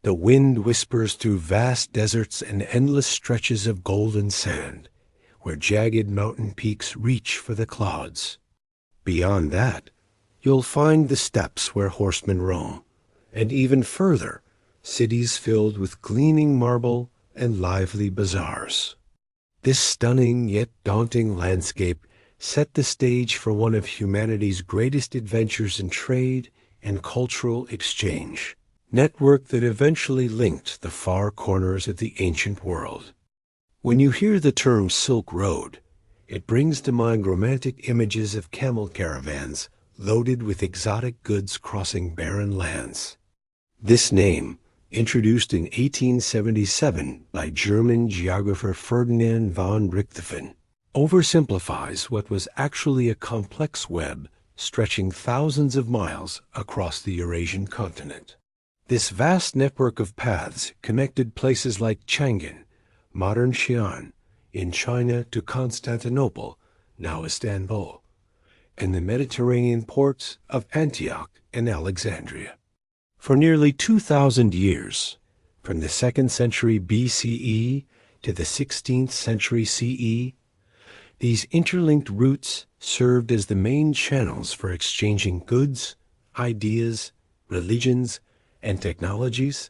The wind whispers through vast deserts and endless stretches of golden sand, where jagged mountain peaks reach for the clouds. Beyond that, you'll find the steppes where horsemen roam, and even further, cities filled with gleaming marble and lively bazaars. This stunning yet daunting landscape set the stage for one of humanity's greatest adventures in trade and cultural exchange, network that eventually linked the far corners of the ancient world. When you hear the term Silk Road, it brings to mind romantic images of camel caravans loaded with exotic goods crossing barren lands. This name, introduced in 1877 by German geographer Ferdinand von Richthofen, oversimplifies what was actually a complex web stretching thousands of miles across the Eurasian continent. This vast network of paths connected places like Chang'an, modern Xi'an, in China to Constantinople, now Istanbul, and the Mediterranean ports of Antioch and Alexandria. For nearly 2,000 years, from the 2nd century BCE to the 16th century CE, these interlinked routes served as the main channels for exchanging goods, ideas, religions, and technologies,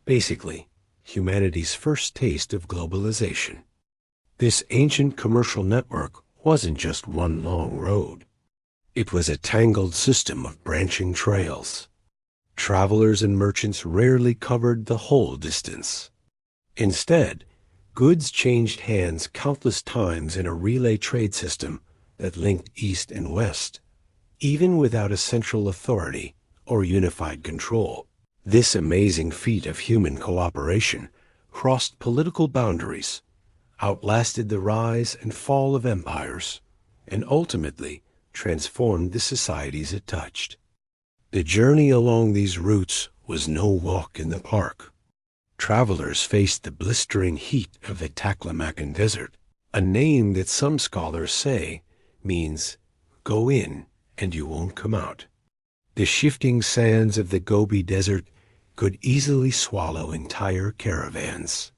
basically, humanity's first taste of globalization. This ancient commercial network wasn't just one long road. It was a tangled system of branching trails. Travelers and merchants rarely covered the whole distance. Instead, goods changed hands countless times in a relay trade system that linked east and west, even without a central authority or unified control. This amazing feat of human cooperation crossed political boundaries, outlasted the rise and fall of empires, and ultimately transformed the societies it touched. The journey along these routes was no walk in the park. Travelers faced the blistering heat of the Taklamakan Desert, a name that some scholars say means, "Go in and you won't come out." The shifting sands of the Gobi Desert could easily swallow entire caravans.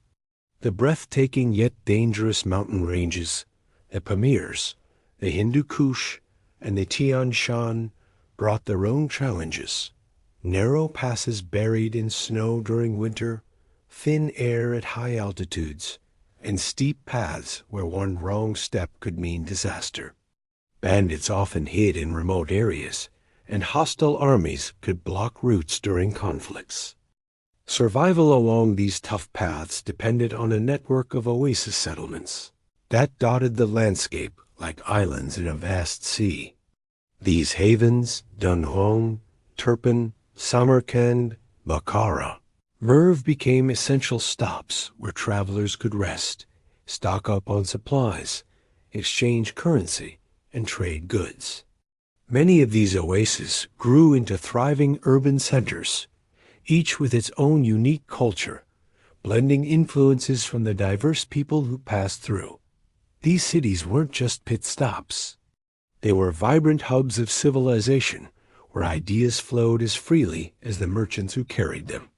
The breathtaking yet dangerous mountain ranges, the Pamirs, the Hindu Kush, and the Tian Shan brought their own challenges. Narrow passes buried in snow during winter, thin air at high altitudes, and steep paths where one wrong step could mean disaster. Bandits often hid in remote areas, and hostile armies could block routes during conflicts. Survival along these tough paths depended on a network of oasis settlements that dotted the landscape like islands in a vast sea. These havens, Dunhuang, Turpan, Samarkand, Bukhara, Merv became essential stops where travelers could rest, stock up on supplies, exchange currency, and trade goods. Many of these oases grew into thriving urban centers, each with its own unique culture, blending influences from the diverse people who passed through. These cities weren't just pit stops. They were vibrant hubs of civilization where ideas flowed as freely as the merchants who carried them.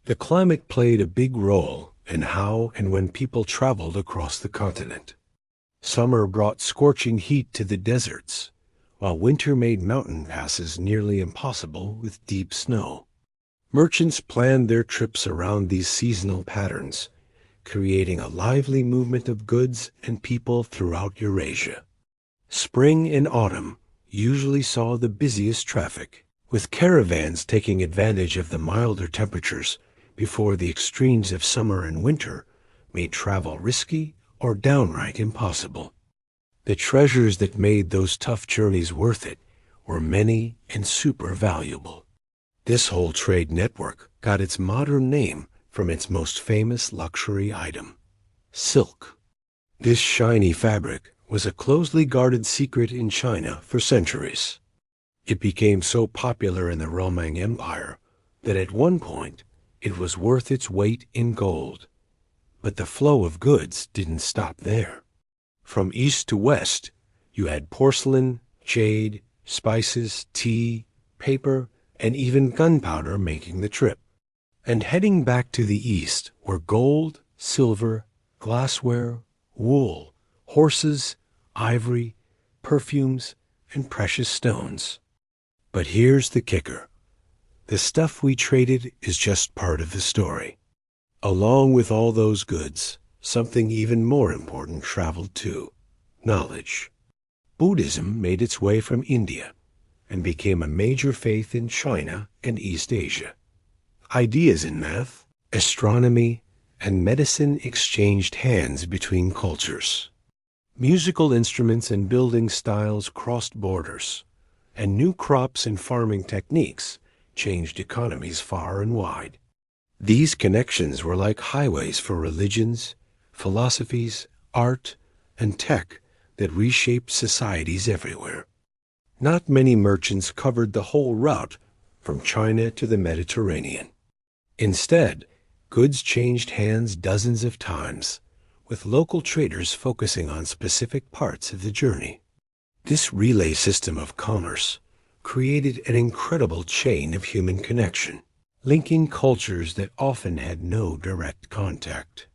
The climate played a big role in how and when people traveled across the continent. Summer brought scorching heat to the deserts, while winter made mountain passes nearly impossible with deep snow. Merchants planned their trips around these seasonal patterns, creating a lively movement of goods and people throughout Eurasia. Spring and autumn usually saw the busiest traffic, with caravans taking advantage of the milder temperatures before the extremes of summer and winter made travel risky or downright impossible. The treasures that made those tough journeys worth it were many and super valuable. This whole trade network got its modern name from its most famous luxury item, silk. This shiny fabric was a closely guarded secret in China for centuries. It became so popular in the Roman Empire that at one point it was worth its weight in gold. But the flow of goods didn't stop there. From east to west, you had porcelain, jade, spices, tea, paper, and even gunpowder making the trip. And heading back to the east were gold, silver, glassware, wool, horses, ivory, perfumes, and precious stones. But here's the kicker. The stuff we traded is just part of the story. Along with all those goods, something even more important traveled too: knowledge. Buddhism made its way from India and became a major faith in China and East Asia. Ideas in math, astronomy, and medicine exchanged hands between cultures. Musical instruments and building styles crossed borders, and new crops and farming techniques changed economies far and wide. These connections were like highways for religions, philosophies, art, and tech that reshaped societies everywhere. Not many merchants covered the whole route from China to the Mediterranean. Instead, goods changed hands dozens of times, with local traders focusing on specific parts of the journey. This relay system of commerce created an incredible chain of human connection, linking cultures that often had no direct contact.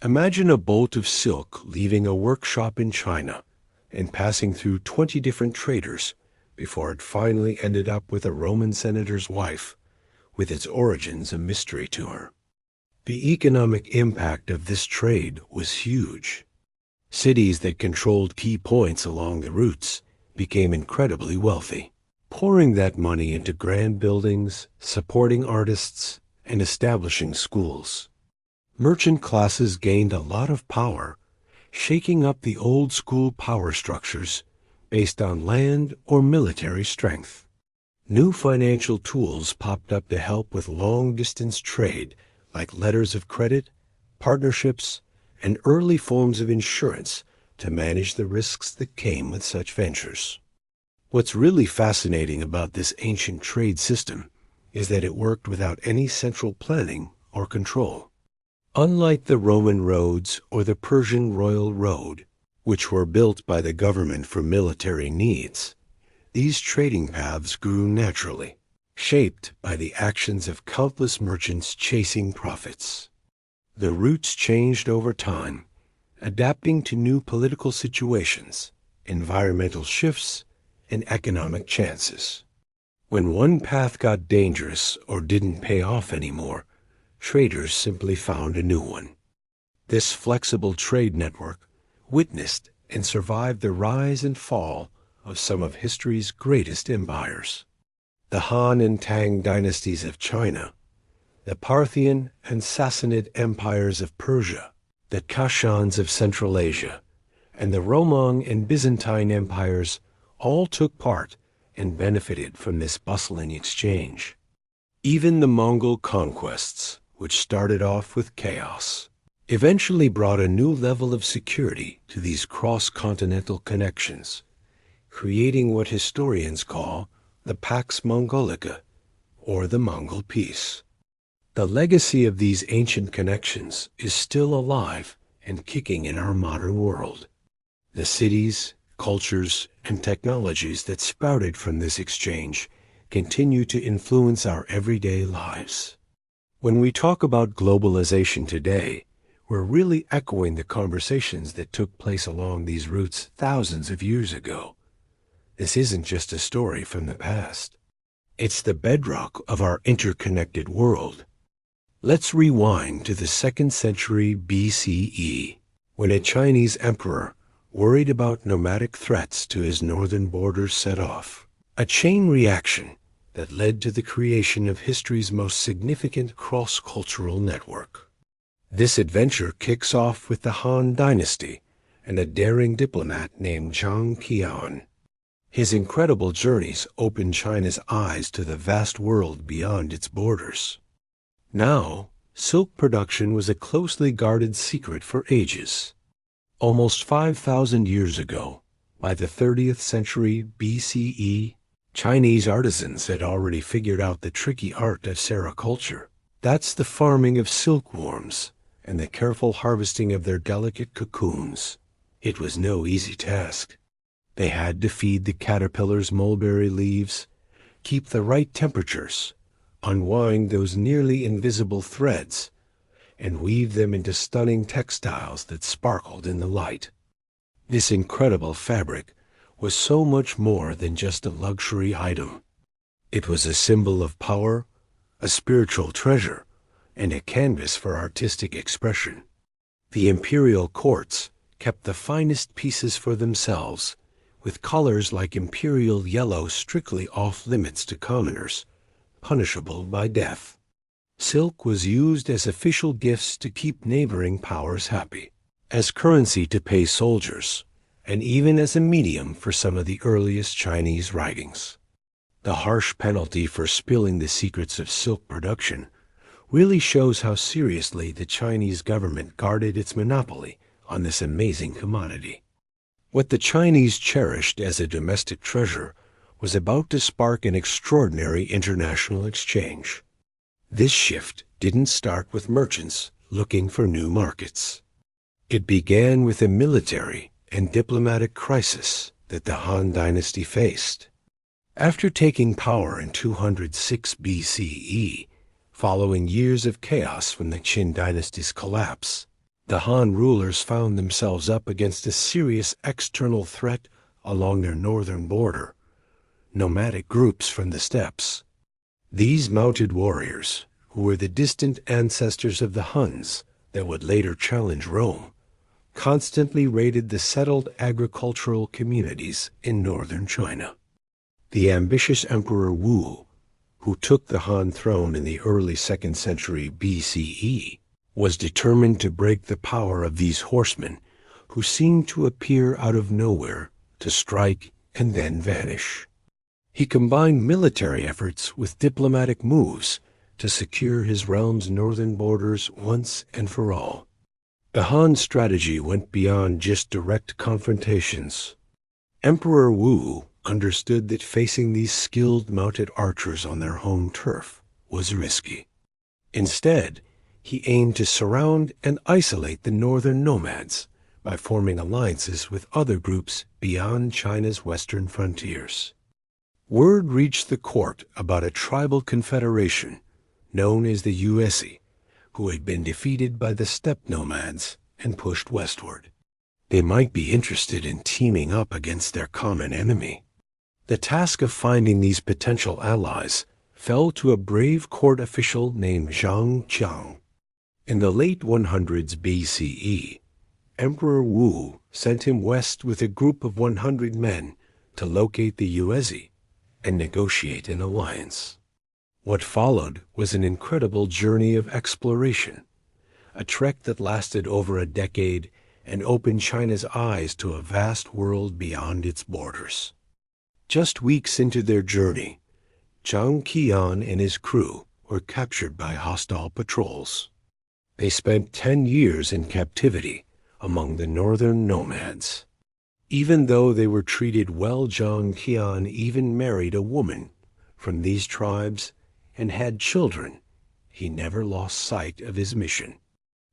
Imagine a bolt of silk leaving a workshop in China and passing through 20 different traders before it finally ended up with a Roman senator's wife, with its origins a mystery to her. The economic impact of this trade was huge. Cities that controlled key points along the routes became incredibly wealthy, pouring that money into grand buildings, supporting artists, and establishing schools. Merchant classes gained a lot of power, shaking up the old-school power structures based on land or military strength. New financial tools popped up to help with long-distance trade, like letters of credit, partnerships, and early forms of insurance to manage the risks that came with such ventures. What's really fascinating about this ancient trade system is that it worked without any central planning or control. Unlike the Roman roads or the Persian Royal Road, which were built by the government for military needs, these trading paths grew naturally, shaped by the actions of countless merchants chasing profits. The routes changed over time, adapting to new political situations, environmental shifts, and economic chances. When one path got dangerous or didn't pay off anymore, traders simply found a new one. This flexible trade network witnessed and survived the rise and fall of some of history's greatest empires: the Han and Tang dynasties of China, the Parthian and Sassanid empires of Persia, the Kashans of Central Asia, and the Roman and Byzantine empires all took part and benefited from this bustling exchange. Even the Mongol conquests, which started off with chaos, eventually brought a new level of security to these cross-continental connections, creating what historians call the Pax Mongolica, or the Mongol Peace. The legacy of these ancient connections is still alive and kicking in our modern world. The cities, cultures, and technologies that sprouted from this exchange continue to influence our everyday lives. When we talk about globalization today, we're really echoing the conversations that took place along these routes thousands of years ago. This isn't just a story from the past. It's the bedrock of our interconnected world. Let's rewind to the 2nd century BCE, when a Chinese emperor, worried about nomadic threats to his northern borders, set off a chain reaction that led to the creation of history's most significant cross-cultural network. This adventure kicks off with the Han Dynasty and a daring diplomat named Zhang Qian. His incredible journeys opened China's eyes to the vast world beyond its borders. Now, silk production was a closely guarded secret for ages. Almost 5,000 years ago, by the 30th century BCE, Chinese artisans had already figured out the tricky art of sericulture. That's the farming of silkworms and the careful harvesting of their delicate cocoons. It was no easy task. They had to feed the caterpillars mulberry leaves, keep the right temperatures, unwind those nearly invisible threads and weave them into stunning textiles that sparkled in the light. This incredible fabric was so much more than just a luxury item. It was a symbol of power, a spiritual treasure, and a canvas for artistic expression. The imperial courts kept the finest pieces for themselves, with colors like imperial yellow strictly off limits to commoners, punishable by death. Silk was used as official gifts to keep neighboring powers happy, as currency to pay soldiers, and even as a medium for some of the earliest Chinese writings. The harsh penalty for spilling the secrets of silk production really shows how seriously the Chinese government guarded its monopoly on this amazing commodity. What the Chinese cherished as a domestic treasure was about to spark an extraordinary international exchange. This shift didn't start with merchants looking for new markets. It began with a military and diplomatic crisis that the Han Dynasty faced. After taking power in 206 BCE, following years of chaos from the Qin dynasty's collapse, the Han rulers found themselves up against a serious external threat along their northern border: nomadic groups from the steppes. These mounted warriors, who were the distant ancestors of the Huns that would later challenge Rome, constantly raided the settled agricultural communities in northern China. The ambitious Emperor Wu, who took the Han throne in the early 2nd century BCE, was determined to break the power of these horsemen who seemed to appear out of nowhere, to strike and then vanish. He combined military efforts with diplomatic moves to secure his realm's northern borders once and for all. The Han strategy went beyond just direct confrontations. Emperor Wu understood that facing these skilled mounted archers on their home turf was risky. Instead, he aimed to surround and isolate the northern nomads by forming alliances with other groups beyond China's western frontiers. Word reached the court about a tribal confederation known as the Yuezhi, who had been defeated by the steppe nomads and pushed westward. They might be interested in teaming up against their common enemy. The task of finding these potential allies fell to a brave court official named Zhang Qiang. In the late 100s BCE, Emperor Wu sent him west with a group of 100 men to locate the Yuezhi and negotiate an alliance. What followed was an incredible journey of exploration, a trek that lasted over a decade and opened China's eyes to a vast world beyond its borders. Just weeks into their journey, Zhang Qian and his crew were captured by hostile patrols. They spent 10 years in captivity among the northern nomads. Even though they were treated well, Zhang Qian even married a woman from these tribes and had children. He never lost sight of his mission.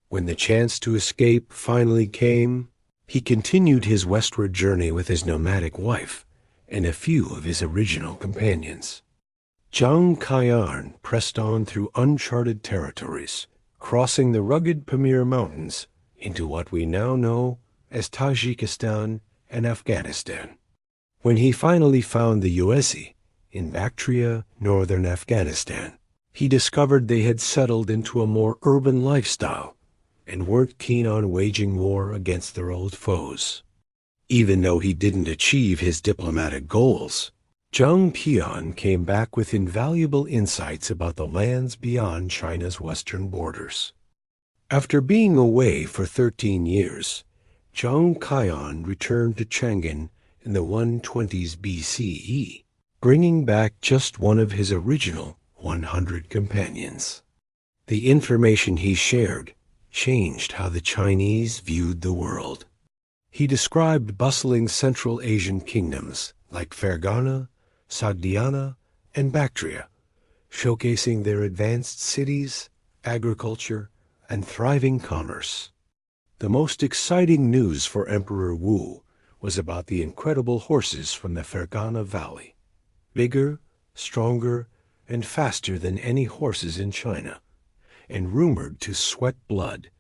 When the chance to escape finally came, he continued his westward journey with his nomadic wife and a few of his original companions. Zhang Qian pressed on through uncharted territories, crossing the rugged Pamir Mountains into what we now know as Tajikistan and Afghanistan. When he finally found the Yuezhi in Bactria, northern Afghanistan, he discovered they had settled into a more urban lifestyle and weren't keen on waging war against their old foes. Even though he didn't achieve his diplomatic goals, Zhang Qian came back with invaluable insights about the lands beyond China's western borders. After being away for 13 years, Zhang Qian returned to Chang'an in the 120s BCE, bringing back just one of his original 100 companions. The information he shared changed how the Chinese viewed the world. He described bustling Central Asian kingdoms like Fergana, Sogdiana, and Bactria, showcasing their advanced cities, agriculture, and thriving commerce. The most exciting news for Emperor Wu was about the incredible horses from the Fergana Valley. Bigger, stronger, and faster than any horses in China, and rumored to sweat blood,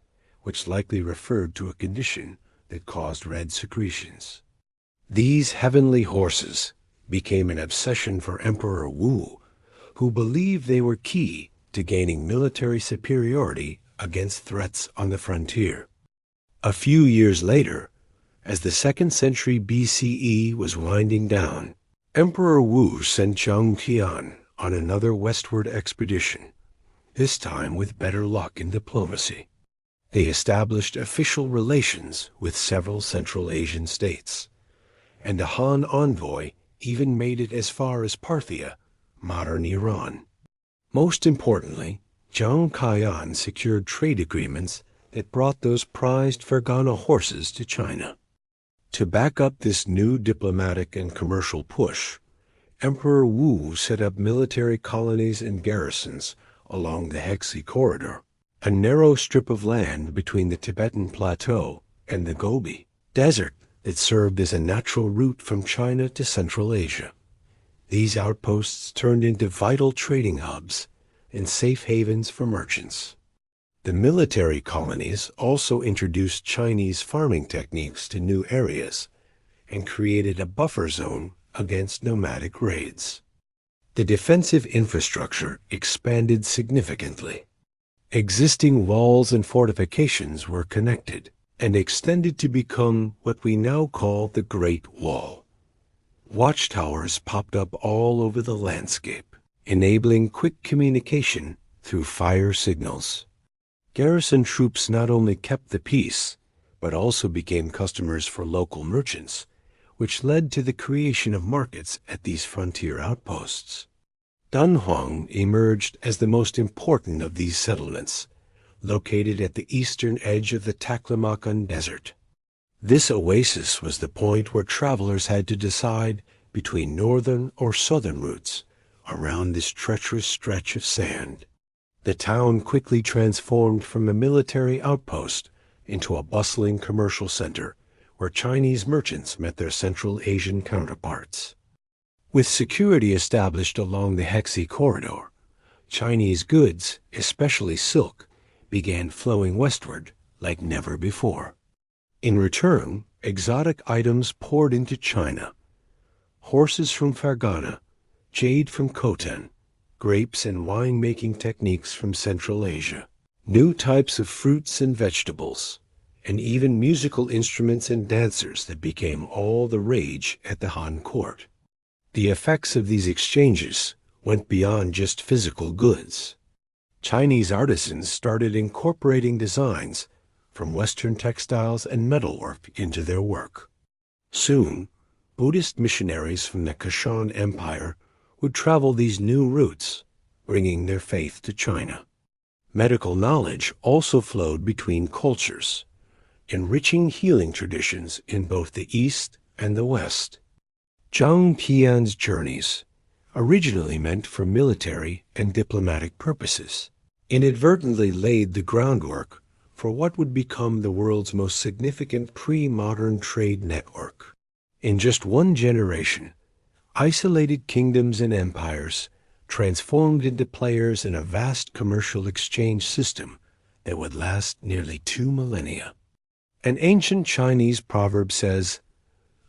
which likely referred to a condition that caused red secretions. These heavenly horses became an obsession for Emperor Wu, who believed they were key to gaining military superiority against threats on the frontier. A few years later, as the 2nd century BCE was winding down, Emperor Wu sent Zhang Qian on another westward expedition, this time with better luck in diplomacy. They established official relations with several Central Asian states, and a Han envoy even made it as far as Parthia, modern Iran. Most importantly, Zhang Qian secured trade agreements that brought those prized Fergana horses to China. To back up this new diplomatic and commercial push, Emperor Wu set up military colonies and garrisons along the Hexi Corridor, a narrow strip of land between the Tibetan Plateau and the Gobi Desert that served as a natural route from China to Central Asia. These outposts turned into vital trading hubs and safe havens for merchants. The military colonies also introduced Chinese farming techniques to new areas and created a buffer zone against nomadic raids. The defensive infrastructure expanded significantly. Existing walls and fortifications were connected and extended to become what we now call the Great Wall. Watchtowers popped up all over the landscape, enabling quick communication through fire signals. Garrison troops not only kept the peace, but also became customers for local merchants, which led to the creation of markets at these frontier outposts. Dunhuang emerged as the most important of these settlements, located at the eastern edge of the Taklamakan Desert. This oasis was the point where travelers had to decide between northern or southern routes around this treacherous stretch of sand. The town quickly transformed from a military outpost into a bustling commercial center where Chinese merchants met their Central Asian counterparts. With security established along the Hexi Corridor, Chinese goods, especially silk, began flowing westward like never before. In return, exotic items poured into China: horses from Fergana, jade from Khotan, grapes and wine-making techniques from Central Asia, new types of fruits and vegetables, and even musical instruments and dancers that became all the rage at the Han court. The effects of these exchanges went beyond just physical goods. Chinese artisans started incorporating designs from Western textiles and metalwork into their work. Soon, Buddhist missionaries from the Kashan Empire would travel these new routes, bringing their faith to China. Medical knowledge also flowed between cultures, enriching healing traditions in both the East and the West. Zhang Qian's journeys, originally meant for military and diplomatic purposes, inadvertently laid the groundwork for what would become the world's most significant pre-modern trade network. In just one generation, isolated kingdoms and empires transformed into players in a vast commercial exchange system that would last nearly 2 millennia. An ancient Chinese proverb says,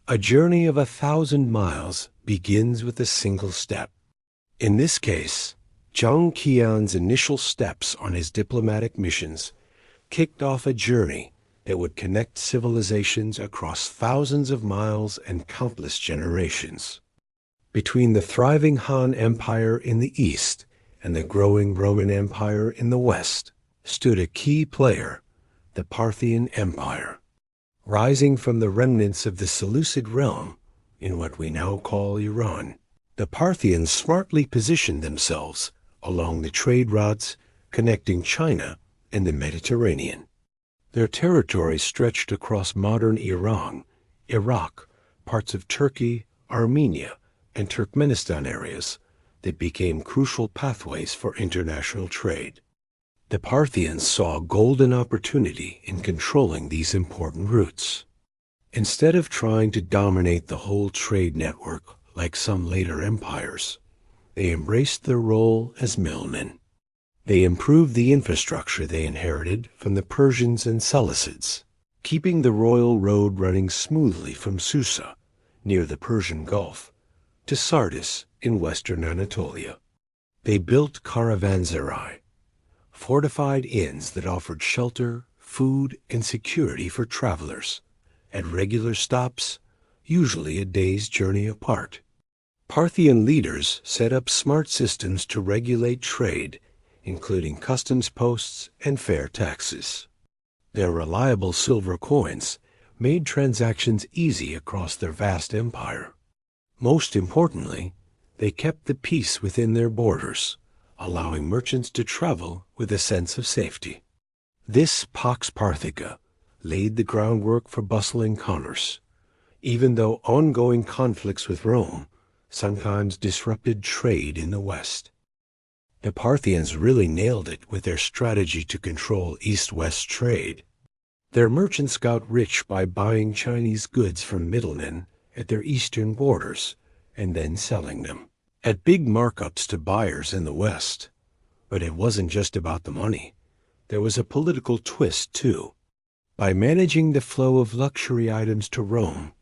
"A journey of 1,000 miles begins with a single step." In this case, Zhang Qian's initial steps on his diplomatic missions kicked off a journey that would connect civilizations across thousands of miles and countless generations. Between the thriving Han Empire in the east and the growing Roman Empire in the west stood a key player, the Parthian Empire. Rising from the remnants of the Seleucid realm in what we now call Iran, the Parthians smartly positioned themselves along the trade routes connecting China and the Mediterranean. Their territory stretched across modern Iran, Iraq, parts of Turkey, Armenia, and Turkmenistan areas that became crucial pathways for international trade. The Parthians saw a golden opportunity in controlling these important routes. Instead of trying to dominate the whole trade network like some later empires, they embraced their role as middlemen. They improved the infrastructure they inherited from the Persians and Seleucids, keeping the royal road running smoothly from Susa, near the Persian Gulf, to Sardis in western Anatolia. They built caravanserais, fortified inns that offered shelter, food, and security for travelers, at regular stops, usually a day's journey apart. Parthian leaders set up smart systems to regulate trade, including customs posts and fair taxes. Their reliable silver coins made transactions easy across their vast empire. Most importantly, they kept the peace within their borders, allowing merchants to travel with a sense of safety. This Pax Parthica laid the groundwork for bustling commerce, even though ongoing conflicts with Rome sometimes disrupted trade in the West. The Parthians really nailed it with their strategy to control east-west trade. Their merchants got rich by buying Chinese goods from middlemen at their eastern borders and then selling them at big markups to buyers in the West. But it wasn't just about the money. There was a political twist, too. By managing the flow of luxury items to Rome,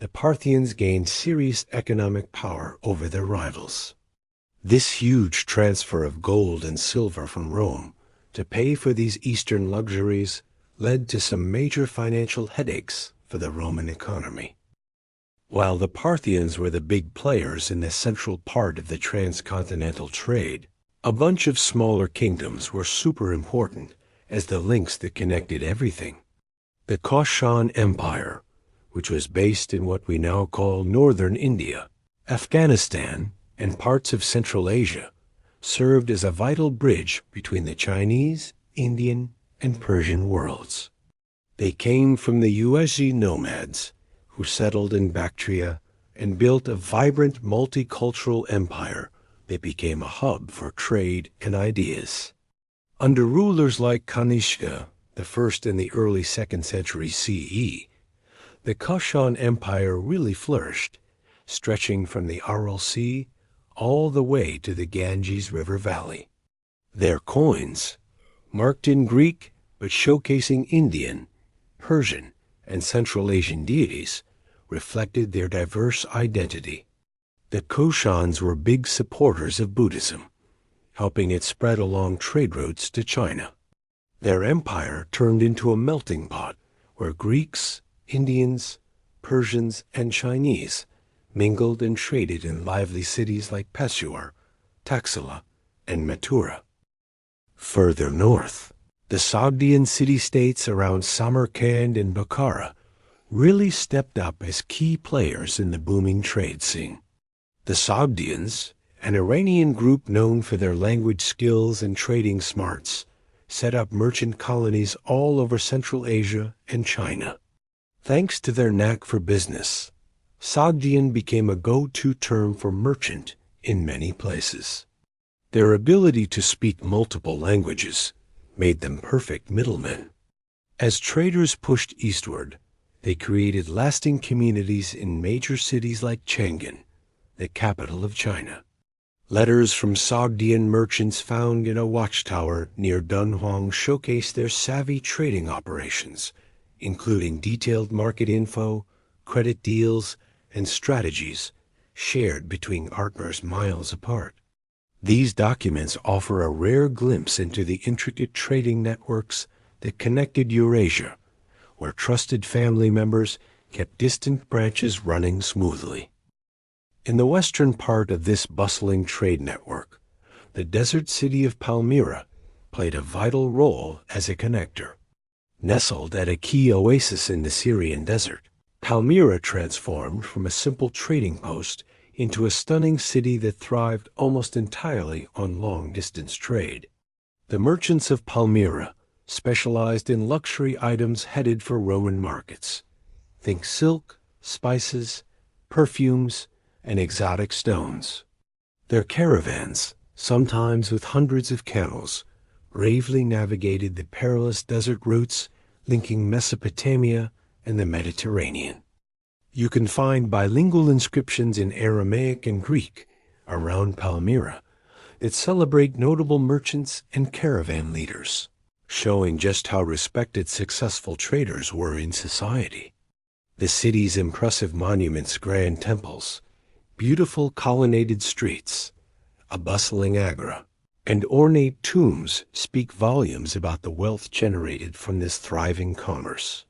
the Parthians gained serious economic power over their rivals. This huge transfer of gold and silver from Rome to pay for these eastern luxuries led to some major financial headaches for the Roman economy. While the Parthians were the big players in the central part of the transcontinental trade, a bunch of smaller kingdoms were super important as the links that connected everything. The Kushan Empire, which was based in what we now call northern India, Afghanistan, and parts of Central Asia, served as a vital bridge between the Chinese, Indian, and Persian worlds. They came from the Yuezhi nomads, who settled in Bactria and built a vibrant multicultural empire that became a hub for trade and ideas. Under rulers like Kanishka, the first in the early 2nd century CE, the Kushan Empire really flourished, stretching from the Aral Sea all the way to the Ganges River Valley. Their coins, marked in Greek but showcasing Indian, Persian, and Central Asian deities, reflected their diverse identity. The Kushans were big supporters of Buddhism, helping it spread along trade routes to China. Their empire turned into a melting pot where Greeks, Indians, Persians, and Chinese mingled and traded in lively cities like Peshawar, Taxila, and Mathura. Further north, the Sogdian city-states around Samarkand and Bukhara really stepped up as key players in the booming trade scene. The Sogdians, an Iranian group known for their language skills and trading smarts, set up merchant colonies all over Central Asia and China. Thanks to their knack for business, Sogdian became a go-to term for merchant in many places. Their ability to speak multiple languages made them perfect middlemen. As traders pushed eastward, they created lasting communities in major cities like Chang'an, the capital of China. Letters from Sogdian merchants found in a watchtower near Dunhuang showcase their savvy trading operations, including detailed market info, credit deals, and strategies shared between partners miles apart. These documents offer a rare glimpse into the intricate trading networks that connected Eurasia, where trusted family members kept distant branches running smoothly. In the western part of this bustling trade network, the desert city of Palmyra played a vital role as a connector. Nestled at a key oasis in the Syrian desert, Palmyra transformed from a simple trading post into a stunning city that thrived almost entirely on long-distance trade. The merchants of Palmyra specialized in luxury items headed for Roman markets. Think silk, spices, perfumes, and exotic stones. Their caravans, sometimes with hundreds of camels, bravely navigated the perilous desert routes linking Mesopotamia and the Mediterranean. You can find bilingual inscriptions in Aramaic and Greek, around Palmyra that celebrate notable merchants and caravan leaders, showing just how respected successful traders were in society. The city's impressive monuments, grand temples, beautiful colonnaded streets, a bustling agora, and ornate tombs speak volumes about the wealth generated from this thriving commerce.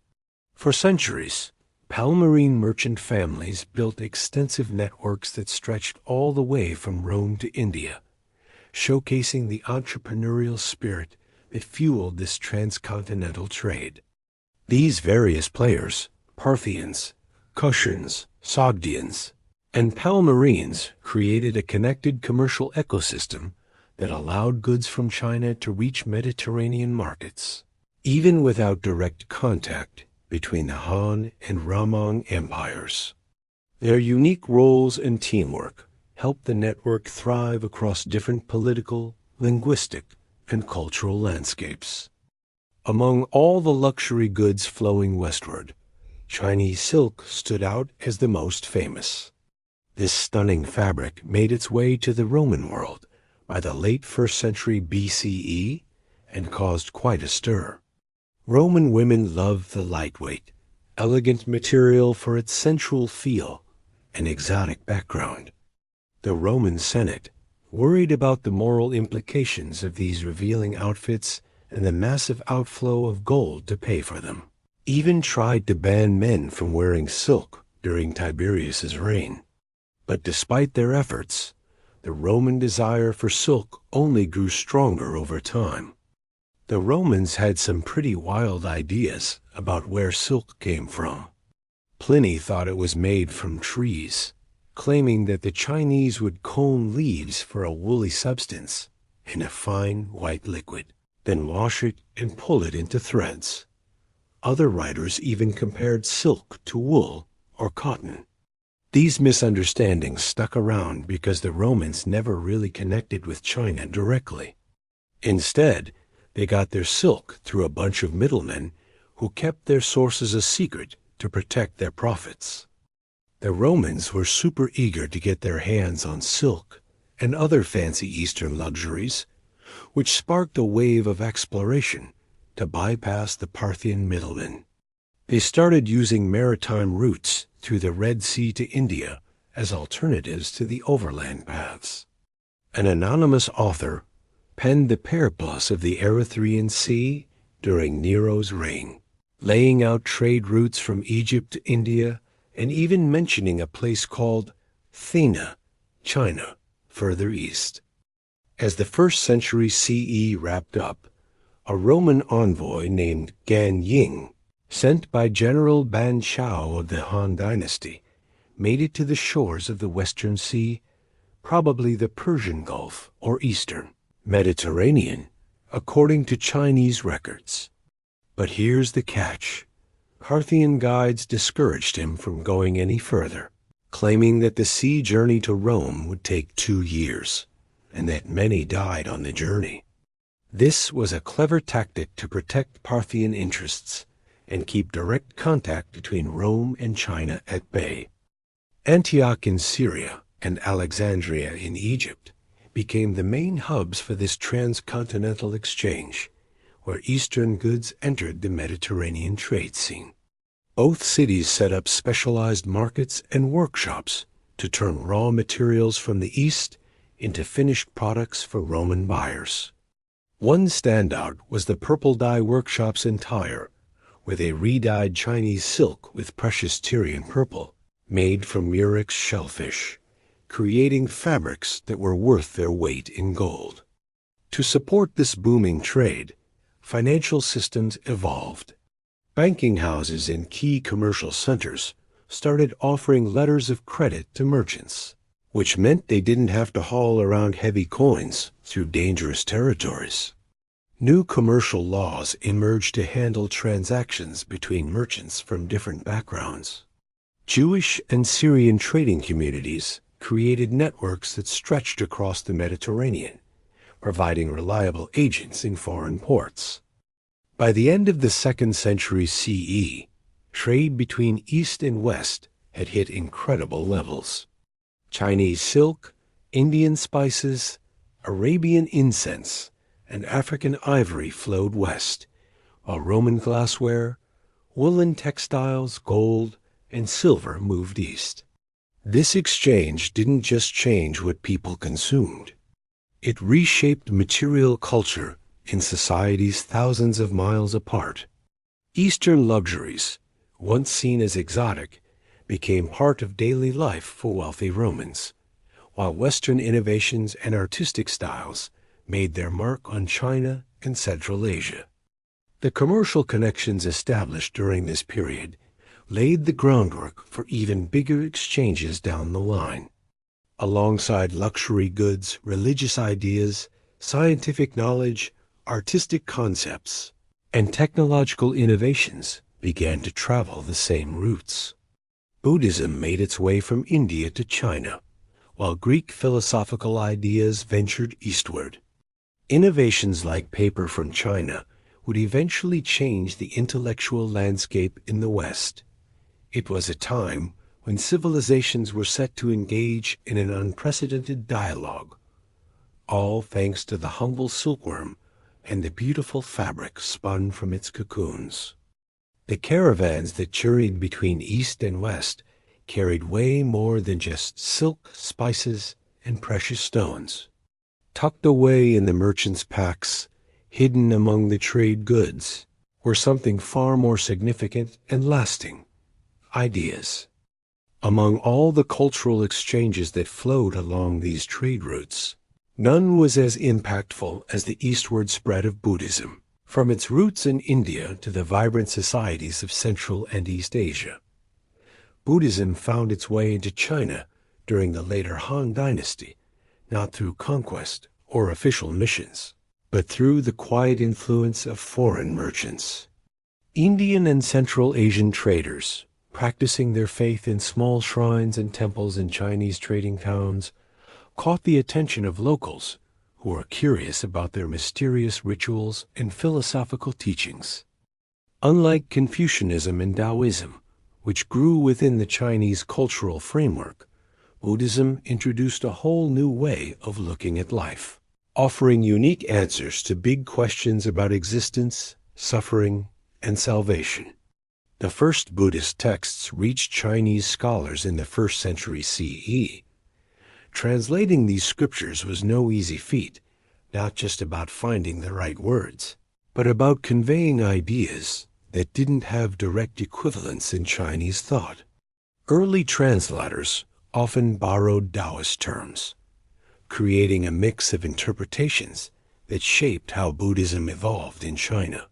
For centuries, Palmyrene merchant families built extensive networks that stretched all the way from Rome to India, showcasing the entrepreneurial spirit that fueled this transcontinental trade. These various players, Parthians, Kushans, Sogdians, and Palmyrenes, created a connected commercial ecosystem that allowed goods from China to reach Mediterranean markets, even without direct contact between the Han and Ramong empires. Their unique roles and teamwork helped the network thrive across different political, linguistic, and cultural landscapes. Among all the luxury goods flowing westward, Chinese silk stood out as the most famous. This stunning fabric made its way to the Roman world by the late 1st century BCE and caused quite a stir. Roman women loved the lightweight, elegant material for its sensual feel and exotic background. The Roman Senate, worried about the moral implications of these revealing outfits and the massive outflow of gold to pay for them, even tried to ban men from wearing silk during Tiberius's reign. But despite their efforts, the Roman desire for silk only grew stronger over time. The Romans had some pretty wild ideas about where silk came from. Pliny thought it was made from trees, claiming that the Chinese would comb leaves for a woolly substance in a fine white liquid, then wash it and pull it into threads. Other writers even compared silk to wool or cotton. These misunderstandings stuck around because the Romans never really connected with China directly. Instead, they got their silk through a bunch of middlemen who kept their sources a secret to protect their profits. The Romans were super eager to get their hands on silk and other fancy Eastern luxuries, which sparked a wave of exploration to bypass the Parthian middlemen. They started using maritime routes through the Red Sea to India as alternatives to the overland paths. An anonymous author penned the Periplus of the Erythraean Sea during Nero's reign, laying out trade routes from Egypt to India and even mentioning a place called Thena, China, further east. As the 1st century CE wrapped up, a Roman envoy named Gan Ying, sent by General Ban Chao of the Han Dynasty, made it to the shores of the Western Sea, probably the Persian Gulf or Eastern Mediterranean, according to Chinese records. But here's the catch. Parthian guides discouraged him from going any further, claiming that the sea journey to Rome would take 2 years, and that many died on the journey. This was a clever tactic to protect Parthian interests and keep direct contact between Rome and China at bay. Antioch in Syria and Alexandria in Egypt became the main hubs for this transcontinental exchange, where Eastern goods entered the Mediterranean trade scene. Both cities set up specialized markets and workshops to turn raw materials from the East into finished products for Roman buyers. One standout was the purple dye workshops in Tyre, where they re-dyed Chinese silk with precious Tyrian purple, made from murex shellfish, creating fabrics that were worth their weight in gold. To support this booming trade, financial systems evolved. Banking houses in key commercial centers started offering letters of credit to merchants, which meant they didn't have to haul around heavy coins through dangerous territories. New commercial laws emerged to handle transactions between merchants from different backgrounds. Jewish and Syrian trading communities created networks that stretched across the Mediterranean, providing reliable agents in foreign ports. By the end of the 2nd century CE, trade between East and West had hit incredible levels. Chinese silk, Indian spices, Arabian incense, and African ivory flowed west, while Roman glassware, woolen textiles, gold, and silver moved east. This exchange didn't just change what people consumed. It reshaped material culture in societies thousands of miles apart. Eastern luxuries, once seen as exotic, became part of daily life for wealthy Romans, while Western innovations and artistic styles made their mark on China and Central Asia. The commercial connections established during this period laid the groundwork for even bigger exchanges down the line. Alongside luxury goods, religious ideas, scientific knowledge, artistic concepts, and technological innovations began to travel the same routes. Buddhism made its way from India to China, while Greek philosophical ideas ventured eastward. Innovations like paper from China would eventually change the intellectual landscape in the West. It was a time when civilizations were set to engage in an unprecedented dialogue, all thanks to the humble silkworm and the beautiful fabric spun from its cocoons. The caravans that journeyed between East and West carried way more than just silk, spices, and precious stones. Tucked away in the merchants' packs, hidden among the trade goods, were something far more significant and lasting: ideas. Among all the cultural exchanges that flowed along these trade routes, none was as impactful as the eastward spread of Buddhism, from its roots in India to the vibrant societies of Central and East Asia. Buddhism found its way into China during the later Han Dynasty, not through conquest or official missions, but through the quiet influence of foreign merchants. Indian and Central Asian traders, practicing their faith in small shrines and temples in Chinese trading towns, caught the attention of locals who were curious about their mysterious rituals and philosophical teachings. Unlike Confucianism and Taoism, which grew within the Chinese cultural framework, Buddhism introduced a whole new way of looking at life, offering unique answers to big questions about existence, suffering, and salvation. The first Buddhist texts reached Chinese scholars in the 1st century CE. Translating these scriptures was no easy feat, not just about finding the right words, but about conveying ideas that didn't have direct equivalents in Chinese thought. Early translators often borrowed Taoist terms, creating a mix of interpretations that shaped how Buddhism evolved in China.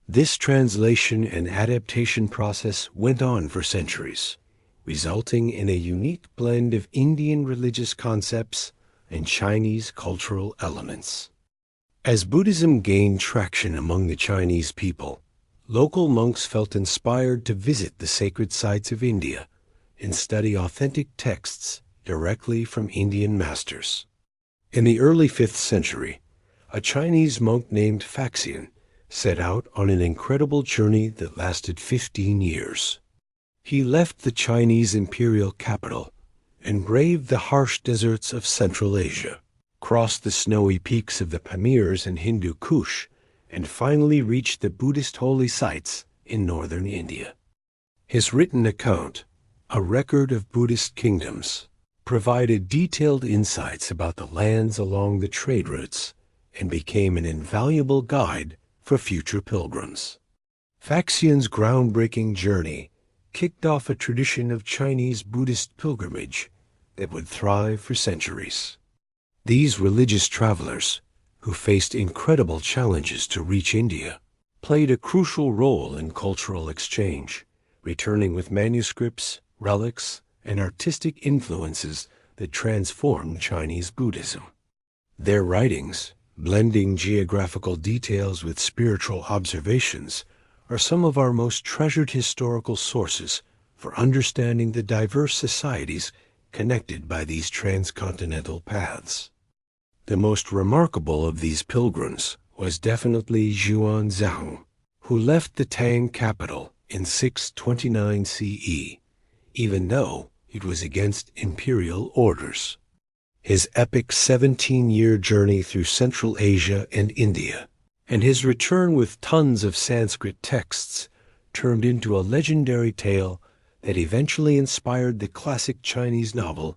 This translation and adaptation process went on for centuries, resulting in a unique blend of Indian religious concepts and Chinese cultural elements. As Buddhism gained traction among the Chinese people, local monks felt inspired to visit the sacred sites of India and study authentic texts directly from Indian masters. In the early 5th century, a Chinese monk named Faxian set out on an incredible journey that lasted 15 years. He left the Chinese imperial capital and braved the harsh deserts of Central Asia, crossed the snowy peaks of the Pamirs and Hindu Kush, and finally reached the Buddhist holy sites in northern India. His written account, a record of Buddhist kingdoms, provided detailed insights about the lands along the trade routes and became an invaluable guide for future pilgrims. Faxian's groundbreaking journey kicked off a tradition of Chinese Buddhist pilgrimage that would thrive for centuries. These religious travelers, who faced incredible challenges to reach India, played a crucial role in cultural exchange, returning with manuscripts, relics, and artistic influences that transformed Chinese Buddhism. Their writings, blending geographical details with spiritual observations, are some of our most treasured historical sources for understanding the diverse societies connected by these transcontinental paths. The most remarkable of these pilgrims was definitely Zhuan Zhang, who left the Tang capital in 629 CE, even though it was against imperial orders. his epic 17-year journey through Central Asia and India, and his return with tons of Sanskrit texts turned into a legendary tale that eventually inspired the classic Chinese novel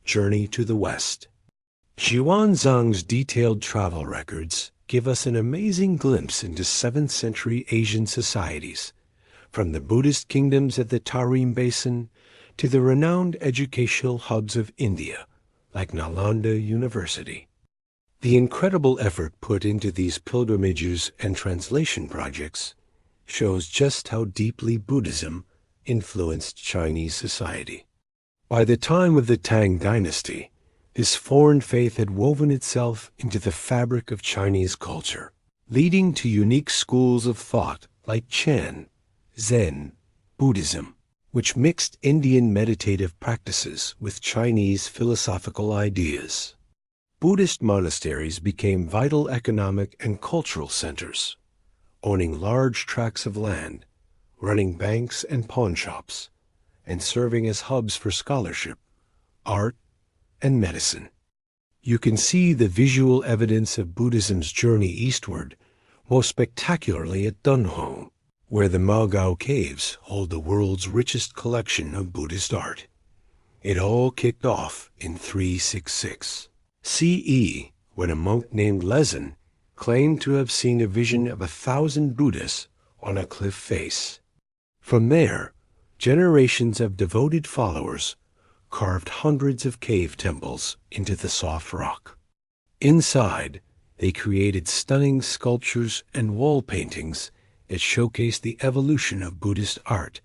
Journey to the West. Xuanzang's detailed travel records give us an amazing glimpse into 7th century Asian societies, from the Buddhist kingdoms at the Tarim Basin to the renowned educational hubs of India, like Nalanda University. The incredible effort put into these pilgrimages and translation projects shows just how deeply Buddhism influenced Chinese society. By the time of the Tang Dynasty, this foreign faith had woven itself into the fabric of Chinese culture, leading to unique schools of thought like Chan, Zen, Buddhism, which mixed Indian meditative practices with Chinese philosophical ideas. Buddhist monasteries became vital economic and cultural centers, owning large tracts of land, running banks and pawn shops, and serving as hubs for scholarship, art, and medicine. You can see the visual evidence of Buddhism's journey eastward most spectacularly at Dunhuang, where the Maogao Caves hold the world's richest collection of Buddhist art. It all kicked off in 366 CE, when a monk named Lezen claimed to have seen a vision of 1,000 Buddhas on a cliff face. From there, generations of devoted followers carved hundreds of cave temples into the soft rock. Inside, they created stunning sculptures and wall paintings that showcased the evolution of Buddhist art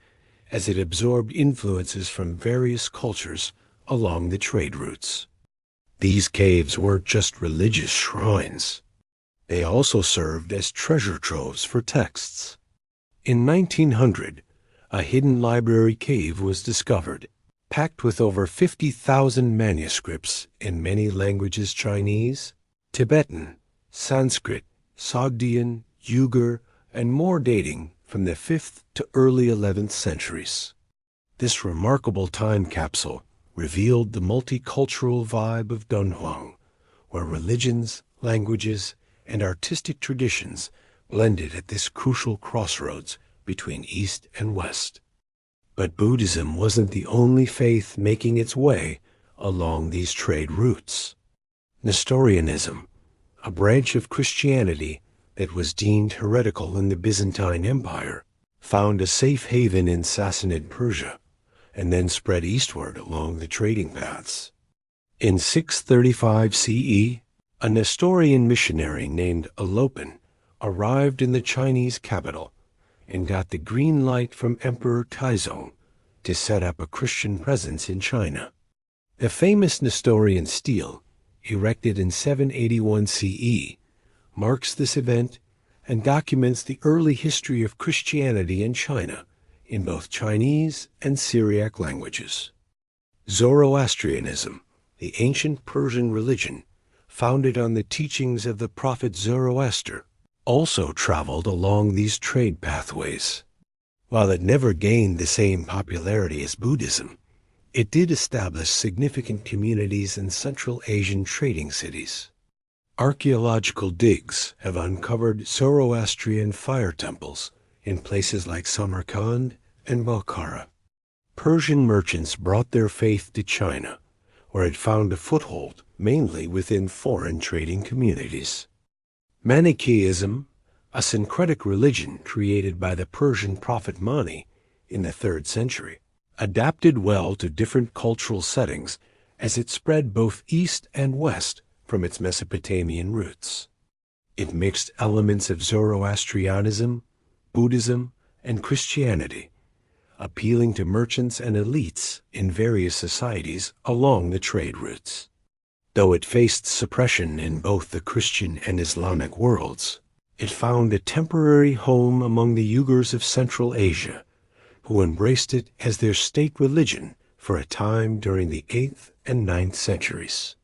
as it absorbed influences from various cultures along the trade routes. These caves weren't just religious shrines. They also served as treasure troves for texts. In 1900, a hidden library cave was discovered, packed with over 50,000 manuscripts in many languages: Chinese, Tibetan, Sanskrit, Sogdian, Uyghur, and more, dating from the 5th to early 11th centuries. This remarkable time capsule revealed the multicultural vibe of Dunhuang, where religions, languages, and artistic traditions blended at this crucial crossroads between East and West. But Buddhism wasn't the only faith making its way along these trade routes. Nestorianism, a branch of Christianity that was deemed heretical in the Byzantine Empire, found a safe haven in Sassanid Persia and then spread eastward along the trading paths. In 635 CE, a Nestorian missionary named Alopan arrived in the Chinese capital and got the green light from Emperor Taizong to set up a Christian presence in China. The famous Nestorian stele, erected in 781 CE, marks this event and documents the early history of Christianity in China in both Chinese and Syriac languages. Zoroastrianism, the ancient Persian religion, founded on the teachings of the prophet Zoroaster, also traveled along these trade pathways. While it never gained the same popularity as Buddhism, it did establish significant communities in Central Asian trading cities. Archaeological digs have uncovered Zoroastrian fire temples in places like Samarkand and Bukhara. Persian merchants brought their faith to China, where it found a foothold mainly within foreign trading communities. Manichaeism, a syncretic religion created by the Persian prophet Mani in the 3rd century, adapted well to different cultural settings as it spread both east and west from its Mesopotamian roots. It mixed elements of Zoroastrianism, Buddhism, and Christianity, appealing to merchants and elites in various societies along the trade routes. Though it faced suppression in both the Christian and Islamic worlds, it found a temporary home among the Uyghurs of Central Asia, who embraced it as their state religion for a time during the 8th and 9th centuries.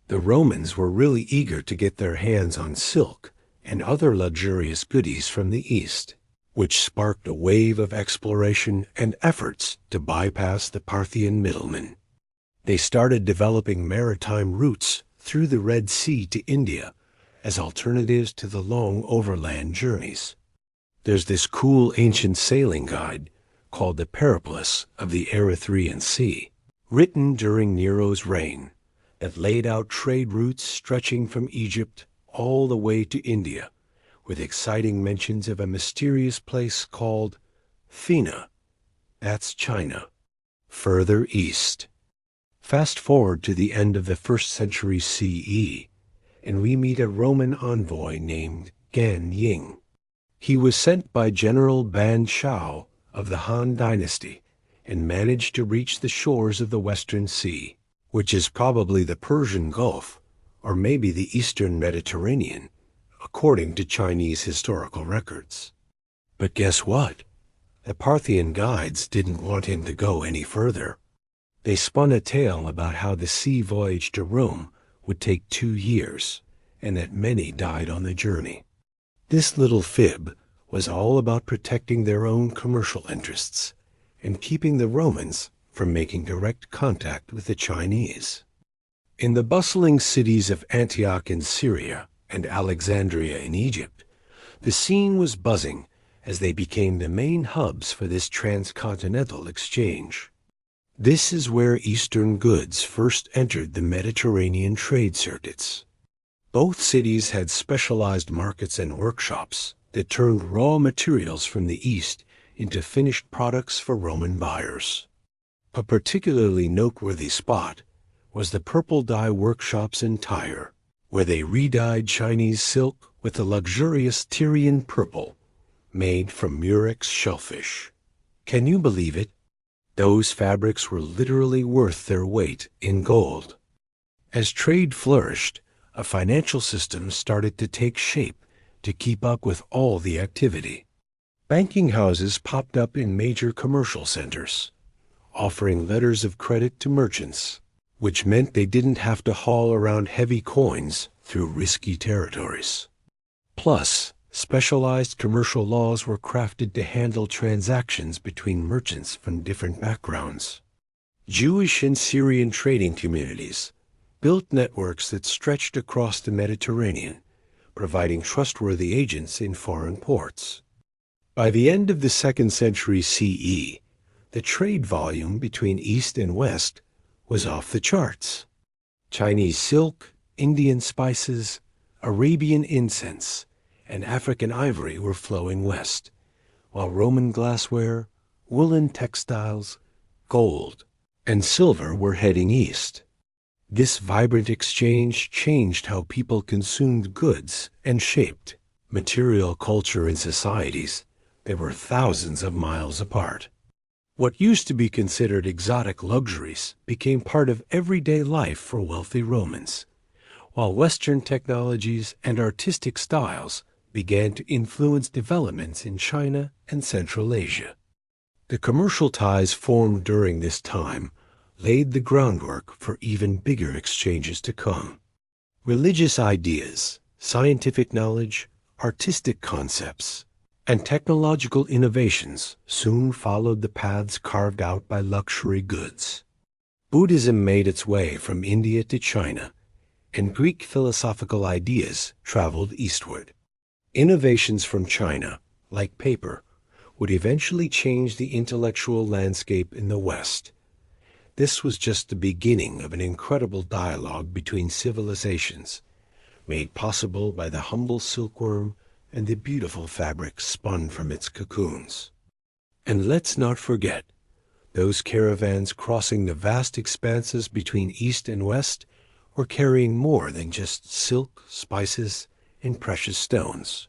The Romans were really eager to get their hands on silk and other luxurious goodies from the East, which sparked a wave of exploration and efforts to bypass the Parthian middlemen. They started developing maritime routes through the Red Sea to India as alternatives to the long overland journeys. There's this cool ancient sailing guide called the Periplus of the Erythraean Sea, written during Nero's reign, that laid out trade routes stretching from Egypt all the way to India, with exciting mentions of a mysterious place called Thena, that's China, further east. Fast forward to the end of the 1st century CE, and we meet a Roman envoy named Gan Ying. He was sent by General Ban Shao of the Han Dynasty and managed to reach the shores of the Western Sea, which is probably the Persian Gulf, or maybe the Eastern Mediterranean, according to Chinese historical records. But guess what? The Parthian guides didn't want him to go any further. They spun a tale about how the sea voyage to Rome would take 2 years, and that many died on the journey. This little fib was all about protecting their own commercial interests and keeping the Romans from making direct contact with the Chinese. In the bustling cities of Antioch in Syria and Alexandria in Egypt, the scene was buzzing as they became the main hubs for this transcontinental exchange. This is where Eastern goods first entered the Mediterranean trade circuits. Both cities had specialized markets and workshops that turned raw materials from the East into finished products for Roman buyers. A particularly noteworthy spot was the purple dye workshops in Tyre, where they redyed Chinese silk with the luxurious Tyrian purple made from murex shellfish. Can you believe it? Those fabrics were literally worth their weight in gold. As trade flourished, a financial system started to take shape to keep up with all the activity. Banking houses popped up in major commercial centers, offering letters of credit to merchants, which meant they didn't have to haul around heavy coins through risky territories. Plus, specialized commercial laws were crafted to handle transactions between merchants from different backgrounds. Jewish and Syrian trading communities built networks that stretched across the Mediterranean, providing trustworthy agents in foreign ports. By the end of the 2nd century CE, the trade volume between East and West was off the charts. Chinese silk, Indian spices, Arabian incense, and African ivory were flowing west, while Roman glassware, woolen textiles, gold, and silver were heading east. This vibrant exchange changed how people consumed goods and shaped material culture in societies that were thousands of miles apart. What used to be considered exotic luxuries became part of everyday life for wealthy Romans, while Western technologies and artistic styles began to influence developments in China and Central Asia. The commercial ties formed during this time laid the groundwork for even bigger exchanges to come. Religious ideas, scientific knowledge, artistic concepts, and technological innovations soon followed the paths carved out by luxury goods. Buddhism made its way from India to China, and Greek philosophical ideas traveled eastward. Innovations from China, like paper, would eventually change the intellectual landscape in the West. This was just the beginning of an incredible dialogue between civilizations, made possible by the humble silkworm and the beautiful fabric spun from its cocoons. And let's not forget, those caravans crossing the vast expanses between East and West were carrying more than just silk, spices, and precious stones.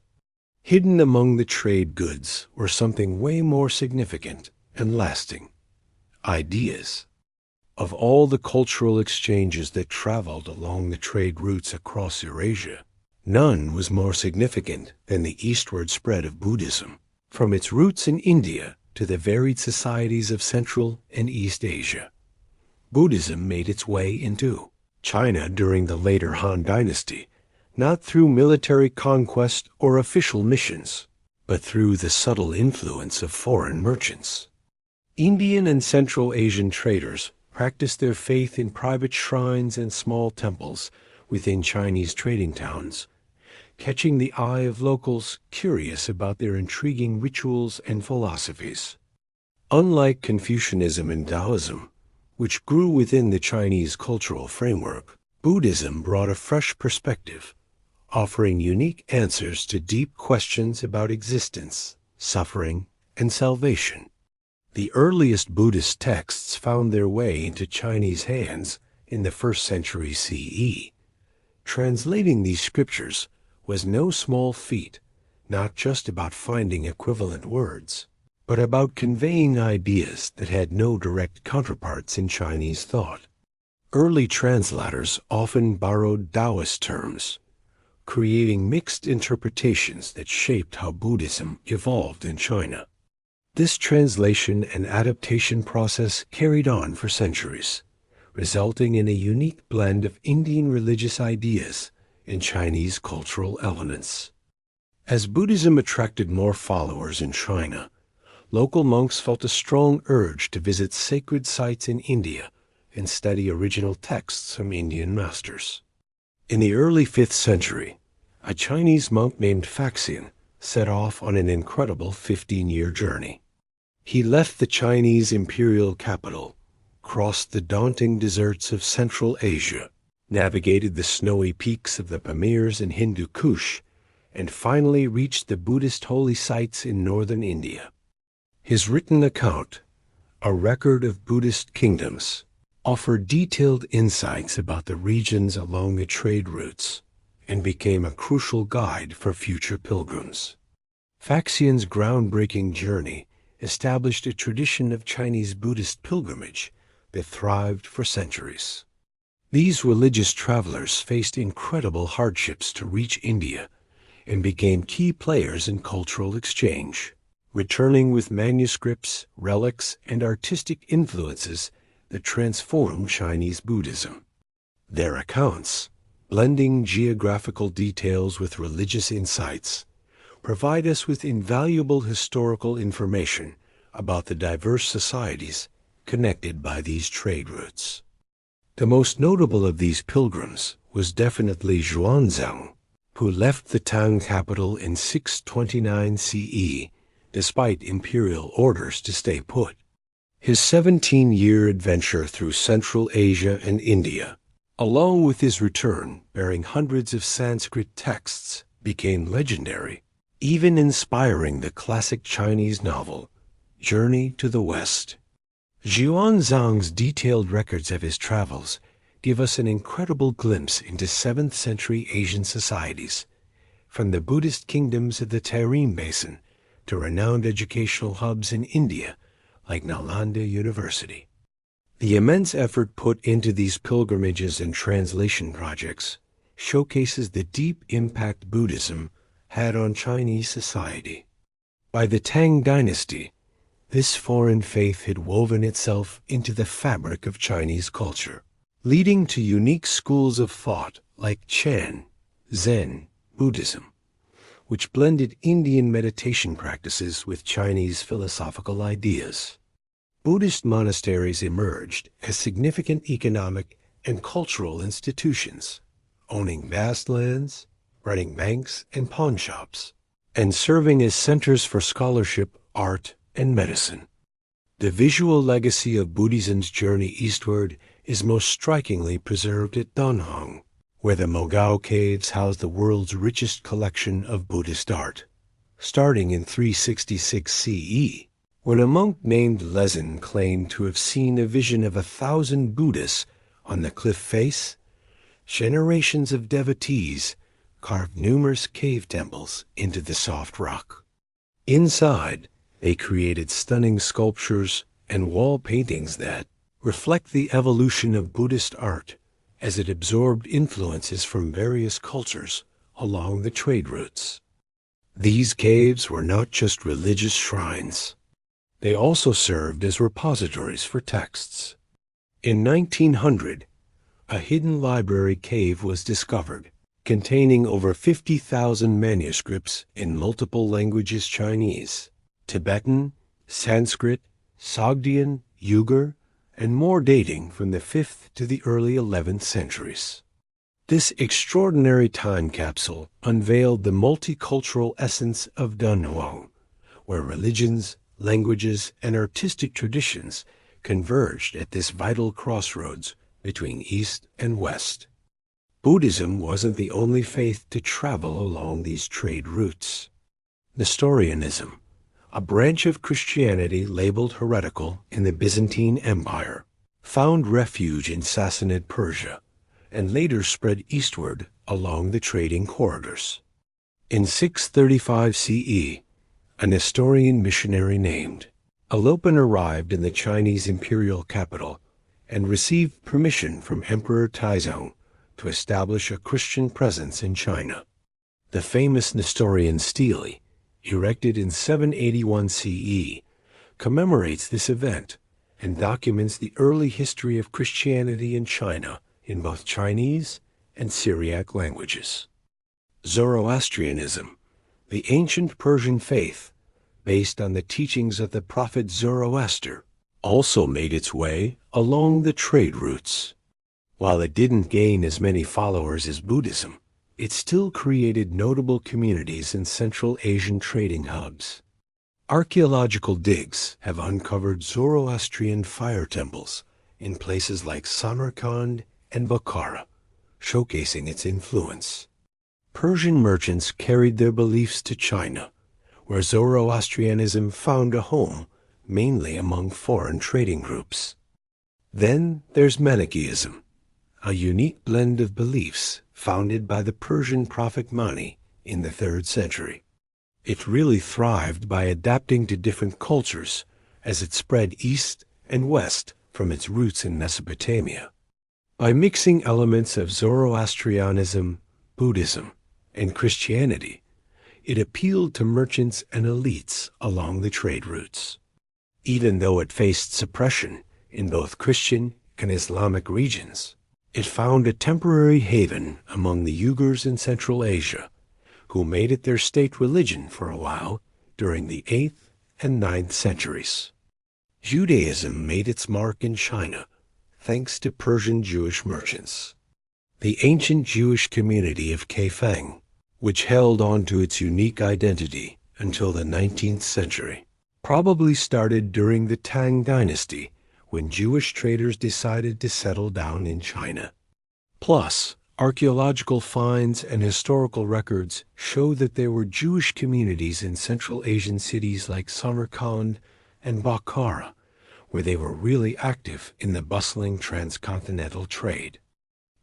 Hidden among the trade goods were something way more significant and lasting: ideas. Of all the cultural exchanges that traveled along the trade routes across Eurasia, none was more significant than the eastward spread of Buddhism, from its roots in India to the varied societies of Central and East Asia. Buddhism made its way into China during the later Han Dynasty, not through military conquest or official missions, but through the subtle influence of foreign merchants. Indian and Central Asian traders practiced their faith in private shrines and small temples within Chinese trading towns, catching the eye of locals curious about their intriguing rituals and philosophies. Unlike Confucianism and Taoism, which grew within the Chinese cultural framework, Buddhism brought a fresh perspective, offering unique answers to deep questions about existence, suffering, and salvation. The earliest Buddhist texts found their way into Chinese hands in the 1st century CE. Translating these scriptures was no small feat, not just about finding equivalent words, but about conveying ideas that had no direct counterparts in Chinese thought. Early translators often borrowed Taoist terms, creating mixed interpretations that shaped how Buddhism evolved in China. This translation and adaptation process carried on for centuries, resulting in a unique blend of Indian religious ideas and Chinese cultural elements. As Buddhism attracted more followers in China, local monks felt a strong urge to visit sacred sites in India and study original texts from Indian masters. In the early 5th century, a Chinese monk named Faxian set off on an incredible 15-year journey. He left the Chinese imperial capital, crossed the daunting deserts of Central Asia, navigated the snowy peaks of the Pamirs and Hindu Kush, and finally reached the Buddhist holy sites in northern India. His written account, A Record of Buddhist Kingdoms, offered detailed insights about the regions along the trade routes and became a crucial guide for future pilgrims. Faxian's groundbreaking journey established a tradition of Chinese Buddhist pilgrimage that thrived for centuries. These religious travelers faced incredible hardships to reach India and became key players in cultural exchange, returning with manuscripts, relics, and artistic influences that transformed Chinese Buddhism. Their accounts, blending geographical details with religious insights, provide us with invaluable historical information about the diverse societies connected by these trade routes. The most notable of these pilgrims was definitely Xuanzang, who left the Tang capital in 629 CE despite imperial orders to stay put. His 17-year adventure through Central Asia and India, along with his return bearing hundreds of Sanskrit texts, became legendary, even inspiring the classic Chinese novel, Journey to the West. Xuanzang's detailed records of his travels give us an incredible glimpse into 7th century Asian societies, from the Buddhist kingdoms of the Tarim Basin to renowned educational hubs in India like Nalanda University. The immense effort put into these pilgrimages and translation projects showcases the deep impact Buddhism had on Chinese society. By the Tang dynasty, this foreign faith had woven itself into the fabric of Chinese culture, leading to unique schools of thought like Chan, Zen, Buddhism, which blended Indian meditation practices with Chinese philosophical ideas. Buddhist monasteries emerged as significant economic and cultural institutions, owning vast lands, running banks and pawn shops, and serving as centers for scholarship, art, and medicine. The visual legacy of Buddhism's journey eastward is most strikingly preserved at Danhong, where the Mogao caves house the world's richest collection of Buddhist art. Starting in 366 CE, when a monk named Lezin claimed to have seen a vision of 1,000 Buddhas on the cliff face, generations of devotees carved numerous cave temples into the soft rock. Inside, they created stunning sculptures and wall paintings that reflect the evolution of Buddhist art as it absorbed influences from various cultures along the trade routes. These caves were not just religious shrines. They also served as repositories for texts. In 1900, a hidden library cave was discovered, containing over 50,000 manuscripts in multiple languages: Chinese, Tibetan, Sanskrit, Sogdian, Uyghur, and more dating from the 5th to the early 11th centuries. This extraordinary time capsule unveiled the multicultural essence of Dunhuang, where religions, languages, and artistic traditions converged at this vital crossroads between East and West. Buddhism wasn't the only faith to travel along these trade routes. Nestorianism, a branch of Christianity labeled heretical in the Byzantine Empire, found refuge in Sassanid Persia and later spread eastward along the trading corridors. In 635 CE, a Nestorian missionary named Alopan arrived in the Chinese imperial capital and received permission from Emperor Taizong to establish a Christian presence in China. The famous Nestorian stele, erected in 781 CE, commemorates this event and documents the early history of Christianity in China in both Chinese and Syriac languages. Zoroastrianism, the ancient Persian faith, based on the teachings of the prophet Zoroaster, also made its way along the trade routes. While it didn't gain as many followers as Buddhism, it still created notable communities in Central Asian trading hubs. Archaeological digs have uncovered Zoroastrian fire temples in places like Samarkand and Bukhara, showcasing its influence. Persian merchants carried their beliefs to China, where Zoroastrianism found a home mainly among foreign trading groups. Then there's Manichaeism, a unique blend of beliefs founded by the Persian prophet Mani in the 3rd century. It really thrived by adapting to different cultures as it spread east and west from its roots in Mesopotamia. By mixing elements of Zoroastrianism, Buddhism, and Christianity, it appealed to merchants and elites along the trade routes. Even though it faced suppression in both Christian and Islamic regions, it found a temporary haven among the Uyghurs in Central Asia, who made it their state religion for a while during the 8th and 9th centuries. Judaism made its mark in China thanks to Persian Jewish merchants. The ancient Jewish community of Kaifeng, which held on to its unique identity until the 19th century, probably started during the Tang Dynasty when Jewish traders decided to settle down in China. Plus, archaeological finds and historical records show that there were Jewish communities in Central Asian cities like Samarkand and Bukhara, where they were really active in the bustling transcontinental trade.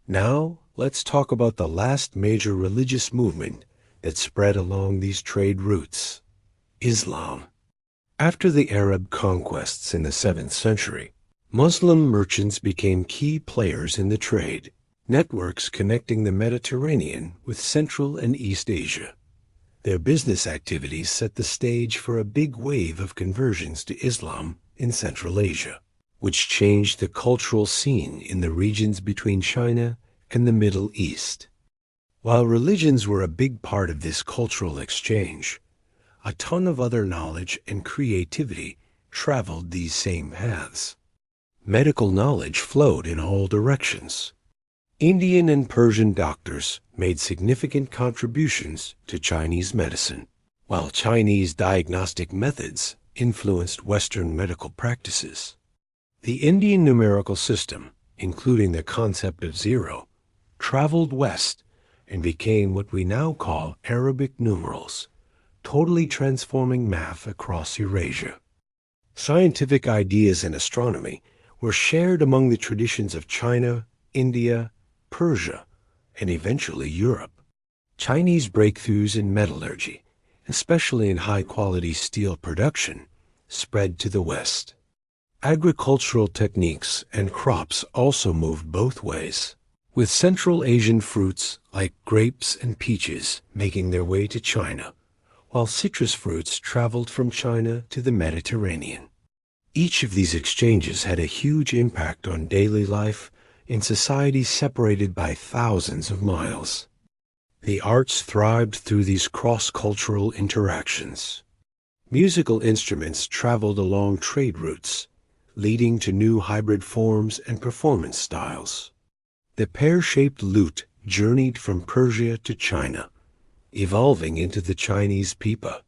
Now, let's talk about the last major religious movement that spread along these trade routes: Islam. After the Arab conquests in the 7th century, Muslim merchants became key players in the trade, networks connecting the Mediterranean with Central and East Asia. Their business activities set the stage for a big wave of conversions to Islam in Central Asia, which changed the cultural scene in the regions between China and the Middle East. While religions were a big part of this cultural exchange, a ton of other knowledge and creativity traveled these same paths. Medical knowledge flowed in all directions. Indian and Persian doctors made significant contributions to Chinese medicine, while Chinese diagnostic methods influenced Western medical practices. The Indian numerical system, including the concept of zero, traveled west and became what we now call Arabic numerals, totally transforming math across Eurasia. Scientific ideas in astronomy were shared among the traditions of China, India, Persia, and eventually Europe. Chinese breakthroughs in metallurgy, especially in high-quality steel production, spread to the West. Agricultural techniques and crops also moved both ways, with Central Asian fruits like grapes and peaches making their way to China, while citrus fruits traveled from China to the Mediterranean. Each of these exchanges had a huge impact on daily life in societies separated by thousands of miles. The arts thrived through these cross-cultural interactions. Musical instruments traveled along trade routes, leading to new hybrid forms and performance styles. The pear-shaped lute journeyed from Persia to China, evolving into the Chinese pipa.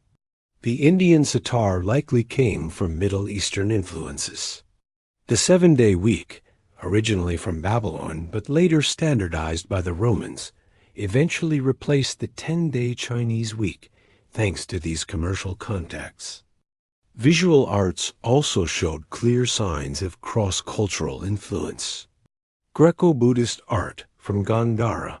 The Indian sitar likely came from Middle Eastern influences. The 7-day week, originally from Babylon but later standardized by the Romans, eventually replaced the 10-day Chinese week thanks to these commercial contacts. Visual arts also showed clear signs of cross-cultural influence. Greco-Buddhist art from Gandhara,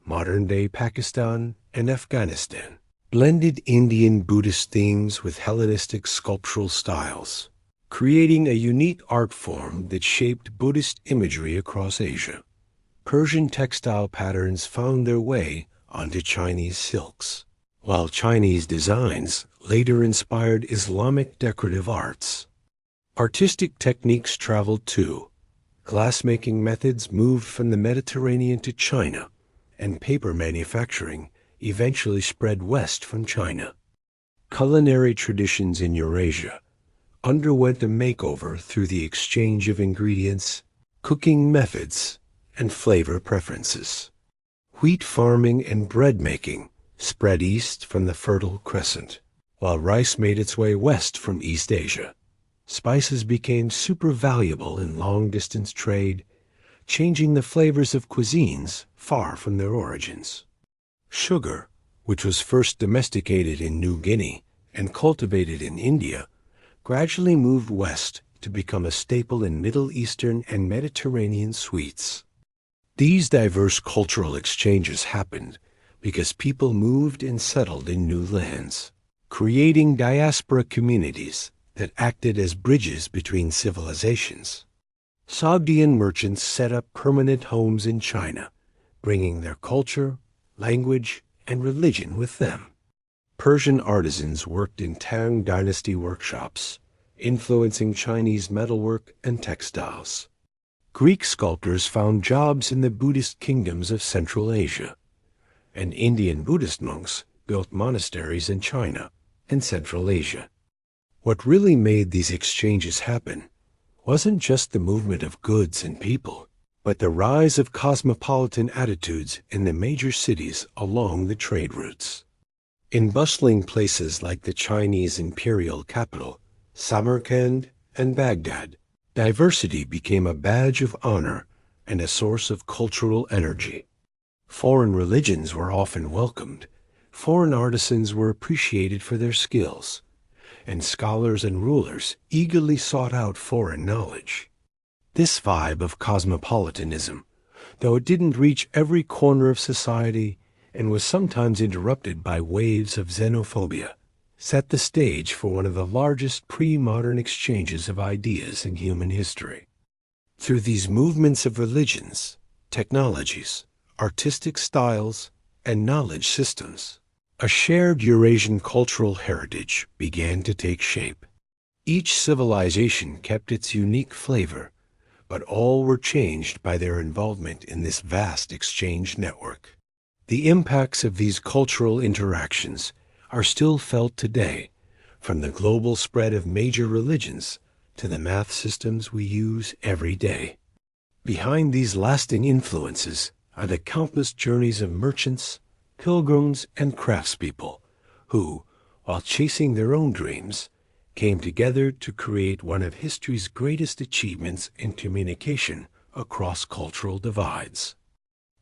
modern-day Pakistan and Afghanistan, blended Indian Buddhist themes with Hellenistic sculptural styles, creating a unique art form that shaped Buddhist imagery across Asia. Persian textile patterns found their way onto Chinese silks, while Chinese designs later inspired Islamic decorative arts. Artistic techniques traveled too. Glassmaking methods moved from the Mediterranean to China, and paper manufacturing eventually spread west from China. Culinary traditions in Eurasia underwent a makeover through the exchange of ingredients, cooking methods, and flavor preferences. Wheat farming and bread making spread east from the Fertile Crescent, while rice made its way west from East Asia. Spices became super valuable in long-distance trade, changing the flavors of cuisines far from their origins. Sugar, which was first domesticated in New Guinea and cultivated in India, gradually moved west to become a staple in Middle Eastern and Mediterranean sweets. These diverse cultural exchanges happened because people moved and settled in new lands, creating diaspora communities that acted as bridges between civilizations. Sogdian merchants set up permanent homes in China, bringing their culture, language, and religion with them. Persian artisans worked in Tang Dynasty workshops, influencing Chinese metalwork and textiles. Greek sculptors found jobs in the Buddhist kingdoms of Central Asia, and Indian Buddhist monks built monasteries in China and Central Asia. What really made these exchanges happen wasn't just the movement of goods and people, but the rise of cosmopolitan attitudes in the major cities along the trade routes. In bustling places like the Chinese imperial capital, Samarkand and Baghdad, diversity became a badge of honor and a source of cultural energy. Foreign religions were often welcomed, foreign artisans were appreciated for their skills, and scholars and rulers eagerly sought out foreign knowledge. This vibe of cosmopolitanism, though it didn't reach every corner of society and was sometimes interrupted by waves of xenophobia, set the stage for one of the largest pre-modern exchanges of ideas in human history. Through these movements of religions, technologies, artistic styles, and knowledge systems, a shared Eurasian cultural heritage began to take shape. Each civilization kept its unique flavor, but all were changed by their involvement in this vast exchange network. The impacts of these cultural interactions are still felt today, from the global spread of major religions to the math systems we use every day. Behind these lasting influences are the countless journeys of merchants, pilgrims, and craftspeople who, while chasing their own dreams, came together to create one of history's greatest achievements in communication across cultural divides.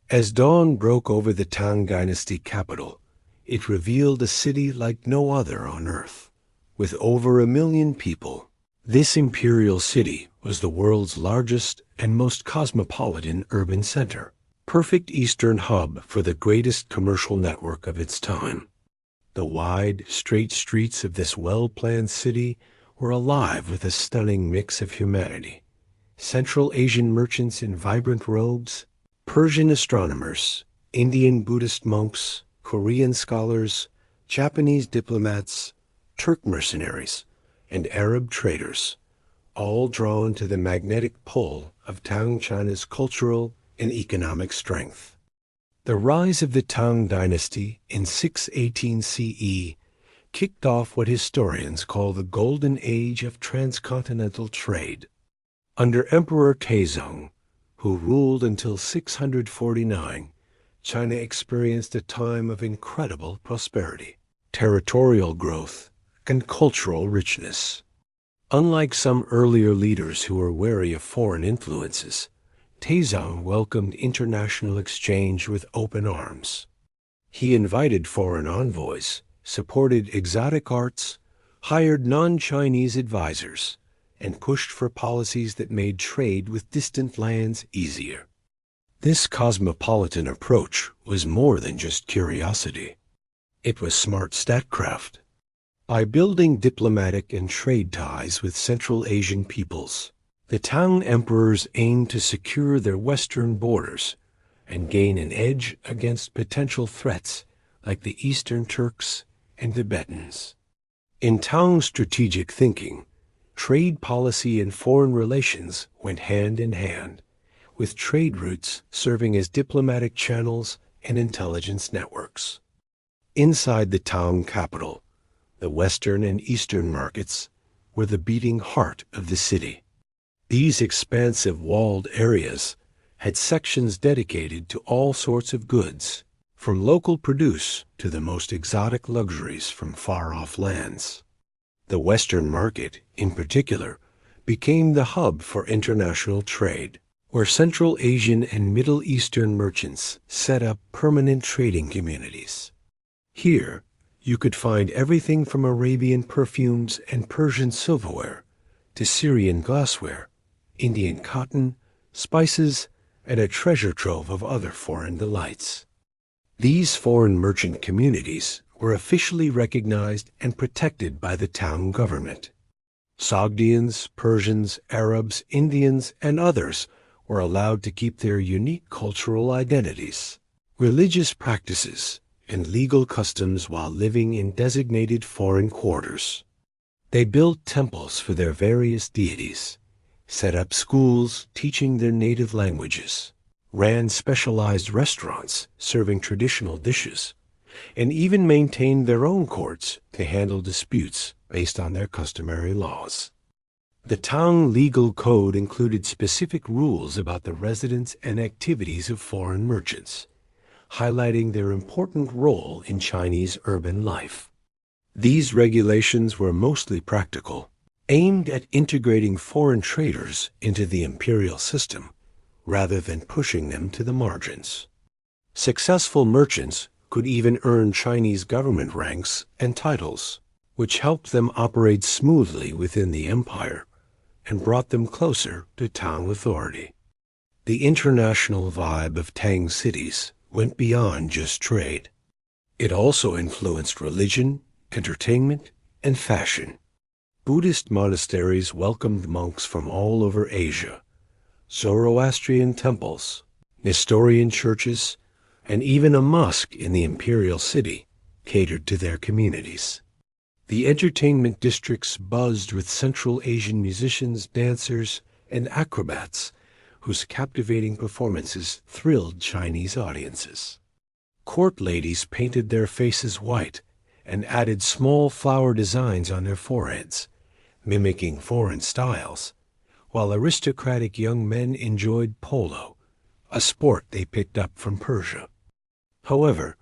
As dawn broke over the Tang Dynasty capital, it revealed a city like no other on Earth. With over 1 million people, this imperial city was the world's largest and most cosmopolitan urban center, perfect eastern hub for the greatest commercial network of its time. The wide, straight streets of this well-planned city were alive with a stunning mix of humanity. Central Asian merchants in vibrant robes, Persian astronomers, Indian Buddhist monks, Korean scholars, Japanese diplomats, Turk mercenaries, and Arab traders, all drawn to the magnetic pull of Tang China's cultural and economic strength. The rise of the Tang Dynasty in 618 CE kicked off what historians call the Golden Age of transcontinental trade. Under Emperor Taizong, who ruled until 649, China experienced a time of incredible prosperity, territorial growth, and cultural richness. Unlike some earlier leaders who were wary of foreign influences, Taizong welcomed international exchange with open arms. He invited foreign envoys, supported exotic arts, hired non-Chinese advisors, and pushed for policies that made trade with distant lands easier. This cosmopolitan approach was more than just curiosity. It was smart statecraft. By building diplomatic and trade ties with Central Asian peoples, the Tang emperors aimed to secure their western borders and gain an edge against potential threats like the Eastern Turks and Tibetans. In Tang strategic thinking, trade policy and foreign relations went hand in hand, with trade routes serving as diplomatic channels and intelligence networks. Inside the Tang capital, the western and eastern markets were the beating heart of the city. These expansive walled areas had sections dedicated to all sorts of goods, from local produce to the most exotic luxuries from far-off lands. The Western market, in particular, became the hub for international trade, where Central Asian and Middle Eastern merchants set up permanent trading communities. Here, you could find everything from Arabian perfumes and Persian silverware to Syrian glassware, Indian cotton, spices, and a treasure trove of other foreign delights. These foreign merchant communities were officially recognized and protected by the Tang government. Sogdians, Persians, Arabs, Indians, and others were allowed to keep their unique cultural identities, religious practices, and legal customs while living in designated foreign quarters. They built temples for their various deities, set up schools teaching their native languages, ran specialized restaurants serving traditional dishes, and even maintained their own courts to handle disputes based on their customary laws. The Tang legal code included specific rules about the residence and activities of foreign merchants, highlighting their important role in Chinese urban life. These regulations were mostly practical, aimed at integrating foreign traders into the imperial system rather than pushing them to the margins. Successful merchants could even earn Chinese government ranks and titles, which helped them operate smoothly within the empire and brought them closer to Tang authority. The international vibe of Tang cities went beyond just trade. It also influenced religion, entertainment, and fashion. Buddhist monasteries welcomed monks from all over Asia. Zoroastrian temples, Nestorian churches, and even a mosque in the imperial city catered to their communities. The entertainment districts buzzed with Central Asian musicians, dancers, and acrobats whose captivating performances thrilled Chinese audiences. Court ladies painted their faces white and added small flower designs on their foreheads, mimicking foreign styles, while aristocratic young men enjoyed polo, a sport they picked up from Persia. However,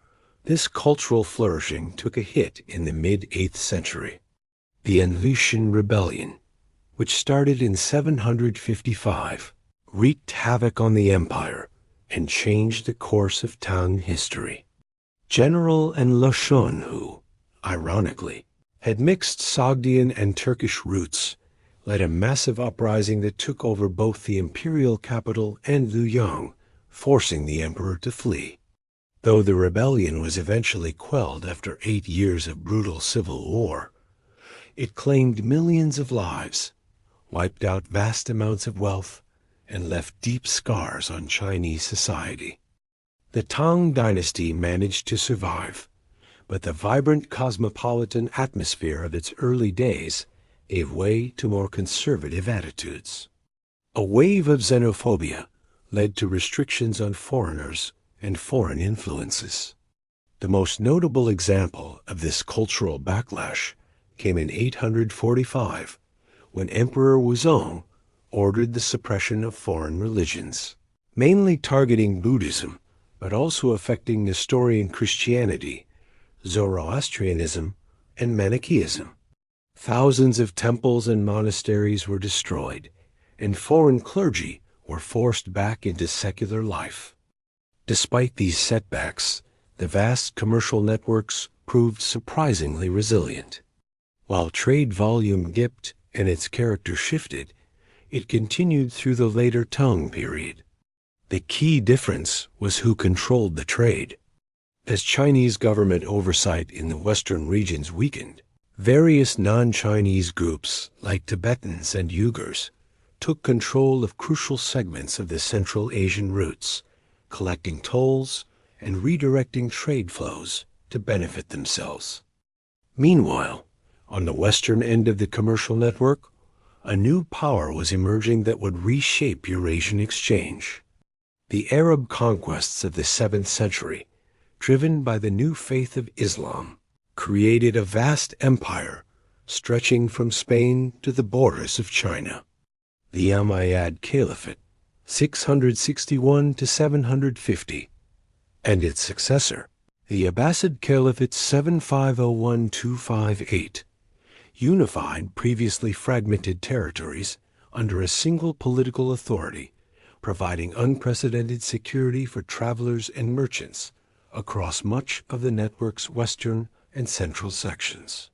this cultural flourishing took a hit in the mid-8th century. The Anlutian Rebellion, which started in 755, wreaked havoc on the empire and changed the course of Tang history. General Enlil, who, ironically, had mixed Sogdian and Turkish roots, led a massive uprising that took over both the imperial capital and Luoyang, forcing the emperor to flee. Though the rebellion was eventually quelled after 8 years of brutal civil war, it claimed millions of lives, wiped out vast amounts of wealth, and left deep scars on Chinese society. The Tang dynasty managed to survive, but the vibrant cosmopolitan atmosphere of its early days gave way to more conservative attitudes. A wave of xenophobia led to restrictions on foreigners and foreign influences. The most notable example of this cultural backlash came in 845, when Emperor Wuzong ordered the suppression of foreign religions, mainly targeting Buddhism, but also affecting Nestorian Christianity, Zoroastrianism, and Manichaeism. Thousands of temples and monasteries were destroyed, and foreign clergy were forced back into secular life. Despite these setbacks, the vast commercial networks proved surprisingly resilient. While trade volume dipped and its character shifted, it continued through the later Tang period. The key difference was who controlled the trade. As Chinese government oversight in the western regions weakened, various non-Chinese groups like Tibetans and Uyghurs took control of crucial segments of the Central Asian routes, collecting tolls and redirecting trade flows to benefit themselves. Meanwhile, on the western end of the commercial network, a new power was emerging that would reshape Eurasian exchange. The Arab conquests of the 7th century, driven by the new faith of Islam, created a vast empire stretching from Spain to the borders of China. The Umayyad Caliphate, 661 to 750, and its successor, the Abbasid Caliphate 750-1-258, unified previously fragmented territories under a single political authority, providing unprecedented security for travelers and merchants across much of the network's western and central sections.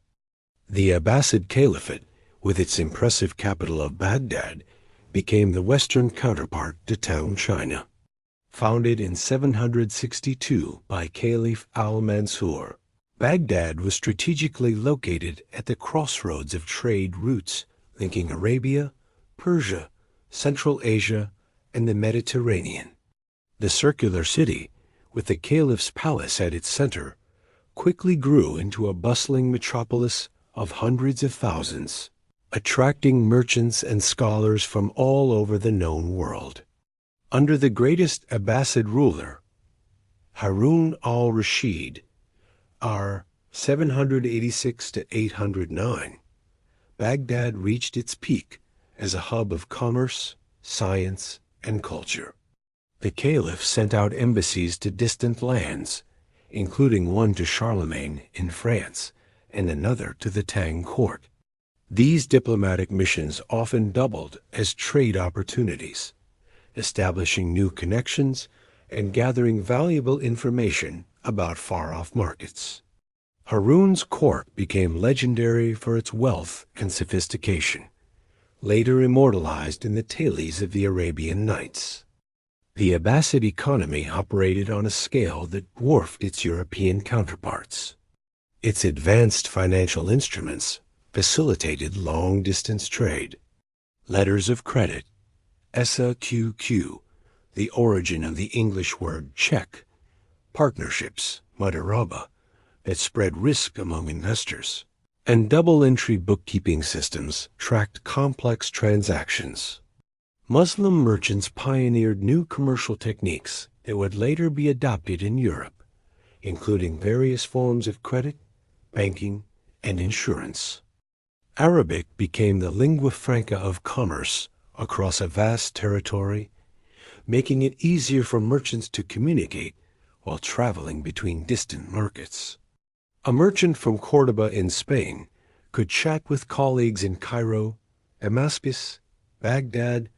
The Abbasid Caliphate, with its impressive capital of Baghdad, became the western counterpart to Tang China. Founded in 762 by Caliph al-Mansur, Baghdad was strategically located at the crossroads of trade routes linking Arabia, Persia, Central Asia, and the Mediterranean. The circular city, with the Caliph's palace at its center, quickly grew into a bustling metropolis of hundreds of thousands, attracting merchants and scholars from all over the known world. Under the greatest Abbasid ruler, Harun al-Rashid, r. 786 to 809, Baghdad reached its peak as a hub of commerce, science, and culture. The Caliph sent out embassies to distant lands, including one to Charlemagne in France and another to the Tang court. These diplomatic missions often doubled as trade opportunities, establishing new connections and gathering valuable information about far-off markets. Harun's court became legendary for its wealth and sophistication, later immortalized in the tales of the Arabian Nights. The Abbasid economy operated on a scale that dwarfed its European counterparts. Its advanced financial instruments facilitated long-distance trade. Letters of credit, SAQQ, the origin of the English word check, partnerships, mudaraba, that spread risk among investors, and double-entry bookkeeping systems tracked complex transactions. Muslim merchants pioneered new commercial techniques that would later be adopted in Europe, including various forms of credit, banking, and insurance. Arabic became the lingua franca of commerce across a vast territory, making it easier for merchants to communicate while traveling between distant markets. A merchant from Córdoba in Spain could chat with colleagues in Cairo, Damascus, Baghdad,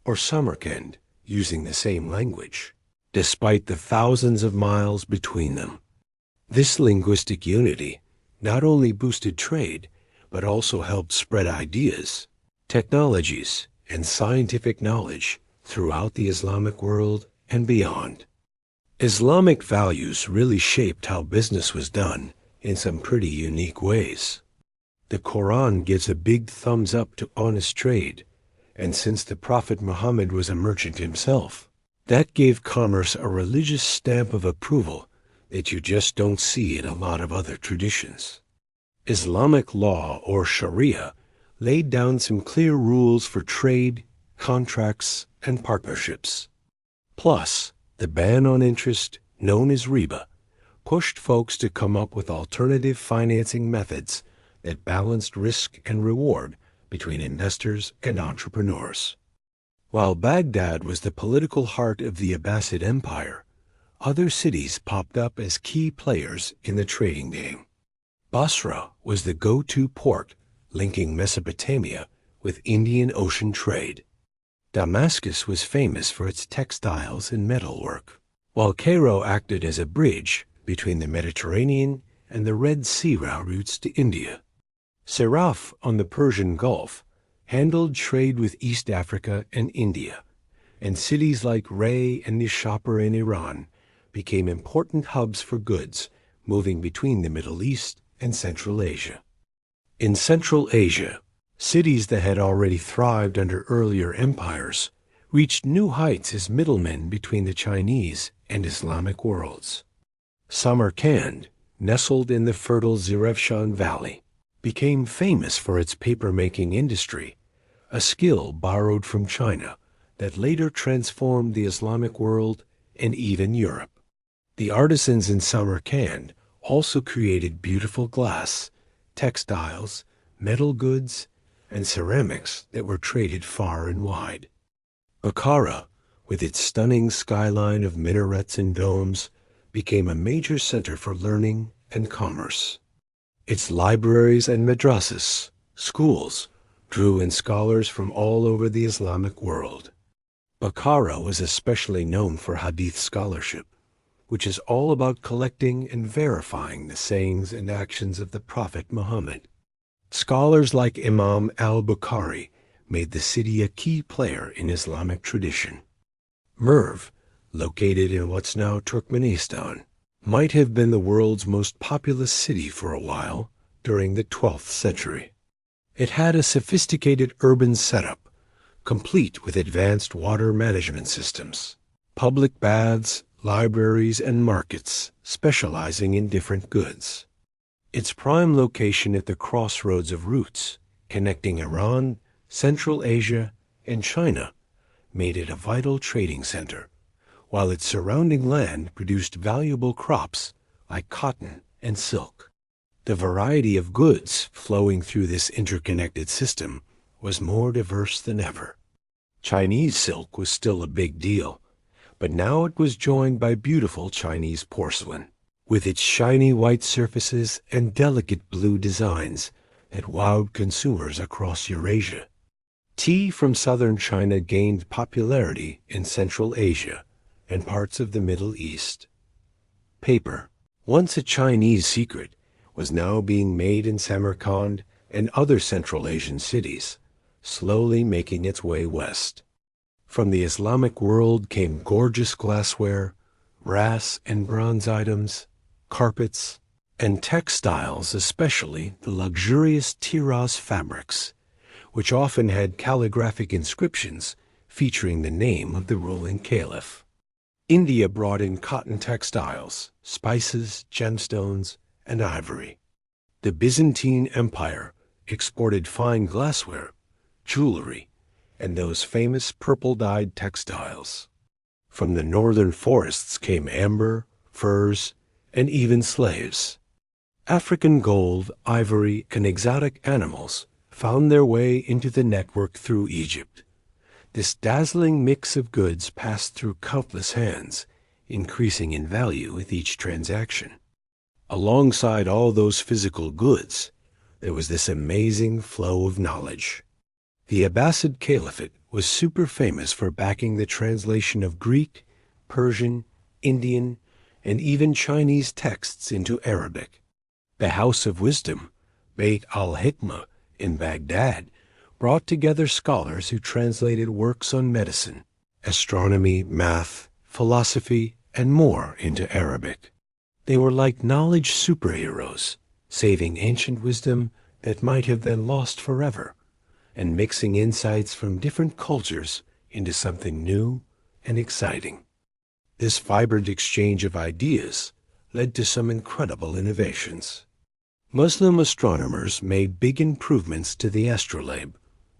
or Samarkand using the same language, despite the thousands of miles between them. This linguistic unity not only boosted trade, but also helped spread ideas, technologies, and scientific knowledge throughout the Islamic world and beyond. Islamic values really shaped how business was done in some pretty unique ways. The Quran gives a big thumbs up to honest trade, and since the Prophet Muhammad was a merchant himself, that gave commerce a religious stamp of approval that you just don't see in a lot of other traditions. Islamic law, or Sharia, laid down some clear rules for trade, contracts, and partnerships. Plus, the ban on interest, known as riba, pushed folks to come up with alternative financing methods that balanced risk and reward between investors and entrepreneurs. While Baghdad was the political heart of the Abbasid Empire, other cities popped up as key players in the trading game. Basra was the go-to port linking Mesopotamia with Indian Ocean trade. Damascus was famous for its textiles and metalwork, while Cairo acted as a bridge between the Mediterranean and the Red Sea routes to India. Siraf on the Persian Gulf handled trade with East Africa and India, and cities like Ray and Nishapur in Iran became important hubs for goods moving between the Middle East and Central Asia. In Central Asia, cities that had already thrived under earlier empires reached new heights as middlemen between the Chinese and Islamic worlds. Samarkand, nestled in the fertile Zarafshan Valley, became famous for its paper-making industry, a skill borrowed from China that later transformed the Islamic world and even Europe. The artisans in Samarkand also created beautiful glass, textiles, metal goods, and ceramics that were traded far and wide. Bukhara, with its stunning skyline of minarets and domes, became a major center for learning and commerce. Its libraries and madrasas, schools, drew in scholars from all over the Islamic world. Bukhara was especially known for hadith scholarship, which is all about collecting and verifying the sayings and actions of the Prophet Muhammad. Scholars like Imam al-Bukhari made the city a key player in Islamic tradition. Merv, located in what's now Turkmenistan, might have been the world's most populous city for a while during the 12th century. It had a sophisticated urban setup, complete with advanced water management systems, public baths, libraries, and markets specializing in different goods. Its prime location at the crossroads of routes connecting Iran, Central Asia, and China made it a vital trading center, while its surrounding land produced valuable crops like cotton and silk. The variety of goods flowing through this interconnected system was more diverse than ever. Chinese silk was still a big deal, but now it was joined by beautiful Chinese porcelain, with its shiny white surfaces and delicate blue designs that wowed consumers across Eurasia. Tea from southern China gained popularity in Central Asia and parts of the Middle East. Paper, once a Chinese secret, was now being made in Samarkand and other Central Asian cities, slowly making its way west. From the Islamic world came gorgeous glassware, brass and bronze items, carpets, and textiles, especially the luxurious Tiraz fabrics, which often had calligraphic inscriptions featuring the name of the ruling caliph. India brought in cotton textiles, spices, gemstones, and ivory. The Byzantine Empire exported fine glassware, jewelry, and those famous purple-dyed textiles. From the northern forests came amber, furs, and even slaves. African gold, ivory, and exotic animals found their way into the network through Egypt. This dazzling mix of goods passed through countless hands, increasing in value with each transaction. Alongside all those physical goods, there was this amazing flow of knowledge. The Abbasid Caliphate was super famous for backing the translation of Greek, Persian, Indian, and even Chinese texts into Arabic. The House of Wisdom, Beit al-Hikmah, in Baghdad, brought together scholars who translated works on medicine, astronomy, math, philosophy, and more into Arabic. They were like knowledge superheroes, saving ancient wisdom that might have been lost forever, and mixing insights from different cultures into something new and exciting. This vibrant exchange of ideas led to some incredible innovations. Muslim astronomers made big improvements to the astrolabe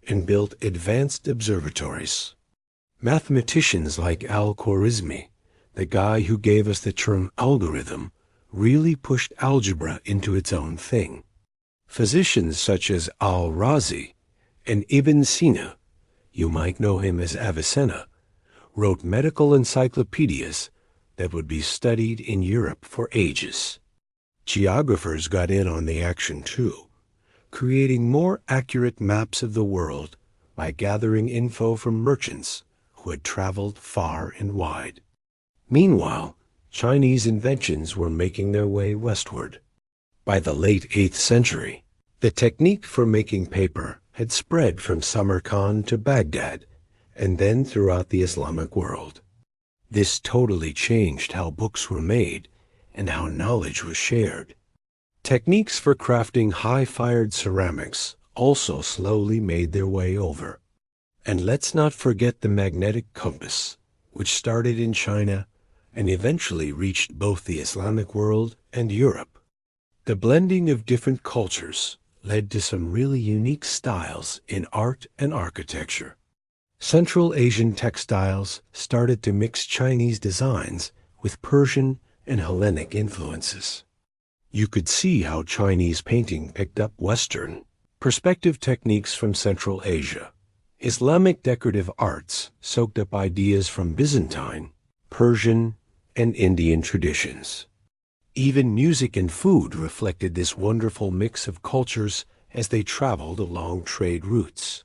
and built advanced observatories. Mathematicians like Al-Khwarizmi, the guy who gave us the term algorithm, really pushed algebra into its own thing. Physicians such as Al-Razi and Ibn Sina you might know him as Avicenna, wrote medical encyclopedias that would be studied in Europe for ages. Geographers got in on the action too, creating more accurate maps of the world by gathering info from merchants who had traveled far and wide. Meanwhile, Chinese inventions were making their way westward. By the late 8th century, the technique for making paper had spread from Samarkand to Baghdad and then throughout the Islamic world. This totally changed how books were made and how knowledge was shared. Techniques for crafting high-fired ceramics also slowly made their way over. And let's not forget the magnetic compass, which started in China and eventually reached both the Islamic world and Europe. The blending of different cultures led to some really unique styles in art and architecture. Central Asian textiles started to mix Chinese designs with Persian and Hellenic influences. You could see how Chinese painting picked up Western perspective techniques from Central Asia. Islamic decorative arts soaked up ideas from Byzantine, Persian, and Indian traditions. Even music and food reflected this wonderful mix of cultures as they traveled along trade routes.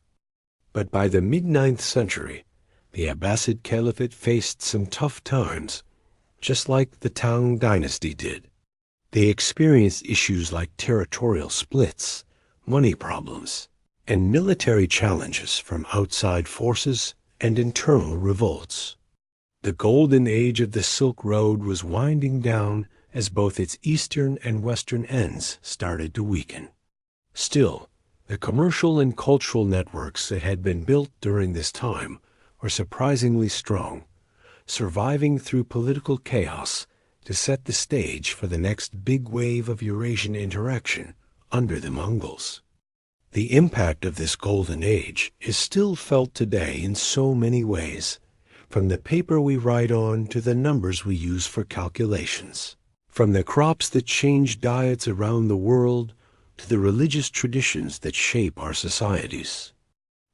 But by the mid-9th century, the Abbasid Caliphate faced some tough times, just like the Tang dynasty did. They experienced issues like territorial splits, money problems, and military challenges from outside forces and internal revolts. The golden age of the Silk Road was winding down as both its eastern and western ends started to weaken. Still, the commercial and cultural networks that had been built during this time were surprisingly strong, surviving through political chaos to set the stage for the next big wave of Eurasian interaction under the Mongols. The impact of this golden age is still felt today in so many ways, from the paper we write on to the numbers we use for calculations, from the crops that change diets around the world to the religious traditions that shape our societies.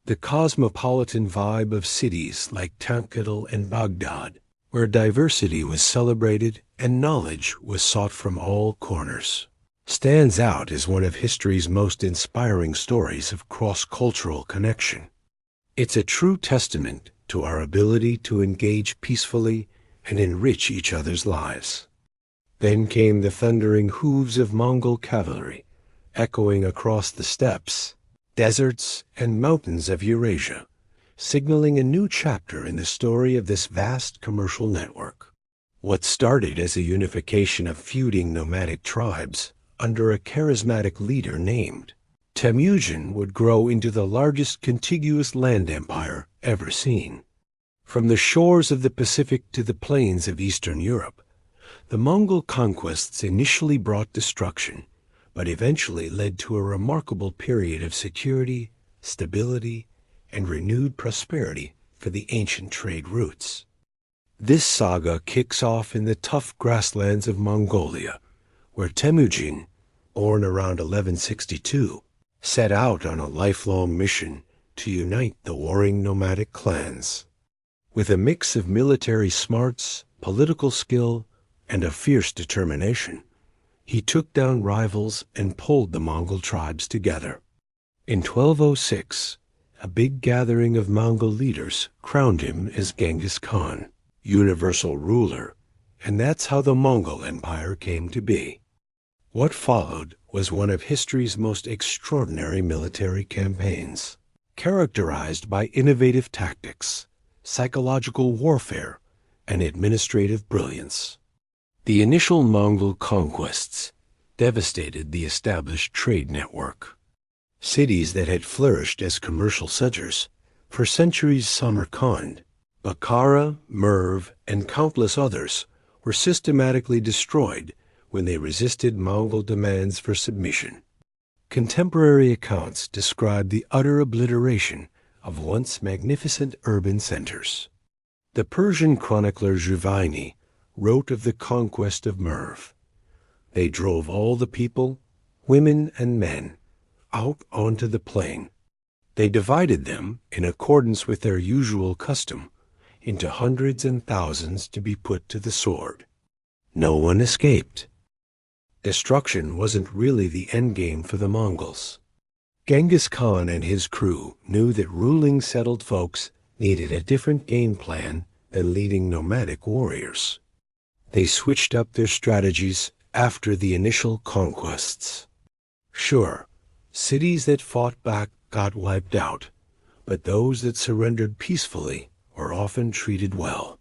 The cosmopolitan vibe of cities like Tankadal and Baghdad, where diversity was celebrated and knowledge was sought from all corners, stands out as one of history's most inspiring stories of cross-cultural connection. It's a true testament to our ability to engage peacefully and enrich each other's lives. Then came the thundering hooves of Mongol cavalry, echoing across the steppes, deserts, and mountains of Eurasia, signaling a new chapter in the story of this vast commercial network. What started as a unification of feuding nomadic tribes under a charismatic leader named Temujin would grow into the largest contiguous land empire ever seen. From the shores of the Pacific to the plains of Eastern Europe, the Mongol conquests initially brought destruction, but eventually led to a remarkable period of security, stability, and renewed prosperity for the ancient trade routes. This saga kicks off in the tough grasslands of Mongolia, where Temujin, born around 1162, set out on a lifelong mission to unite the warring nomadic clans. With a mix of military smarts, political skill, and a fierce determination, he took down rivals and pulled the Mongol tribes together. In 1206, a big gathering of Mongol leaders crowned him as Genghis Khan, universal ruler, and that's how the Mongol Empire came to be. What followed was one of history's most extraordinary military campaigns, characterized by innovative tactics, psychological warfare, and administrative brilliance. The initial Mongol conquests devastated the established trade network. Cities that had flourished as commercial centers for centuries, Samarkand, Bukhara, Merv, and countless others, were systematically destroyed when they resisted Mongol demands for submission. Contemporary accounts describe the utter obliteration of once magnificent urban centers. The Persian chronicler Juvaini wrote of the conquest of Merv. They drove all the people, women and men, out onto the plain. They divided them, in accordance with their usual custom, into hundreds and thousands to be put to the sword. No one escaped. Destruction wasn't really the endgame for the Mongols. Genghis Khan and his crew knew that ruling settled folks needed a different game plan than leading nomadic warriors. They switched up their strategies after the initial conquests. Sure, cities that fought back got wiped out, but those that surrendered peacefully were often treated well.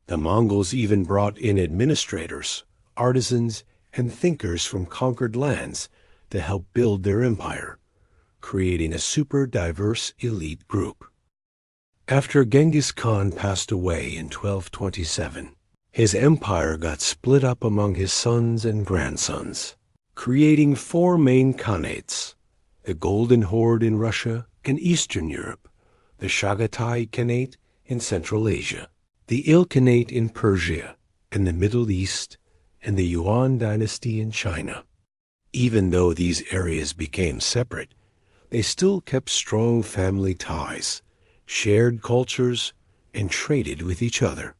The Mongols even brought in administrators, artisans, and thinkers from conquered lands to help build their empire, creating a super diverse elite group. After Genghis Khan passed away in 1227, his empire got split up among his sons and grandsons, creating four main khanates: the Golden Horde in Russia and Eastern Europe, the Chagatai Khanate in Central Asia, the Ilkhanate in Persia and the Middle East, and the Yuan dynasty in China. Even though these areas became separate, they still kept strong family ties, shared cultures, and traded with each other.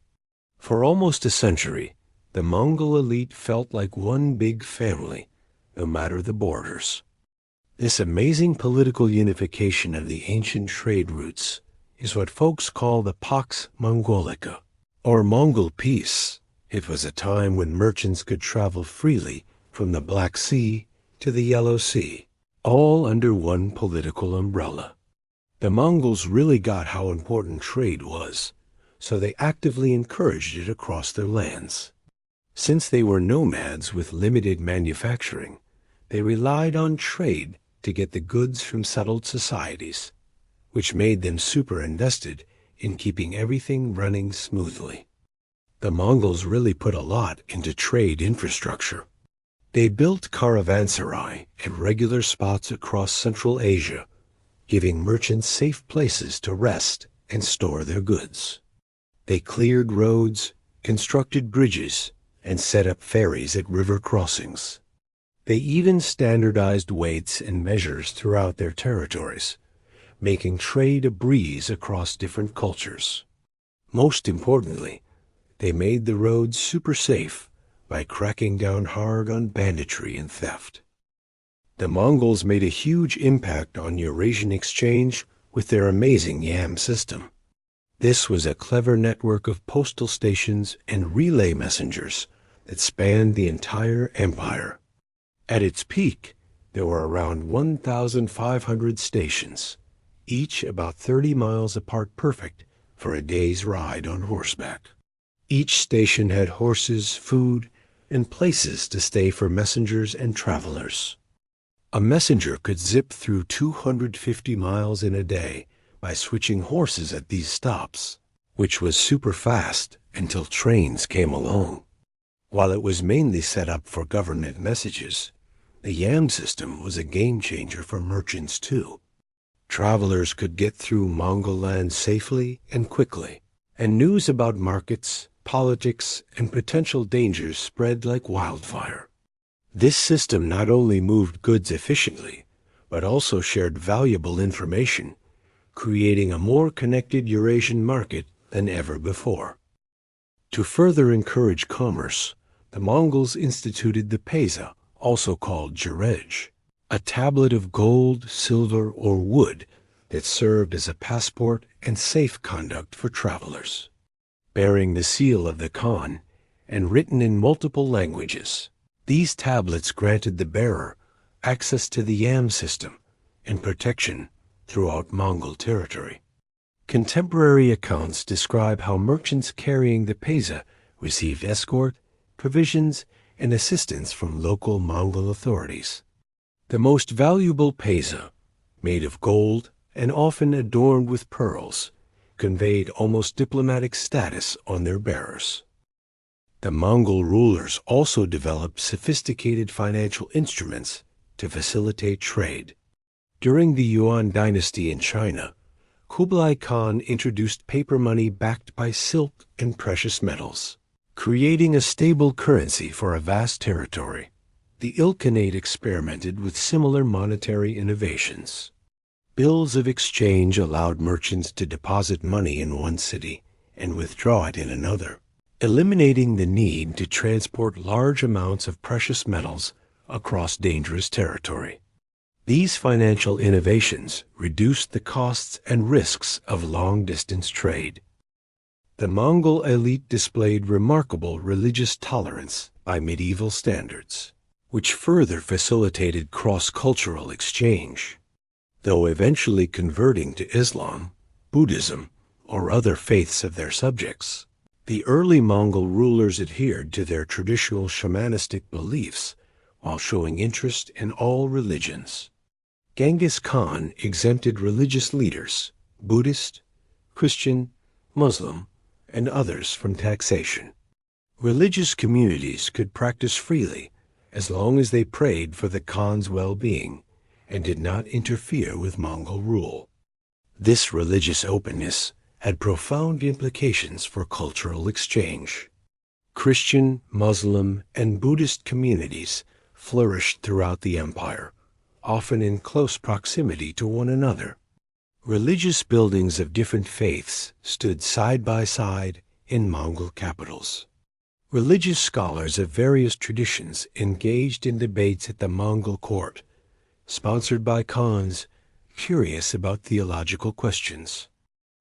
For almost a century, the Mongol elite felt like one big family, no matter the borders. This amazing political unification of the ancient trade routes is what folks call the Pax Mongolica, or Mongol Peace. It was a time when merchants could travel freely from the Black Sea to the Yellow Sea, all under one political umbrella. The Mongols really got how important trade was, so they actively encouraged it across their lands. Since they were nomads with limited manufacturing, they relied on trade to get the goods from settled societies, which made them super invested in keeping everything running smoothly. The Mongols really put a lot into trade infrastructure. They built caravanserais at regular spots across Central Asia, giving merchants safe places to rest and store their goods. They cleared roads, constructed bridges, and set up ferries at river crossings. They even standardized weights and measures throughout their territories, making trade a breeze across different cultures. Most importantly, they made the roads super safe by cracking down hard on banditry and theft. The Mongols made a huge impact on Eurasian exchange with their amazing yam system. This was a clever network of postal stations and relay messengers that spanned the entire empire. At its peak, there were around 1,500 stations, each about 30 miles apart, perfect for a day's ride on horseback. Each station had horses, food, and places to stay for messengers and travelers. A messenger could zip through 250 miles in a day by switching horses at these stops, which was super fast until trains came along. While it was mainly set up for government messages, the yam system was a game changer for merchants too. Travelers could get through Mongol land safely and quickly, and news about markets, politics, and potential dangers spread like wildfire. This system not only moved goods efficiently, but also shared valuable information, creating a more connected Eurasian market than ever before. To further encourage commerce, the Mongols instituted the pesa, also called jirej, a tablet of gold, silver, or wood that served as a passport and safe conduct for travelers. Bearing the seal of the Khan and written in multiple languages, these tablets granted the bearer access to the yam system and protection throughout Mongol territory. Contemporary accounts describe how merchants carrying the pesa received escort, provisions, and assistance from local Mongol authorities. The most valuable pesa, made of gold and often adorned with pearls, conveyed almost diplomatic status on their bearers. The Mongol rulers also developed sophisticated financial instruments to facilitate trade. During the Yuan dynasty in China, Kublai Khan introduced paper money backed by silk and precious metals, creating a stable currency for a vast territory. The Ilkhanate experimented with similar monetary innovations. Bills of exchange allowed merchants to deposit money in one city and withdraw it in another, eliminating the need to transport large amounts of precious metals across dangerous territory. These financial innovations reduced the costs and risks of long-distance trade. The Mongol elite displayed remarkable religious tolerance by medieval standards, which further facilitated cross-cultural exchange. Though eventually converting to Islam, Buddhism, or other faiths of their subjects, the early Mongol rulers adhered to their traditional shamanistic beliefs while showing interest in all religions. Genghis Khan exempted religious leaders, Buddhist, Christian, Muslim, and others from taxation. Religious communities could practice freely as long as they prayed for the Khan's well-being and did not interfere with Mongol rule. This religious openness had profound implications for cultural exchange. Christian, Muslim, and Buddhist communities flourished throughout the empire, often in close proximity to one another. Religious buildings of different faiths stood side by side in Mongol capitals. Religious scholars of various traditions engaged in debates at the Mongol court, sponsored by Khans curious about theological questions.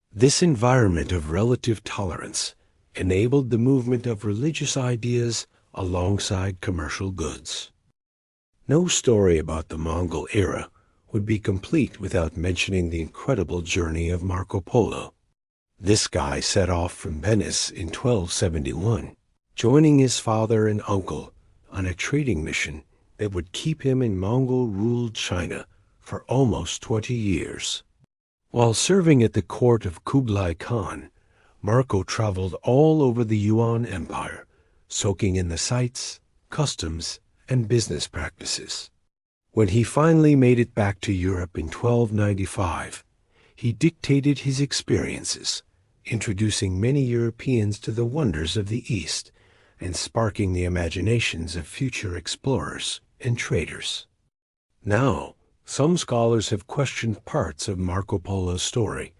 This environment of relative tolerance enabled the movement of religious ideas alongside commercial goods. No story about the Mongol era would be complete without mentioning the incredible journey of Marco Polo. This guy set off from Venice in 1271, joining his father and uncle on a trading mission that would keep him in Mongol-ruled China for almost 20 years. While serving at the court of Kublai Khan, Marco traveled all over the Yuan Empire, soaking in the sights, customs, and business practices. When he finally made it back to Europe in 1295, he dictated his experiences, introducing many Europeans to the wonders of the East and sparking the imaginations of future explorers and traders. Now, some scholars have questioned parts of Marco Polo's story,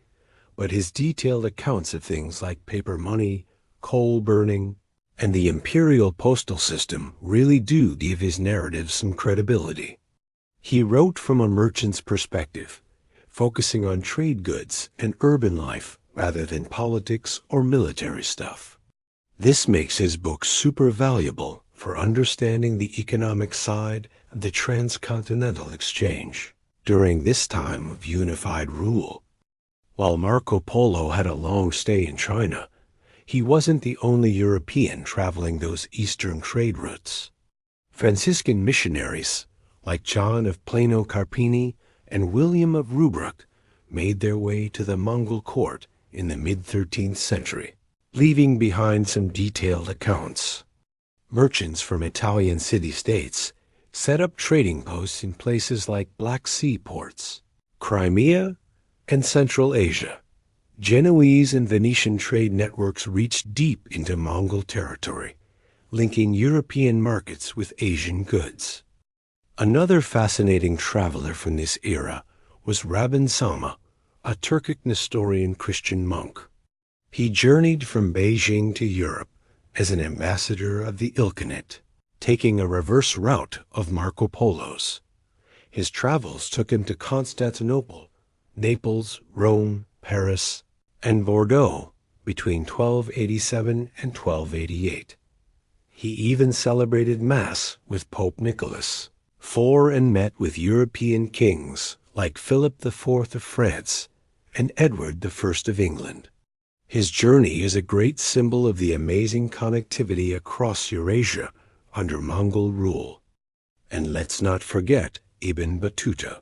but his detailed accounts of things like paper money, coal burning, and the imperial postal system really do give his narrative some credibility. He wrote from a merchant's perspective, focusing on trade goods and urban life rather than politics or military stuff. This makes his book super valuable for understanding the economic side of the transcontinental exchange during this time of unified rule. While Marco Polo had a long stay in China, he wasn't the only European traveling those eastern trade routes. Franciscan missionaries like John of Plano Carpini and William of Rubruck made their way to the Mongol court in the mid-13th century, leaving behind some detailed accounts. Merchants from Italian city-states set up trading posts in places like Black Sea ports, Crimea, and Central Asia. Genoese and Venetian trade networks reached deep into Mongol territory, linking European markets with Asian goods. Another fascinating traveler from this era was Rabban Sama, a Turkic Nestorian Christian monk. He journeyed from Beijing to Europe as an ambassador of the Ilkhanate, taking a reverse route of Marco Polo's. His travels took him to Constantinople, Naples, Rome, Paris, and Bordeaux between 1287 and 1288. He even celebrated Mass with Pope Nicholas IV and met with European kings like Philip IV of France and Edward I of England. His journey is a great symbol of the amazing connectivity across Eurasia under Mongol rule. And let's not forget Ibn Battuta,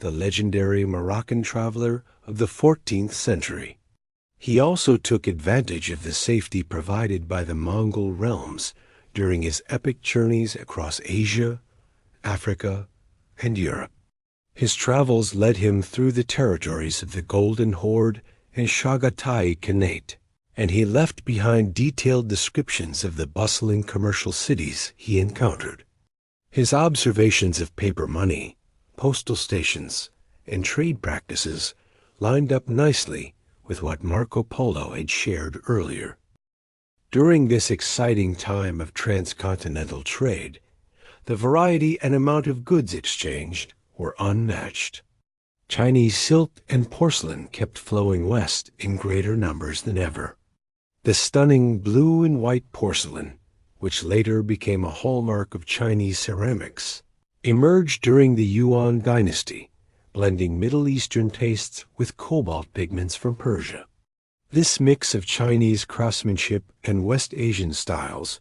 the legendary Moroccan traveler of the 14th century. He also took advantage of the safety provided by the Mongol realms during his epic journeys across Asia, Africa, and Europe. His travels led him through the territories of the Golden Horde and Chagatai Khanate, and he left behind detailed descriptions of the bustling commercial cities he encountered. His observations of paper money, postal stations, and trade practices lined up nicely with what Marco Polo had shared earlier. During this exciting time of transcontinental trade, the variety and amount of goods exchanged were unmatched. Chinese silk and porcelain kept flowing west in greater numbers than ever. The stunning blue and white porcelain, which later became a hallmark of Chinese ceramics, emerged during the Yuan dynasty, blending Middle Eastern tastes with cobalt pigments from Persia. This mix of Chinese craftsmanship and West Asian styles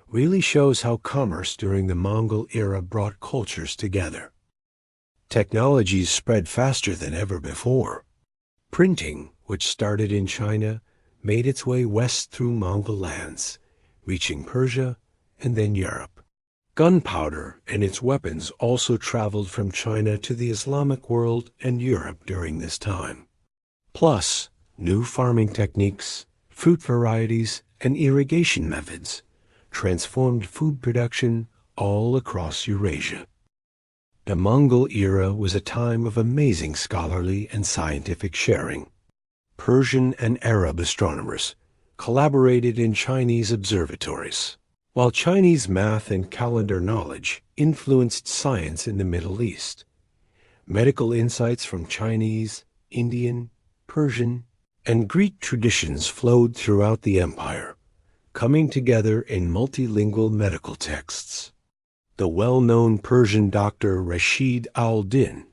really shows how commerce during the Mongol era brought cultures together. Technologies spread faster than ever before. Printing, which started in China, made its way west through Mongol lands, reaching Persia and then Europe. Gunpowder and its weapons also traveled from China to the Islamic world and Europe during this time. Plus, new farming techniques, fruit varieties, and irrigation methods transformed food production all across Eurasia. The Mongol era was a time of amazing scholarly and scientific sharing. Persian and Arab astronomers collaborated in Chinese observatories, while Chinese math and calendar knowledge influenced science in the Middle East. Medical insights from Chinese, Indian, Persian, and Greek traditions flowed throughout the empire, coming together in multilingual medical texts. The well-known Persian doctor Rashid al-Din,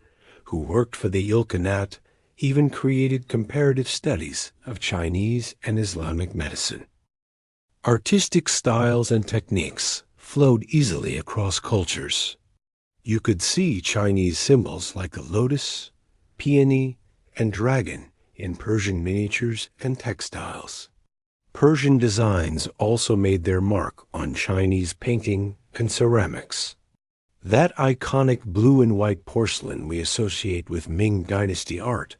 who worked for the Ilkhanate, even created comparative studies of Chinese and Islamic medicine. Artistic styles and techniques flowed easily across cultures. You could see Chinese symbols like the lotus, peony, and dragon in Persian miniatures and textiles. Persian designs also made their mark on Chinese painting and ceramics. That iconic blue and white porcelain we associate with Ming Dynasty art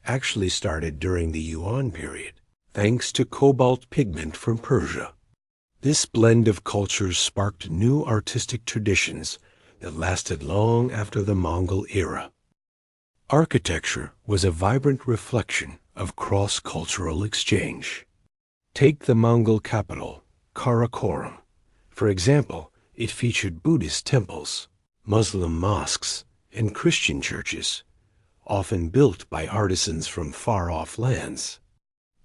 actually started during the Yuan period, thanks to cobalt pigment from Persia. This blend of cultures sparked new artistic traditions that lasted long after the Mongol era. Architecture was a vibrant reflection of cross-cultural exchange. Take the Mongol capital, Karakorum. For example, it featured Buddhist temples, Muslim mosques, and Christian churches, often built by artisans from far-off lands.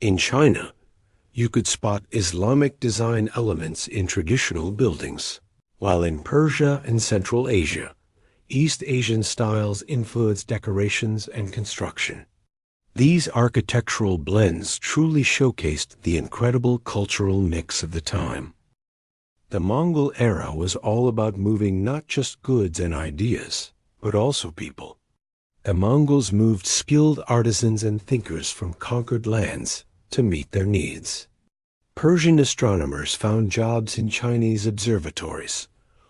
In China, you could spot Islamic design elements in traditional buildings, while in Persia and Central Asia, East Asian styles influenced decorations and construction. These architectural blends truly showcased the incredible cultural mix of the time. The Mongol era was all about moving not just goods and ideas, but also people. The Mongols moved skilled artisans and thinkers from conquered lands to meet their needs. Persian astronomers found jobs in Chinese observatories,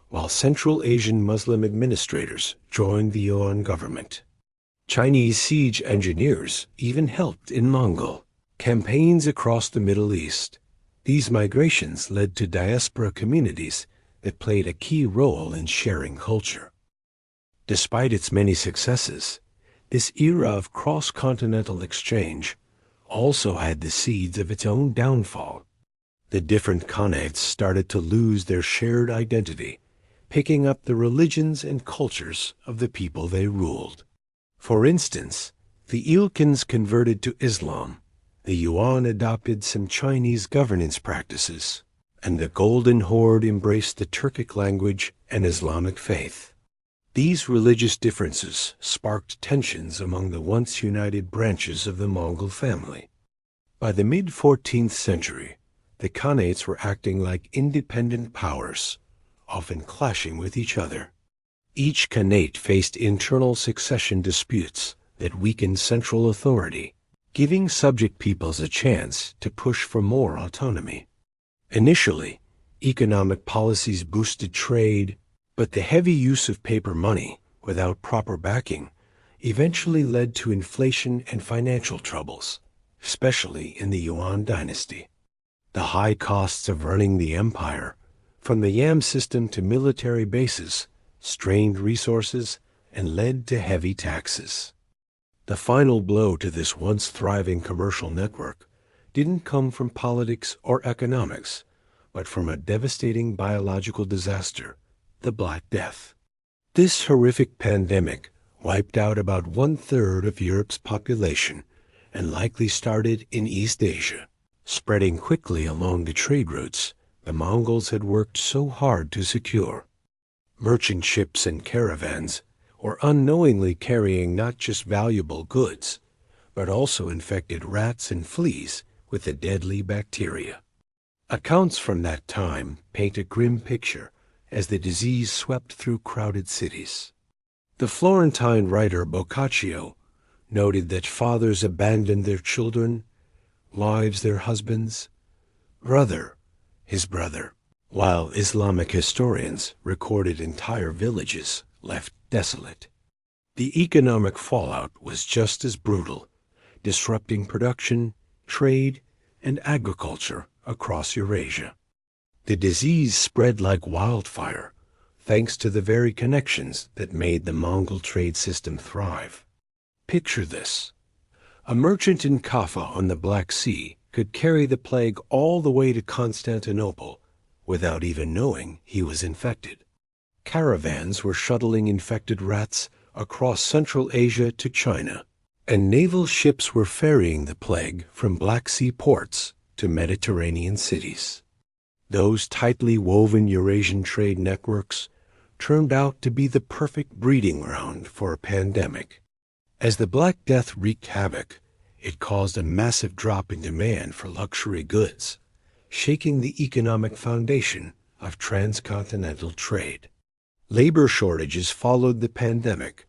while Central Asian Muslim administrators joined the Yuan government. Chinese siege engineers even helped in Mongol campaigns across the Middle East. These migrations led to diaspora communities that played a key role in sharing culture. Despite its many successes, this era of cross-continental exchange also had the seeds of its own downfall. The different khanates started to lose their shared identity, picking up the religions and cultures of the people they ruled. For instance, the Ilkhans converted to Islam, the Yuan adopted some Chinese governance practices, and the Golden Horde embraced the Turkic language and Islamic faith. These religious differences sparked tensions among the once united branches of the Mongol family. By the mid-14th century, the khanates were acting like independent powers, often clashing with each other. Each khanate faced internal succession disputes that weakened central authority, giving subject peoples a chance to push for more autonomy. Initially, economic policies boosted trade, but the heavy use of paper money without proper backing eventually led to inflation and financial troubles, especially in the Yuan dynasty. The high costs of running the empire, from the yam system to military bases, strained resources and led to heavy taxes. The final blow to this once thriving commercial network didn't come from politics or economics, but from a devastating biological disaster, the Black Death. This horrific pandemic wiped out about 1/3 of Europe's population and likely started in East Asia. Spreading quickly along the trade routes the Mongols had worked so hard to secure. Merchant ships and caravans were unknowingly carrying not just valuable goods, but also infected rats and fleas with the deadly bacteria. Accounts from that time paint a grim picture as the disease swept through crowded cities. The Florentine writer Boccaccio noted that fathers abandoned their children, wives their husbands, brother his brother, while Islamic historians recorded entire villages left desolate. The economic fallout was just as brutal, disrupting production, trade, and agriculture across Eurasia. The disease spread like wildfire, thanks to the very connections that made the Mongol trade system thrive. Picture this. A merchant in Kaffa on the Black Sea could carry the plague all the way to Constantinople without even knowing he was infected. Caravans were shuttling infected rats across Central Asia to China, and naval ships were ferrying the plague from Black Sea ports to Mediterranean cities. Those tightly woven Eurasian trade networks turned out to be the perfect breeding ground for a pandemic. As the Black Death wreaked havoc, it caused a massive drop in demand for luxury goods, shaking the economic foundation of transcontinental trade. Labor shortages followed the pandemic,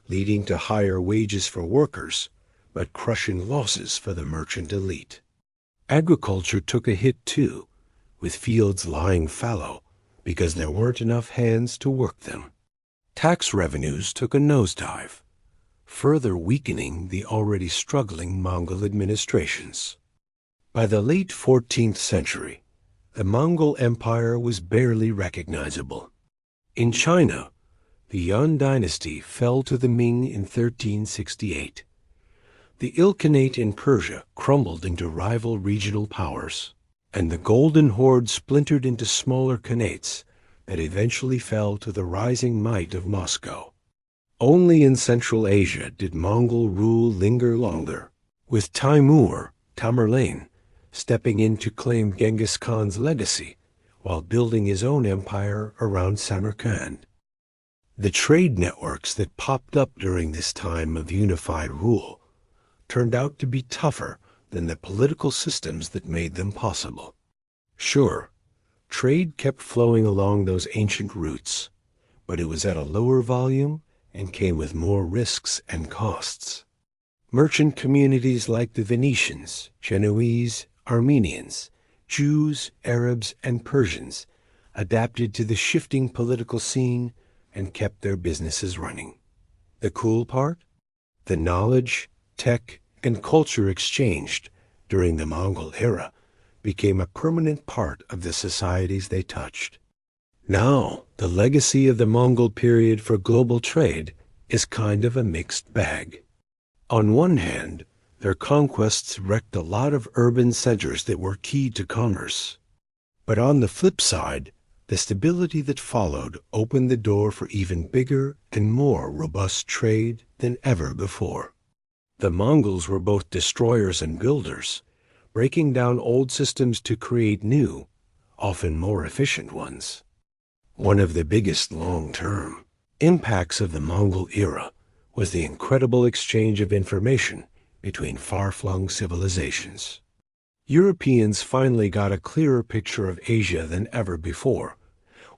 leading to higher wages for workers, but crushing losses for the merchant elite. Agriculture took a hit too, with fields lying fallow because there weren't enough hands to work them. Tax revenues took a nosedive, further weakening the already struggling Mongol administrations. By the late 14th century, the Mongol Empire was barely recognizable. In China, the Yuan dynasty fell to the Ming in 1368. The Ilkhanate in Persia crumbled into rival regional powers, and the Golden Horde splintered into smaller khanates that eventually fell to the rising might of Moscow. Only in Central Asia did Mongol rule linger longer, with Tamerlane, stepping in to claim Genghis Khan's legacy while building his own empire around Samarkand. The trade networks that popped up during this time of unified rule turned out to be tougher than the political systems that made them possible. Sure, trade kept flowing along those ancient routes, but it was at a lower volume and came with more risks and costs. Merchant communities like the Venetians, Genoese, Armenians, Jews, Arabs, and Persians adapted to the shifting political scene and kept their businesses running. The cool part? The knowledge, tech, and culture exchanged during the Mongol era became a permanent part of the societies they touched. Now, the legacy of the Mongol period for global trade is kind of a mixed bag. On one hand, their conquests wrecked a lot of urban centers that were key to commerce. But on the flip side, the stability that followed opened the door for even bigger and more robust trade than ever before. The Mongols were both destroyers and builders, breaking down old systems to create new, often more efficient ones. One of the biggest long-term impacts of the Mongol era was the incredible exchange of information between far-flung civilizations. Europeans finally got a clearer picture of Asia than ever before,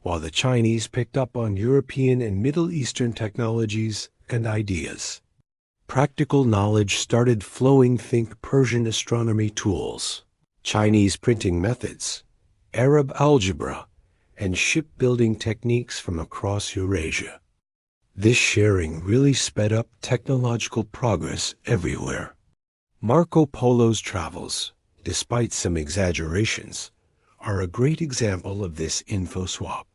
while the Chinese picked up on European and Middle Eastern technologies and ideas. Practical knowledge started flowing. Think Persian astronomy tools, Chinese printing methods, Arab algebra, and shipbuilding techniques from across Eurasia. This sharing really sped up technological progress everywhere. Marco Polo's travels, despite some exaggerations, are a great example of this info swap.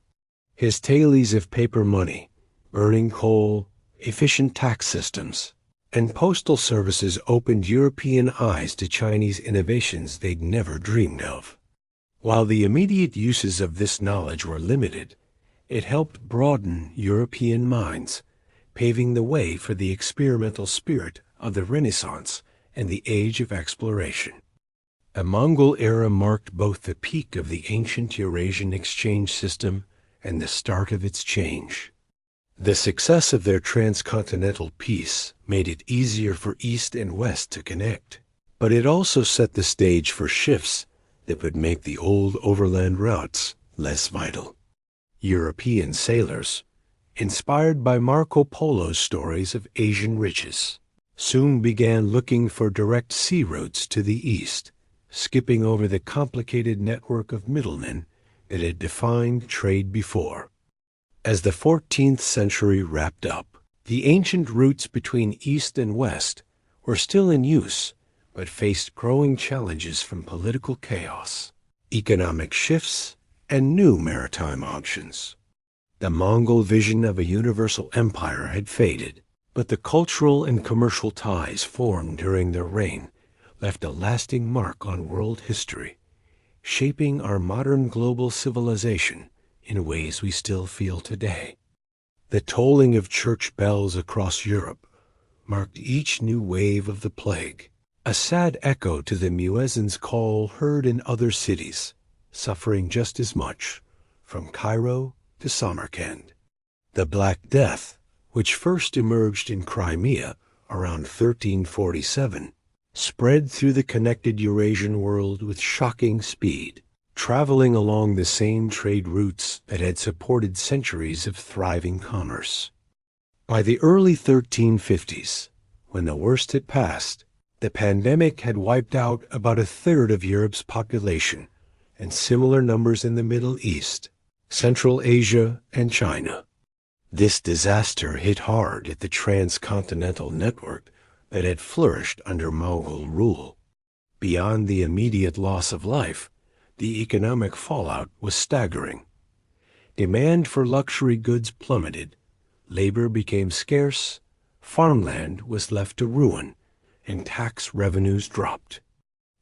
His tales of paper money, burning coal, efficient tax systems, and postal services opened European eyes to Chinese innovations they'd never dreamed of. While the immediate uses of this knowledge were limited, it helped broaden European minds, paving the way for the experimental spirit of the Renaissance and the Age of Exploration. The Mongol era marked both the peak of the ancient Eurasian exchange system and the start of its change. The success of their transcontinental peace made it easier for East and West to connect, but it also set the stage for shifts that would make the old overland routes less vital. European sailors, inspired by Marco Polo's stories of Asian riches, soon began looking for direct sea routes to the east, skipping over the complicated network of middlemen that had defined trade before. As the 14th century wrapped up, the ancient routes between East and West were still in use, but faced growing challenges from political chaos, economic shifts, and new maritime options. The Mongol vision of a universal empire had faded, but the cultural and commercial ties formed during their reign left a lasting mark on world history, shaping our modern global civilization in ways we still feel today. The tolling of church bells across Europe marked each new wave of the plague, a sad echo to the muezzin's call heard in other cities, suffering just as much, from Cairo to Samarkand. The Black Death, which first emerged in Crimea around 1347, spread through the connected Eurasian world with shocking speed, traveling along the same trade routes that had supported centuries of thriving commerce. By the early 1350s, when the worst had passed, the pandemic had wiped out about a third of Europe's population, and similar numbers in the Middle East, Central Asia, and China. This disaster hit hard at the transcontinental network that had flourished under Mongol rule. Beyond the immediate loss of life, the economic fallout was staggering. Demand for luxury goods plummeted, labor became scarce, farmland was left to ruin, and tax revenues dropped.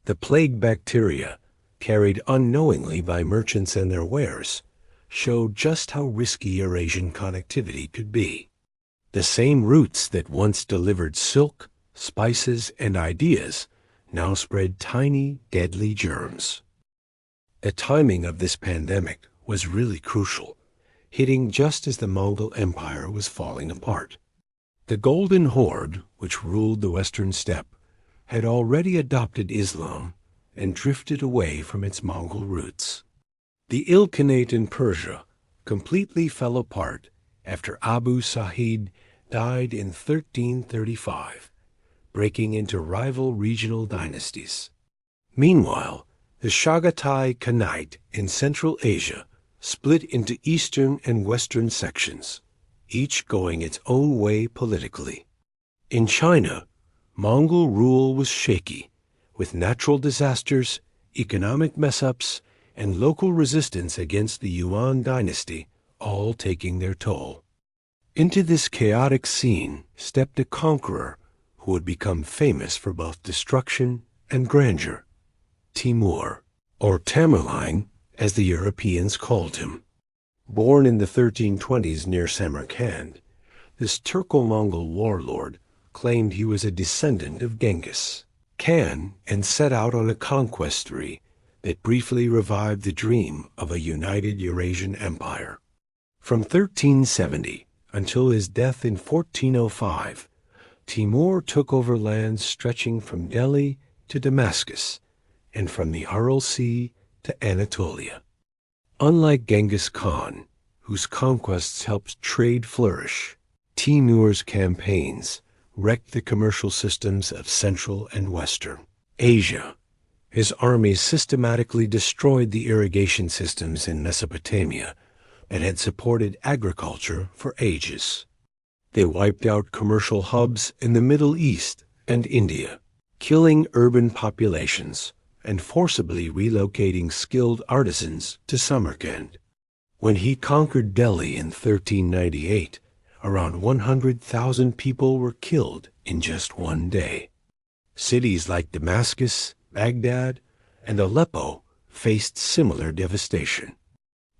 The plague bacteria, carried unknowingly by merchants and their wares, showed just how risky Eurasian connectivity could be. The same routes that once delivered silk, spices, and ideas now spread tiny, deadly germs. The timing of this pandemic was really crucial, hitting just as the Mongol Empire was falling apart. The Golden Horde, which ruled the Western Steppe, had already adopted Islam and drifted away from its Mongol roots. The Ilkhanate in Persia completely fell apart after Abu Sa'id died in 1335, breaking into rival regional dynasties. Meanwhile, the Chagatai Khanate in Central Asia split into eastern and western sections, each going its own way politically. In China, Mongol rule was shaky, with natural disasters, economic mess-ups, and local resistance against the Yuan dynasty all taking their toll. Into this chaotic scene stepped a conqueror who would become famous for both destruction and grandeur, Timur, or Tamerlane, as the Europeans called him. Born in the 1320s near Samarkand, this Turco-Mongol warlord claimed he was a descendant of Genghis Khan and set out on a conquest spree that briefly revived the dream of a united Eurasian empire. From 1370 until his death in 1405, Timur took over lands stretching from Delhi to Damascus and from the Aral Sea to Anatolia. Unlike Genghis Khan, whose conquests helped trade flourish, Timur's campaigns wrecked the commercial systems of Central and Western Asia. His armies systematically destroyed the irrigation systems in Mesopotamia that had supported agriculture for ages. They wiped out commercial hubs in the Middle East and India, killing urban populations and forcibly relocating skilled artisans to Samarkand. When he conquered Delhi in 1398, around 100,000 people were killed in just one day. Cities like Damascus, Baghdad, and Aleppo faced similar devastation.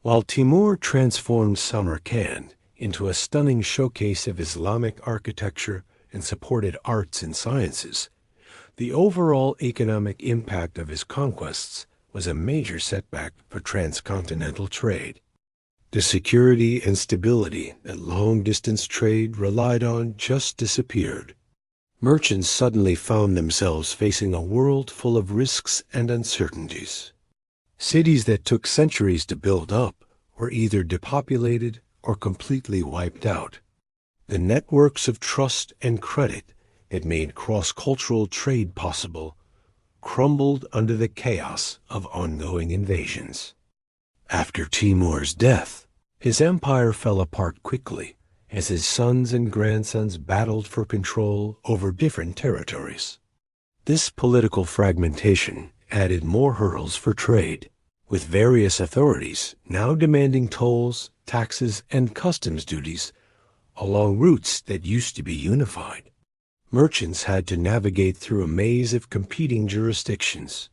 While Timur transformed Samarkand into a stunning showcase of Islamic architecture and supported arts and sciences, the overall economic impact of his conquests was a major setback for transcontinental trade. The security and stability that long-distance trade relied on just disappeared. Merchants suddenly found themselves facing a world full of risks and uncertainties. Cities that took centuries to build up were either depopulated or completely wiped out. The networks of trust and credit that made cross-cultural trade possible crumbled under the chaos of ongoing invasions. After Timur's death, his empire fell apart quickly as his sons and grandsons battled for control over different territories. This political fragmentation added more hurdles for trade, with various authorities now demanding tolls, taxes, and customs duties along routes that used to be unified. Merchants had to navigate through a maze of competing jurisdictions,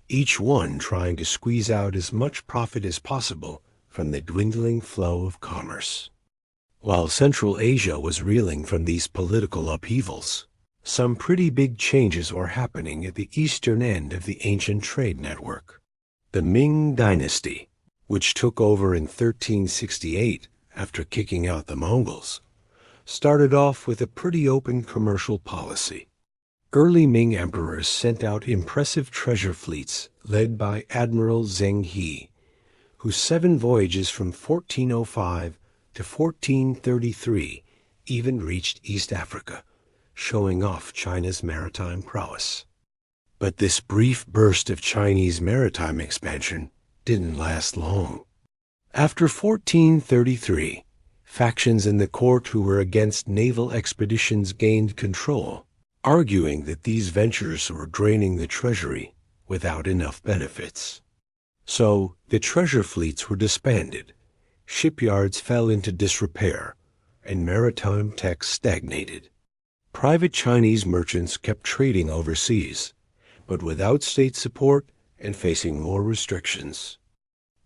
each one trying to squeeze out as much profit as possible from the dwindling flow of commerce. While Central Asia was reeling from these political upheavals, some pretty big changes were happening at the eastern end of the ancient trade network. The Ming Dynasty, which took over in 1368 after kicking out the Mongols, started off with a pretty open commercial policy. Early Ming emperors sent out impressive treasure fleets led by Admiral Zheng He, whose 7 voyages from 1405 to 1433 even reached East Africa, showing off China's maritime prowess. But this brief burst of Chinese maritime expansion didn't last long. After 1433, factions in the court who were against naval expeditions gained control, arguing that these ventures were draining the treasury without enough benefits. So the treasure fleets were disbanded, shipyards fell into disrepair, and maritime tech stagnated. Private Chinese merchants kept trading overseas, but without state support and facing more restrictions.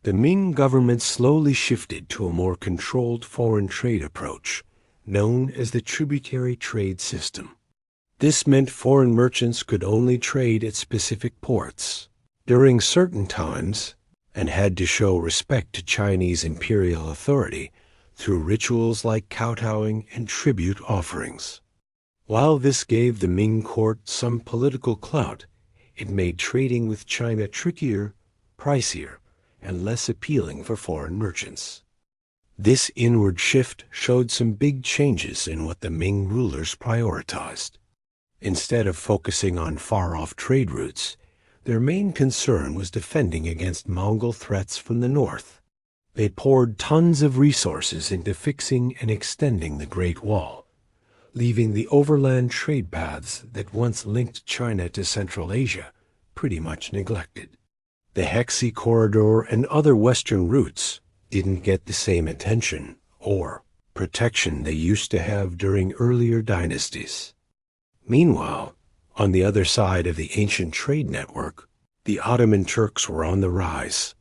The Ming government slowly shifted to a more controlled foreign trade approach, known as the tributary trade system. This meant foreign merchants could only trade at specific ports during certain times and had to show respect to Chinese imperial authority through rituals like kowtowing and tribute offerings. While this gave the Ming court some political clout, it made trading with China trickier, pricier, and less appealing for foreign merchants. This inward shift showed some big changes in what the Ming rulers prioritized. Instead of focusing on far-off trade routes, their main concern was defending against Mongol threats from the north. They poured tons of resources into fixing and extending the Great Wall, leaving the overland trade paths that once linked China to Central Asia pretty much neglected. The Hexi Corridor and other western routes didn't get the same attention or protection they used to have during earlier dynasties. Meanwhile, on the other side of the ancient trade network, the Ottoman Turks were on the rise,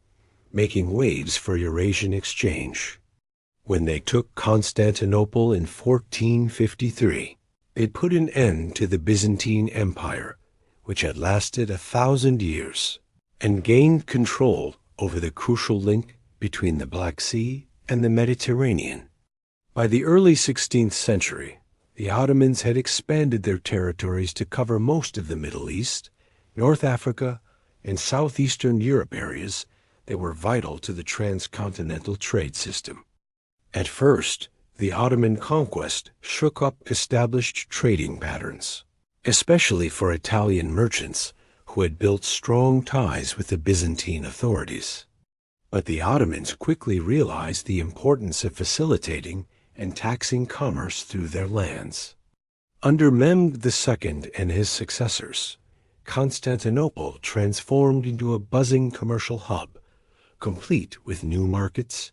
making waves for Eurasian exchange. When they took Constantinople in 1453, it put an end to the Byzantine Empire, which had lasted 1,000 years, and gained control over the crucial link between the Black Sea and the Mediterranean. By the early 16th century, the Ottomans had expanded their territories to cover most of the Middle East, North Africa, and southeastern Europe areas that were vital to the transcontinental trade system. At first, the Ottoman conquest shook up established trading patterns, especially for Italian merchants who had built strong ties with the Byzantine authorities. But the Ottomans quickly realized the importance of facilitating and taxing commerce through their lands. Under Mehmed II and his successors, Constantinople transformed into a buzzing commercial hub, complete with new markets,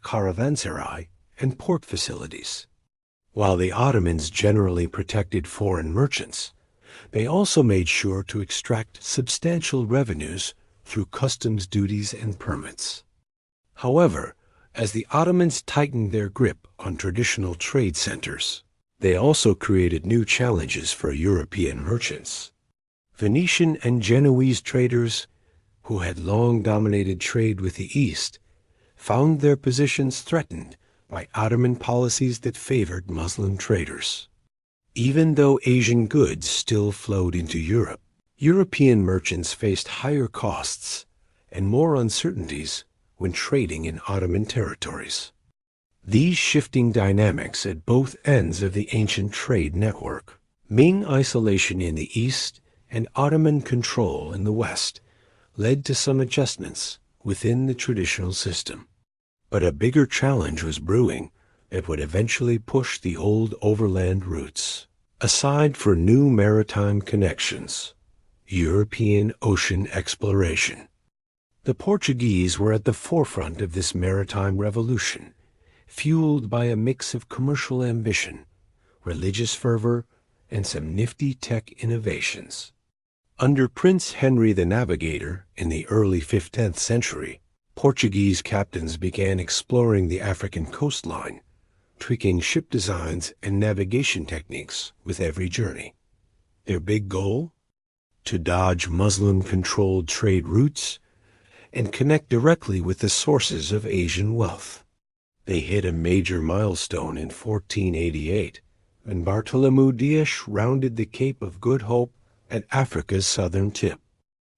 caravanserai, and port facilities. While the Ottomans generally protected foreign merchants, they also made sure to extract substantial revenues through customs duties and permits. However, as the Ottomans tightened their grip on traditional trade centers, they also created new challenges for European merchants. Venetian and Genoese traders, who had long dominated trade with the East, found their positions threatened by Ottoman policies that favored Muslim traders. Even though Asian goods still flowed into Europe, European merchants faced higher costs and more uncertainties when trading in Ottoman territories. These shifting dynamics at both ends of the ancient trade network, Ming isolation in the East and Ottoman control in the West, led to some adjustments within the traditional system. But a bigger challenge was brewing that would eventually push the old overland routes. Aside for new maritime connections, European ocean exploration. The Portuguese were at the forefront of this maritime revolution, fueled by a mix of commercial ambition, religious fervor, and some nifty tech innovations. Under Prince Henry the Navigator in the early 15th century, Portuguese captains began exploring the African coastline, tweaking ship designs and navigation techniques with every journey. Their big goal? To dodge Muslim-controlled trade routes and connect directly with the sources of Asian wealth. They hit a major milestone in 1488, when Bartholomew Dias rounded the Cape of Good Hope at Africa's southern tip.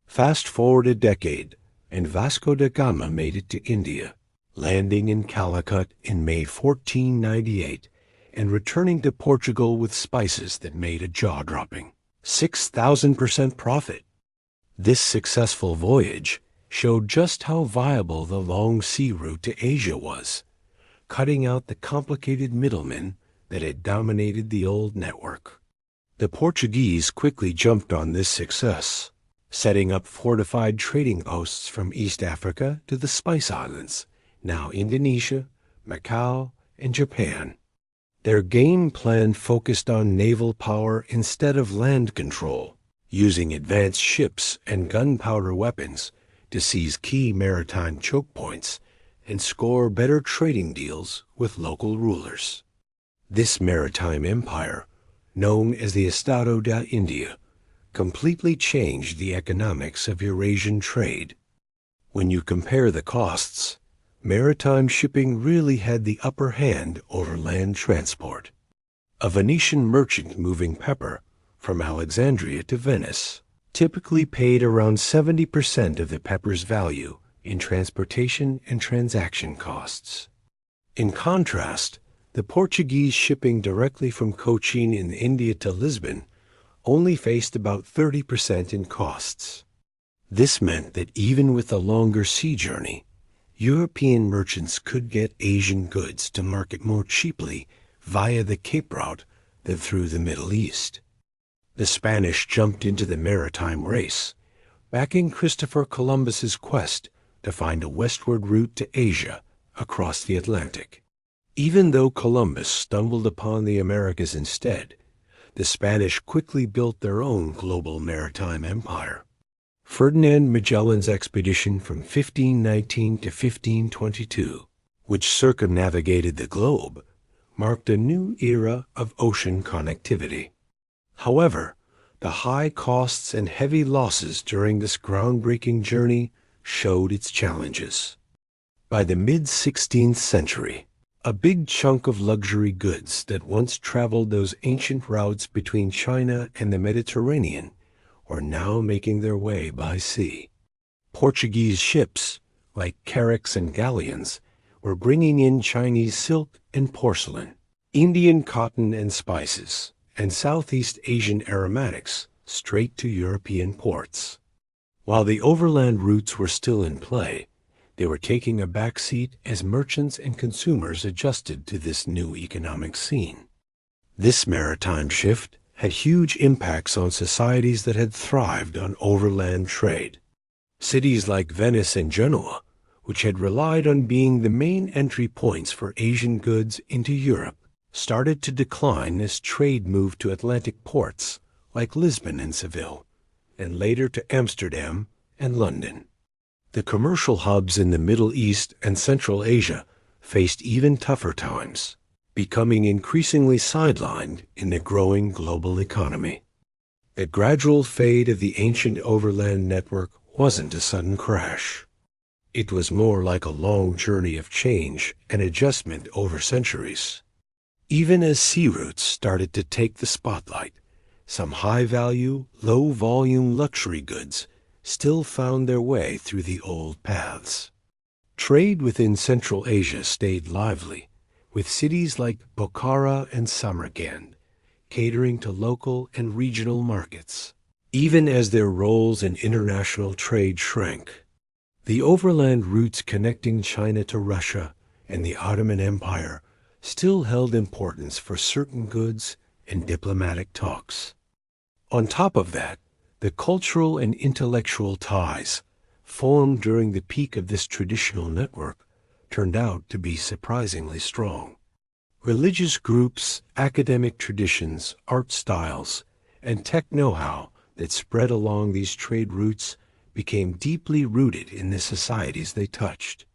Fast forward a decade, and Vasco da Gama made it to India, landing in Calicut in May 1498 and returning to Portugal with spices that made a jaw-dropping 6,000% profit. This successful voyage showed just how viable the long sea route to Asia was, cutting out the complicated middlemen that had dominated the old network. The Portuguese quickly jumped on this success, setting up fortified trading posts from East Africa to the Spice Islands, now Indonesia, Macau, and Japan. Their game plan focused on naval power instead of land control, using advanced ships and gunpowder weapons to seize key maritime choke points and score better trading deals with local rulers. This maritime empire, known as the Estado da India, completely changed the economics of Eurasian trade. When you compare the costs, maritime shipping really had the upper hand over land transport. A Venetian merchant moving pepper from Alexandria to Venice typically paid around 70% of the pepper's value in transportation and transaction costs. In contrast, the Portuguese shipping directly from Cochin in India to Lisbon only faced about 30% in costs. This meant that even with a longer sea journey, European merchants could get Asian goods to market more cheaply via the Cape route than through the Middle East. The Spanish jumped into the maritime race, backing Christopher Columbus's quest to find a westward route to Asia across the Atlantic. Even though Columbus stumbled upon the Americas instead, the Spanish quickly built their own global maritime empire. Ferdinand Magellan's expedition from 1519 to 1522, which circumnavigated the globe, marked a new era of ocean connectivity. However, the high costs and heavy losses during this groundbreaking journey showed its challenges. By the mid-16th century, a big chunk of luxury goods that once traveled those ancient routes between China and the Mediterranean were now making their way by sea. Portuguese ships, like carracks and galleons, were bringing in Chinese silk and porcelain, Indian cotton and spices, and Southeast Asian aromatics straight to European ports. While the overland routes were still in play, they were taking a backseat as merchants and consumers adjusted to this new economic scene. This maritime shift had huge impacts on societies that had thrived on overland trade. Cities like Venice and Genoa, which had relied on being the main entry points for Asian goods into Europe, started to decline as trade moved to Atlantic ports like Lisbon and Seville, and later to Amsterdam and London. The commercial hubs in the Middle East and Central Asia faced even tougher times, becoming increasingly sidelined in the growing global economy. The gradual fade of the ancient overland network wasn't a sudden crash. It was more like a long journey of change and adjustment over centuries. Even as sea routes started to take the spotlight, some high-value, low-volume luxury goods still found their way through the old paths. Trade within Central Asia stayed lively, with cities like Bokhara and Samarkand catering to local and regional markets, even as their roles in international trade shrank. The overland routes connecting China to Russia and the Ottoman Empire still held importance for certain goods and diplomatic talks. On top of that, the cultural and intellectual ties formed during the peak of this traditional network turned out to be surprisingly strong. Religious groups, academic traditions, art styles, and tech know-how that spread along these trade routes became deeply rooted in the societies they touched.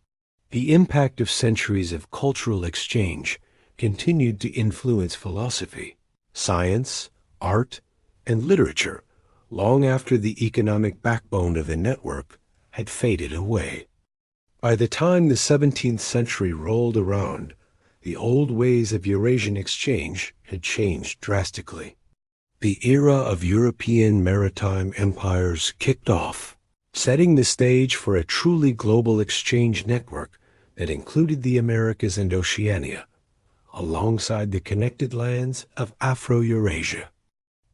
The impact of centuries of cultural exchange continued to influence philosophy, science, art, and literature long after the economic backbone of the network had faded away. By the time the 17th century rolled around, the old ways of Eurasian exchange had changed drastically. The era of European maritime empires kicked off, setting the stage for a truly global exchange network that included the Americas and Oceania, alongside the connected lands of Afro-Eurasia.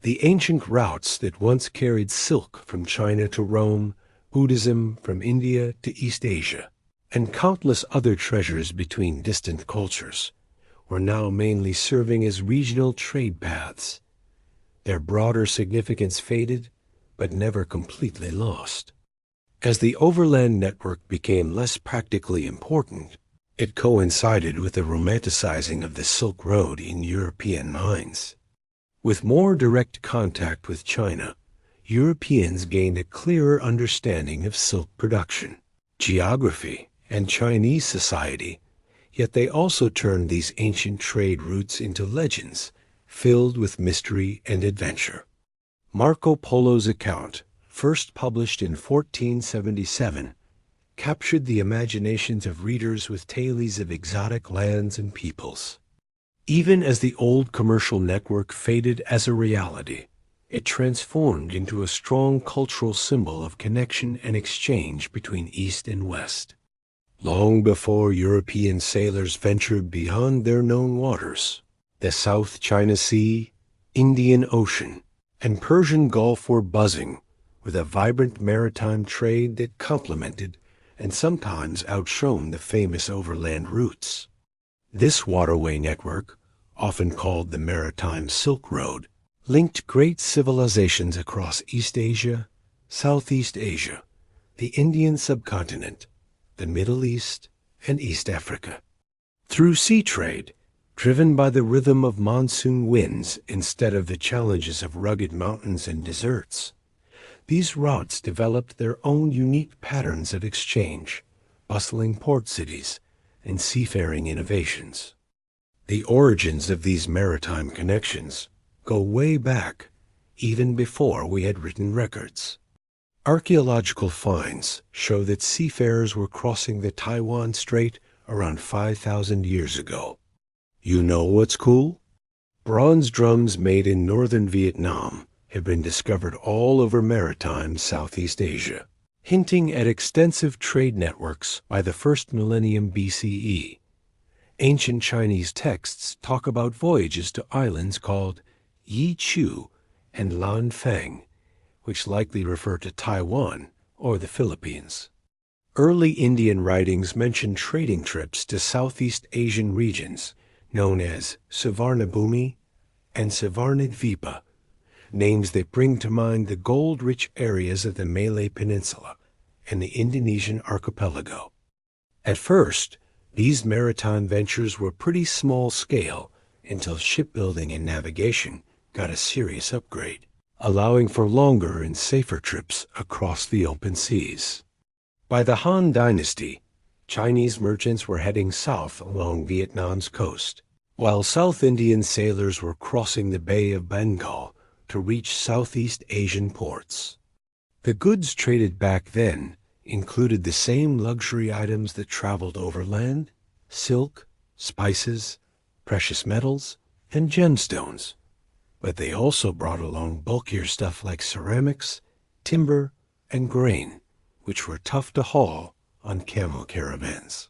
The ancient routes that once carried silk from China to Rome, Buddhism from India to East Asia, and countless other treasures between distant cultures, were now mainly serving as regional trade paths. Their broader significance faded, but never completely lost. As the overland network became less practically important, it coincided with the romanticizing of the Silk Road in European minds. With more direct contact with China, Europeans gained a clearer understanding of silk production, geography, and Chinese society, yet they also turned these ancient trade routes into legends filled with mystery and adventure. Marco Polo's account, first published in 1477, captured the imaginations of readers with tales of exotic lands and peoples. Even as the old commercial network faded as a reality, it transformed into a strong cultural symbol of connection and exchange between East and West. Long before European sailors ventured beyond their known waters, the South China Sea, Indian Ocean, and Persian Gulf were buzzing with a vibrant maritime trade that complemented and sometimes outshone the famous overland routes. This waterway network, often called the Maritime Silk Road, linked great civilizations across East Asia, Southeast Asia, the Indian subcontinent, the Middle East, and East Africa. Through sea trade, driven by the rhythm of monsoon winds instead of the challenges of rugged mountains and deserts, these routes developed their own unique patterns of exchange, bustling port cities, and seafaring innovations. The origins of these maritime connections go way back, even before we had written records. Archaeological finds show that seafarers were crossing the Taiwan Strait around 5,000 years ago. You know what's cool? Bronze drums made in northern Vietnam have been discovered all over maritime Southeast Asia, hinting at extensive trade networks by the first millennium BCE. Ancient Chinese texts talk about voyages to islands called Yi Chu and Lan Fang, which likely refer to Taiwan or the Philippines. Early Indian writings mention trading trips to Southeast Asian regions known as Suvarnabhumi and Suvarnadvipa, names that bring to mind the gold-rich areas of the Malay Peninsula and the Indonesian archipelago. At first, these maritime ventures were pretty small-scale until shipbuilding and navigation got a serious upgrade, allowing for longer and safer trips across the open seas. By the Han Dynasty, Chinese merchants were heading south along Vietnam's coast, while South Indian sailors were crossing the Bay of Bengal to reach Southeast Asian ports. The goods traded back then included the same luxury items that traveled overland: silk, spices, precious metals, and gemstones. But they also brought along bulkier stuff like ceramics, timber, and grain, which were tough to haul on camel caravans.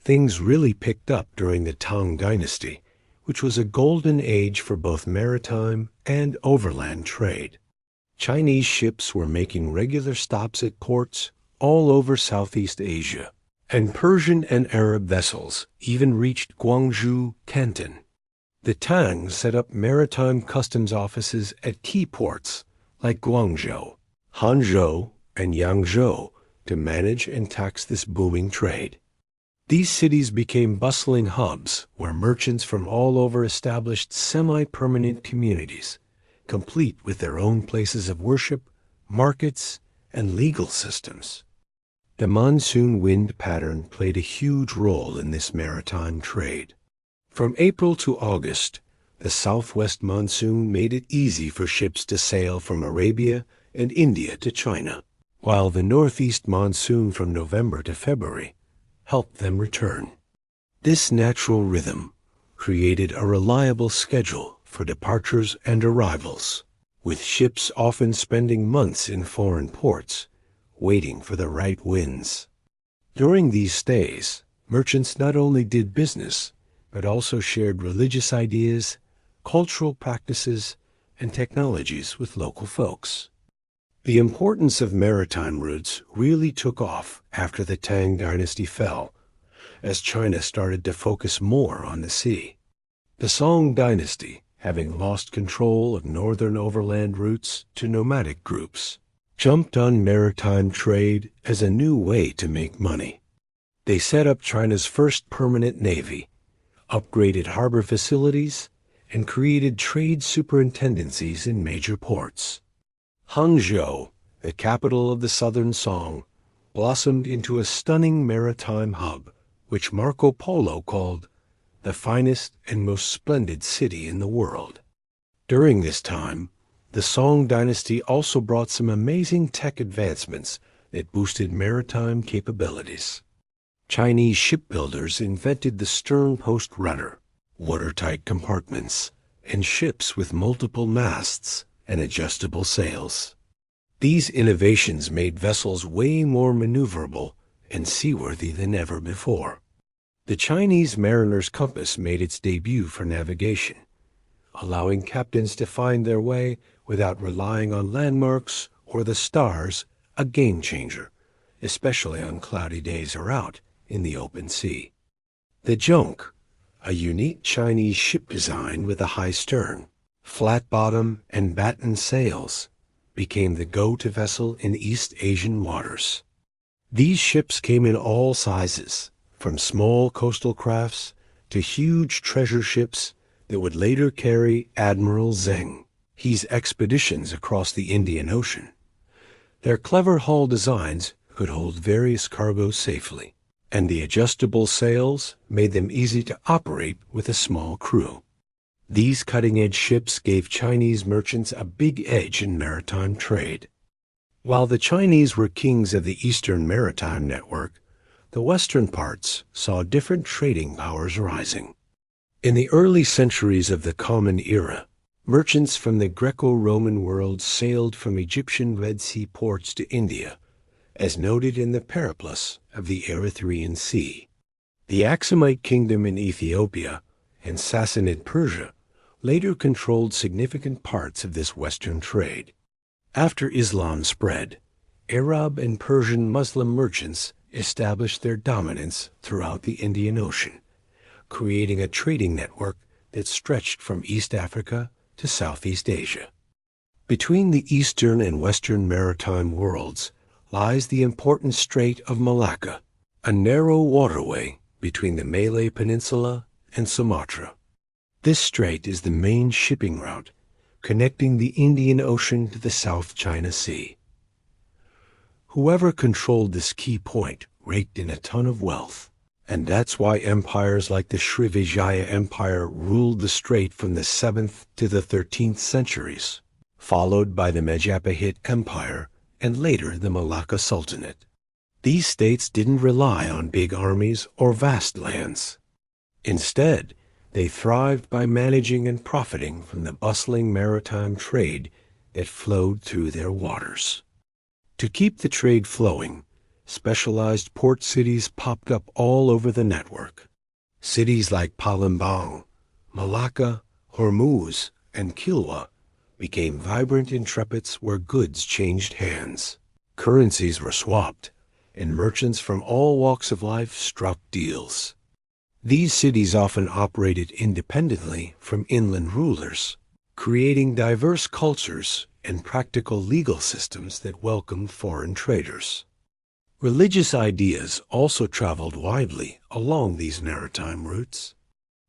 Things really picked up during the Tang Dynasty, which was a golden age for both maritime and overland trade. Chinese ships were making regular stops at ports all over Southeast Asia, and Persian and Arab vessels even reached Guangzhou, Canton. The Tang set up maritime customs offices at key ports like Guangzhou, Hangzhou, and Yangzhou to manage and tax this booming trade. These cities became bustling hubs where merchants from all over established semi-permanent communities, complete with their own places of worship, markets, and legal systems. The monsoon wind pattern played a huge role in this maritime trade. From April to August, the southwest monsoon made it easy for ships to sail from Arabia and India to China, while the northeast monsoon from November to February helped them return. This natural rhythm created a reliable schedule for departures and arrivals, with ships often spending months in foreign ports, waiting for the right winds. During these stays, merchants not only did business, but also shared religious ideas, cultural practices, and technologies with local folks. The importance of maritime routes really took off after the Tang Dynasty fell, as China started to focus more on the sea. The Song Dynasty, having lost control of northern overland routes to nomadic groups, jumped on maritime trade as a new way to make money. They set up China's first permanent navy, upgraded harbor facilities, and created trade superintendencies in major ports. Hangzhou, the capital of the southern Song, blossomed into a stunning maritime hub, which Marco Polo called the finest and most splendid city in the world. During this time, the Song Dynasty also brought some amazing tech advancements that boosted maritime capabilities. Chinese shipbuilders invented the stern post rudder, watertight compartments, and ships with multiple masts and adjustable sails. These innovations made vessels way more maneuverable and seaworthy than ever before. The Chinese mariner's compass made its debut for navigation, allowing captains to find their way without relying on landmarks or the stars, a game changer, especially on cloudy days or out in the open sea. The junk, a unique Chinese ship design with a high stern, flat bottom, and batten sails, became the go-to vessel in East Asian waters. These ships came in all sizes, from small coastal crafts to huge treasure ships that would later carry Admiral Zheng He's expeditions across the Indian Ocean. Their clever hull designs could hold various cargoes safely, and the adjustable sails made them easy to operate with a small crew. These cutting-edge ships gave Chinese merchants a big edge in maritime trade. While the Chinese were kings of the Eastern Maritime Network, the western parts saw different trading powers rising. In the early centuries of the Common Era, merchants from the Greco-Roman world sailed from Egyptian Red Sea ports to India, as noted in the Periplus of the Erythraean Sea. The Aksumite kingdom in Ethiopia and Sassanid Persia later controlled significant parts of this western trade. After Islam spread, Arab and Persian Muslim merchants established their dominance throughout the Indian Ocean, creating a trading network that stretched from East Africa to Southeast Asia. Between the eastern and western maritime worlds lies the important Strait of Malacca, a narrow waterway between the Malay Peninsula and Sumatra. This strait is the main shipping route, connecting the Indian Ocean to the South China Sea. Whoever controlled this key point raked in a ton of wealth, and that's why empires like the Srivijaya Empire ruled the strait from the 7th to the 13th centuries, followed by the Majapahit Empire and later the Malacca Sultanate. These states didn't rely on big armies or vast lands. Instead, they thrived by managing and profiting from the bustling maritime trade that flowed through their waters. To keep the trade flowing, specialized port cities popped up all over the network. Cities like Palembang, Malacca, Hormuz, and Kilwa became vibrant intrepids where goods changed hands. Currencies were swapped, and merchants from all walks of life struck deals. These cities often operated independently from inland rulers, creating diverse cultures and practical legal systems that welcomed foreign traders. Religious ideas also traveled widely along these maritime routes.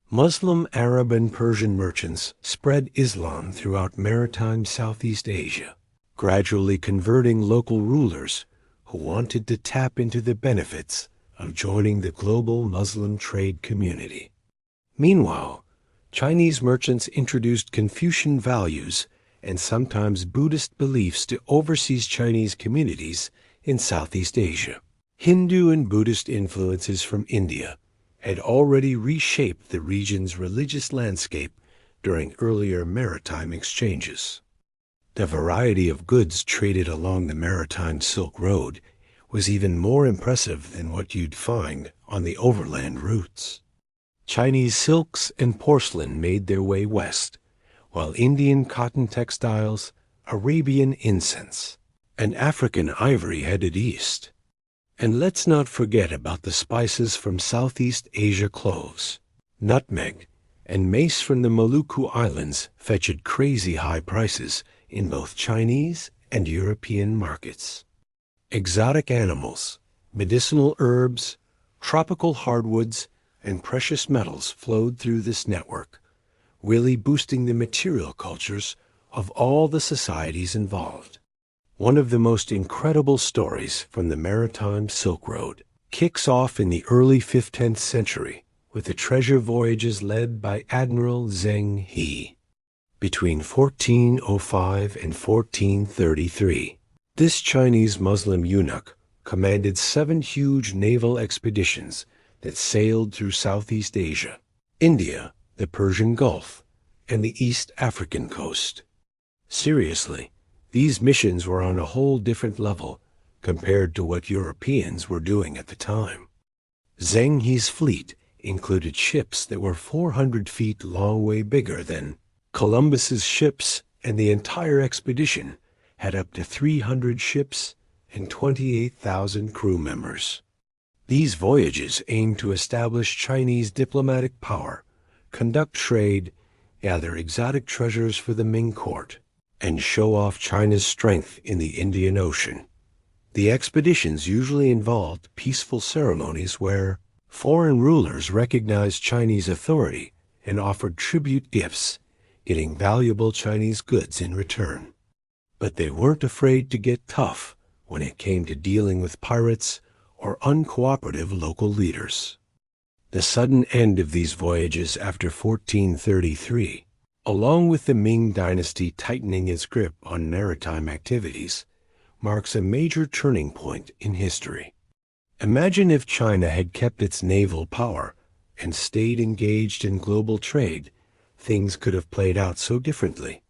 Muslim, Arab, and Persian merchants spread Islam throughout maritime Southeast Asia, gradually converting local rulers who wanted to tap into the benefits of joining the global Muslim trade community. Meanwhile, Chinese merchants introduced Confucian values and sometimes Buddhist beliefs to overseas Chinese communities in Southeast Asia. Hindu and Buddhist influences from India had already reshaped the region's religious landscape during earlier maritime exchanges. The variety of goods traded along the maritime Silk Road was even more impressive than what you'd find on the overland routes. Chinese silks and porcelain made their way west, while Indian cotton textiles, Arabian incense, and African ivory headed east. And let's not forget about the spices from Southeast Asia: cloves, nutmeg, and mace from the Maluku Islands fetched crazy high prices in both Chinese and European markets. Exotic animals, medicinal herbs, tropical hardwoods, and precious metals flowed through this network, really boosting the material cultures of all the societies involved. One of the most incredible stories from the maritime Silk Road kicks off in the early 15th century with the treasure voyages led by Admiral Zheng He. Between 1405 and 1433, this Chinese Muslim eunuch commanded 7 huge naval expeditions that sailed through Southeast Asia, India, the Persian Gulf, and the East African coast. Seriously, these missions were on a whole different level compared to what Europeans were doing at the time. Zheng He's fleet included ships that were 400 feet long, way bigger than Columbus's ships, and the entire expedition had up to 300 ships and 28,000 crew members. These voyages aimed to establish Chinese diplomatic power, conduct trade, gather exotic treasures for the Ming court, and show off China's strength in the Indian Ocean. The expeditions usually involved peaceful ceremonies where foreign rulers recognized Chinese authority and offered tribute gifts, getting valuable Chinese goods in return. But they weren't afraid to get tough when it came to dealing with pirates or uncooperative local leaders. The sudden end of these voyages after 1433, along with the Ming dynasty tightening its grip on maritime activities, marks a major turning point in history. Imagine if China had kept its naval power and stayed engaged in global trade, things could have played out so differently.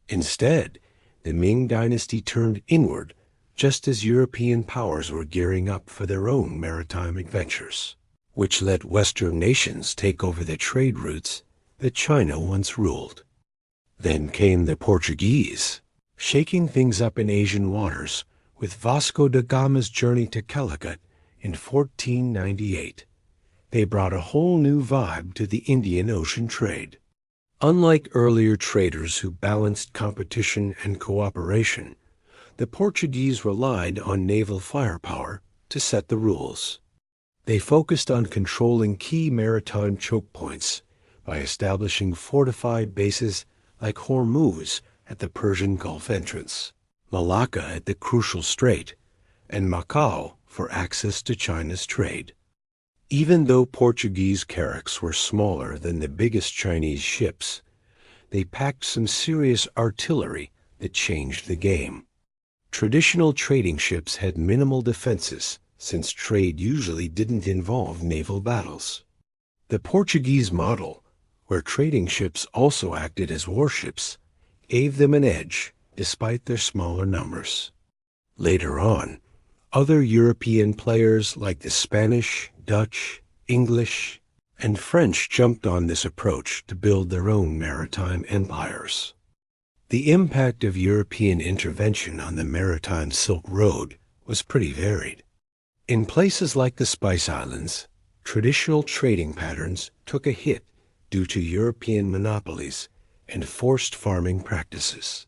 Instead, the Ming dynasty turned inward just as European powers were gearing up for their own maritime adventures, which let Western nations take over the trade routes that China once ruled. Then came the Portuguese, shaking things up in Asian waters with Vasco da Gama's journey to Calicut in 1498. They brought a whole new vibe to the Indian Ocean trade. Unlike earlier traders who balanced competition and cooperation, the Portuguese relied on naval firepower to set the rules. They focused on controlling key maritime choke points, by establishing fortified bases like Hormuz at the Persian Gulf entrance, Malacca at the crucial strait, and Macau for access to China's trade. Even though Portuguese carracks were smaller than the biggest Chinese ships, they packed some serious artillery that changed the game. Traditional trading ships had minimal defenses, since trade usually didn't involve naval battles. The Portuguese model, where trading ships also acted as warships, gave them an edge despite their smaller numbers. Later on, other European players like the Spanish, Dutch, English, and French jumped on this approach to build their own maritime empires. The impact of European intervention on the maritime Silk Road was pretty varied. In places like the Spice Islands, traditional trading patterns took a hit due to European monopolies and forced farming practices.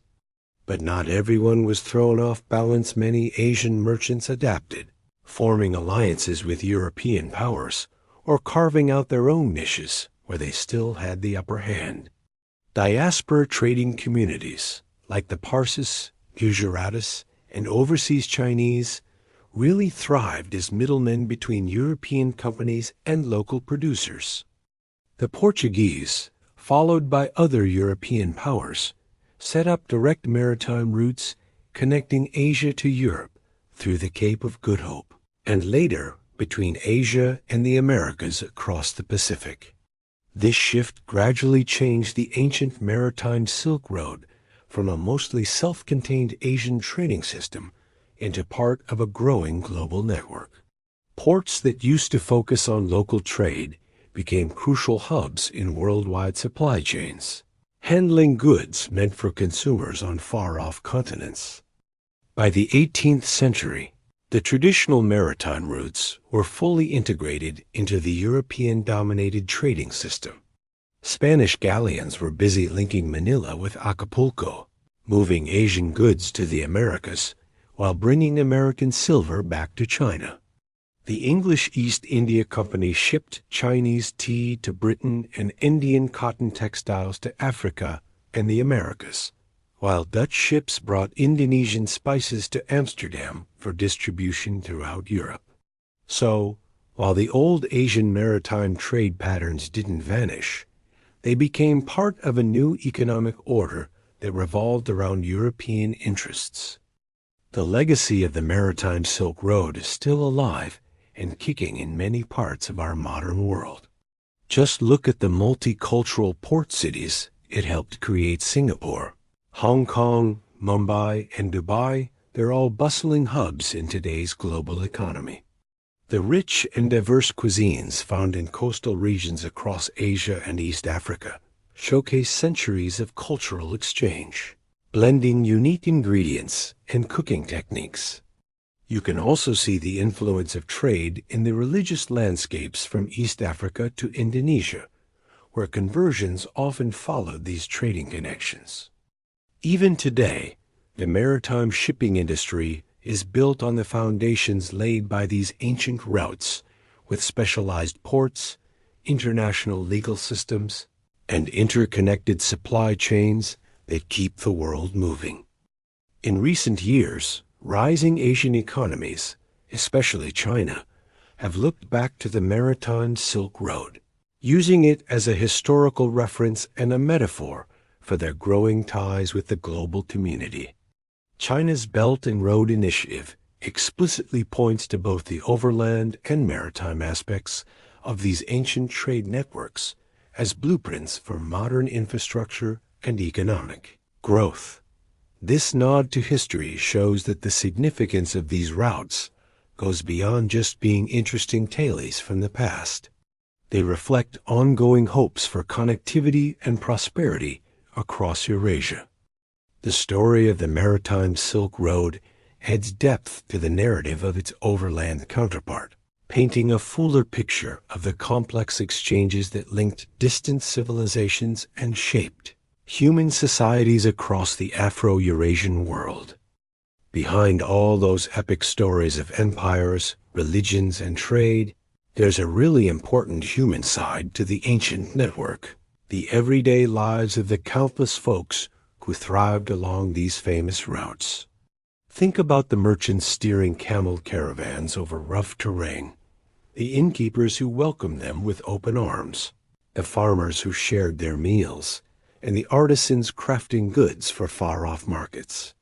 But not everyone was thrown off balance. Many Asian merchants adapted, forming alliances with European powers or carving out their own niches where they still had the upper hand. Diaspora trading communities like the Parsis, Gujaratis, and overseas Chinese really thrived as middlemen between European companies and local producers. The Portuguese, followed by other European powers, set up direct maritime routes connecting Asia to Europe through the Cape of Good Hope, and later between Asia and the Americas across the Pacific. This shift gradually changed the ancient maritime Silk Road from a mostly self-contained Asian trading system into part of a growing global network. Ports that used to focus on local trade became crucial hubs in worldwide supply chains, handling goods meant for consumers on far-off continents. By the 18th century, the traditional maritime routes were fully integrated into the European-dominated trading system. Spanish galleons were busy linking Manila with Acapulco, moving Asian goods to the Americas while bringing American silver back to China. The English East India Company shipped Chinese tea to Britain and Indian cotton textiles to Africa and the Americas, while Dutch ships brought Indonesian spices to Amsterdam for distribution throughout Europe. So, while the old Asian maritime trade patterns didn't vanish, they became part of a new economic order that revolved around European interests. The legacy of the maritime Silk Road is still alive and kicking in many parts of our modern world. Just look at the multicultural port cities it helped create. Singapore, Hong Kong, Mumbai, and Dubai, they're all bustling hubs in today's global economy. The rich and diverse cuisines found in coastal regions across Asia and East Africa showcase centuries of cultural exchange, blending unique ingredients and cooking techniques. You can also see the influence of trade in the religious landscapes from East Africa to Indonesia, where conversions often followed these trading connections. Even today, the maritime shipping industry is built on the foundations laid by these ancient routes, with specialized ports, international legal systems, and interconnected supply chains that keep the world moving. In recent years, rising Asian economies, especially China, have looked back to the maritime Silk Road, using it as a historical reference and a metaphor for their growing ties with the global community. China's Belt and Road Initiative explicitly points to both the overland and maritime aspects of these ancient trade networks as blueprints for modern infrastructure and economic growth. This nod to history shows that the significance of these routes goes beyond just being interesting tales from the past. They reflect ongoing hopes for connectivity and prosperity across Eurasia. The story of the maritime Silk Road adds depth to the narrative of its overland counterpart, painting a fuller picture of the complex exchanges that linked distant civilizations and shaped human societies across the Afro-Eurasian world. Behind all those epic stories of empires, religions, and trade, there's a really important human side to the ancient network. the everyday lives of the countless folks who thrived along these famous routes. Think about the merchants steering camel caravans over rough terrain, the innkeepers who welcomed them with open arms, the farmers who shared their meals, and the artisans crafting goods for far-off markets.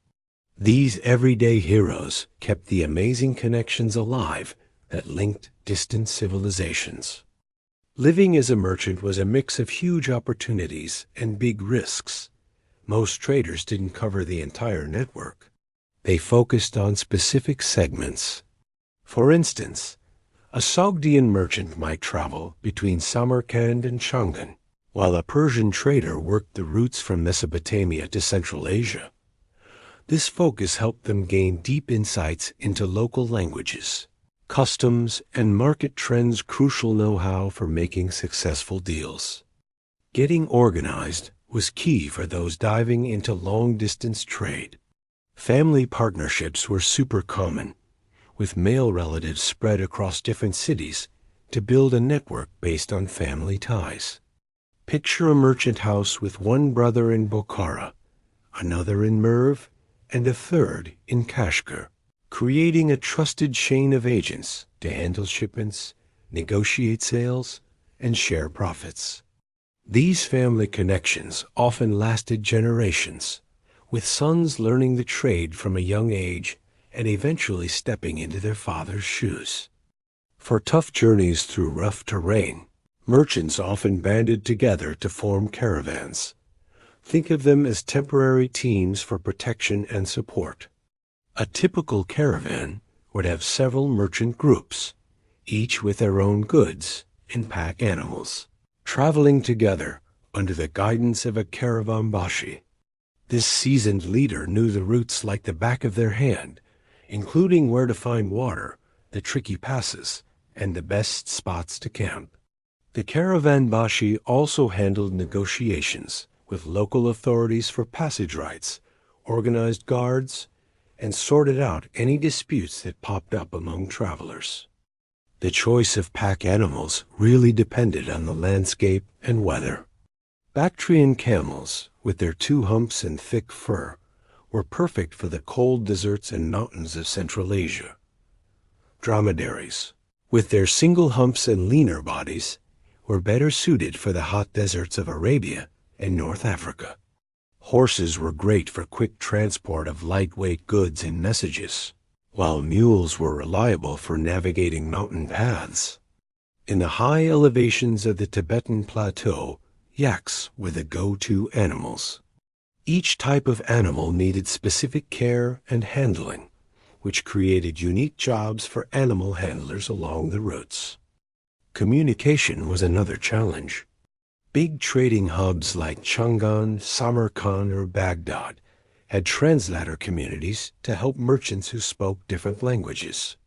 These everyday heroes kept the amazing connections alive that linked distant civilizations. Living as a merchant was a mix of huge opportunities and big risks. Most traders didn't cover the entire network. They focused on specific segments. For instance, a Sogdian merchant might travel between Samarkand and Changan, while a Persian trader worked the routes from Mesopotamia to Central Asia. This focus helped them gain deep insights into local languages, customs, and market trends, crucial know-how for making successful deals. Getting organized was key for those diving into long-distance trade. Family partnerships were super common, with male relatives spread across different cities to build a network based on family ties. Picture a merchant house with one brother in Bokhara, another in Merv, and a third in Kashgar, creating a trusted chain of agents to handle shipments, negotiate sales, and share profits. These family connections often lasted generations, with sons learning the trade from a young age and eventually stepping into their father's shoes. For tough journeys through rough terrain, merchants often banded together to form caravans. Think of them as temporary teams for protection and support. A typical caravan would have several merchant groups, each with their own goods and pack animals, traveling together under the guidance of a caravanbashi. This seasoned leader knew the routes like the back of their hand, including where to find water, the tricky passes, and the best spots to camp. The caravanbashi also handled negotiations with local authorities for passage rights, organized guards, and sorted out any disputes that popped up among travelers. The choice of pack animals really depended on the landscape and weather. Bactrian camels, with their 2 humps and thick fur, were perfect for the cold deserts and mountains of Central Asia. Dromedaries, with their single humps and leaner bodies, were better suited for the hot deserts of Arabia and North Africa. Horses were great for quick transport of lightweight goods and messages, while mules were reliable for navigating mountain paths. In the high elevations of the Tibetan plateau, yaks were the go-to animals. Each type of animal needed specific care and handling, which created unique jobs for animal handlers along the routes. Communication was another challenge. Big trading hubs like Changan, Samarkand, or Baghdad had translator communities to help merchants who spoke different languages.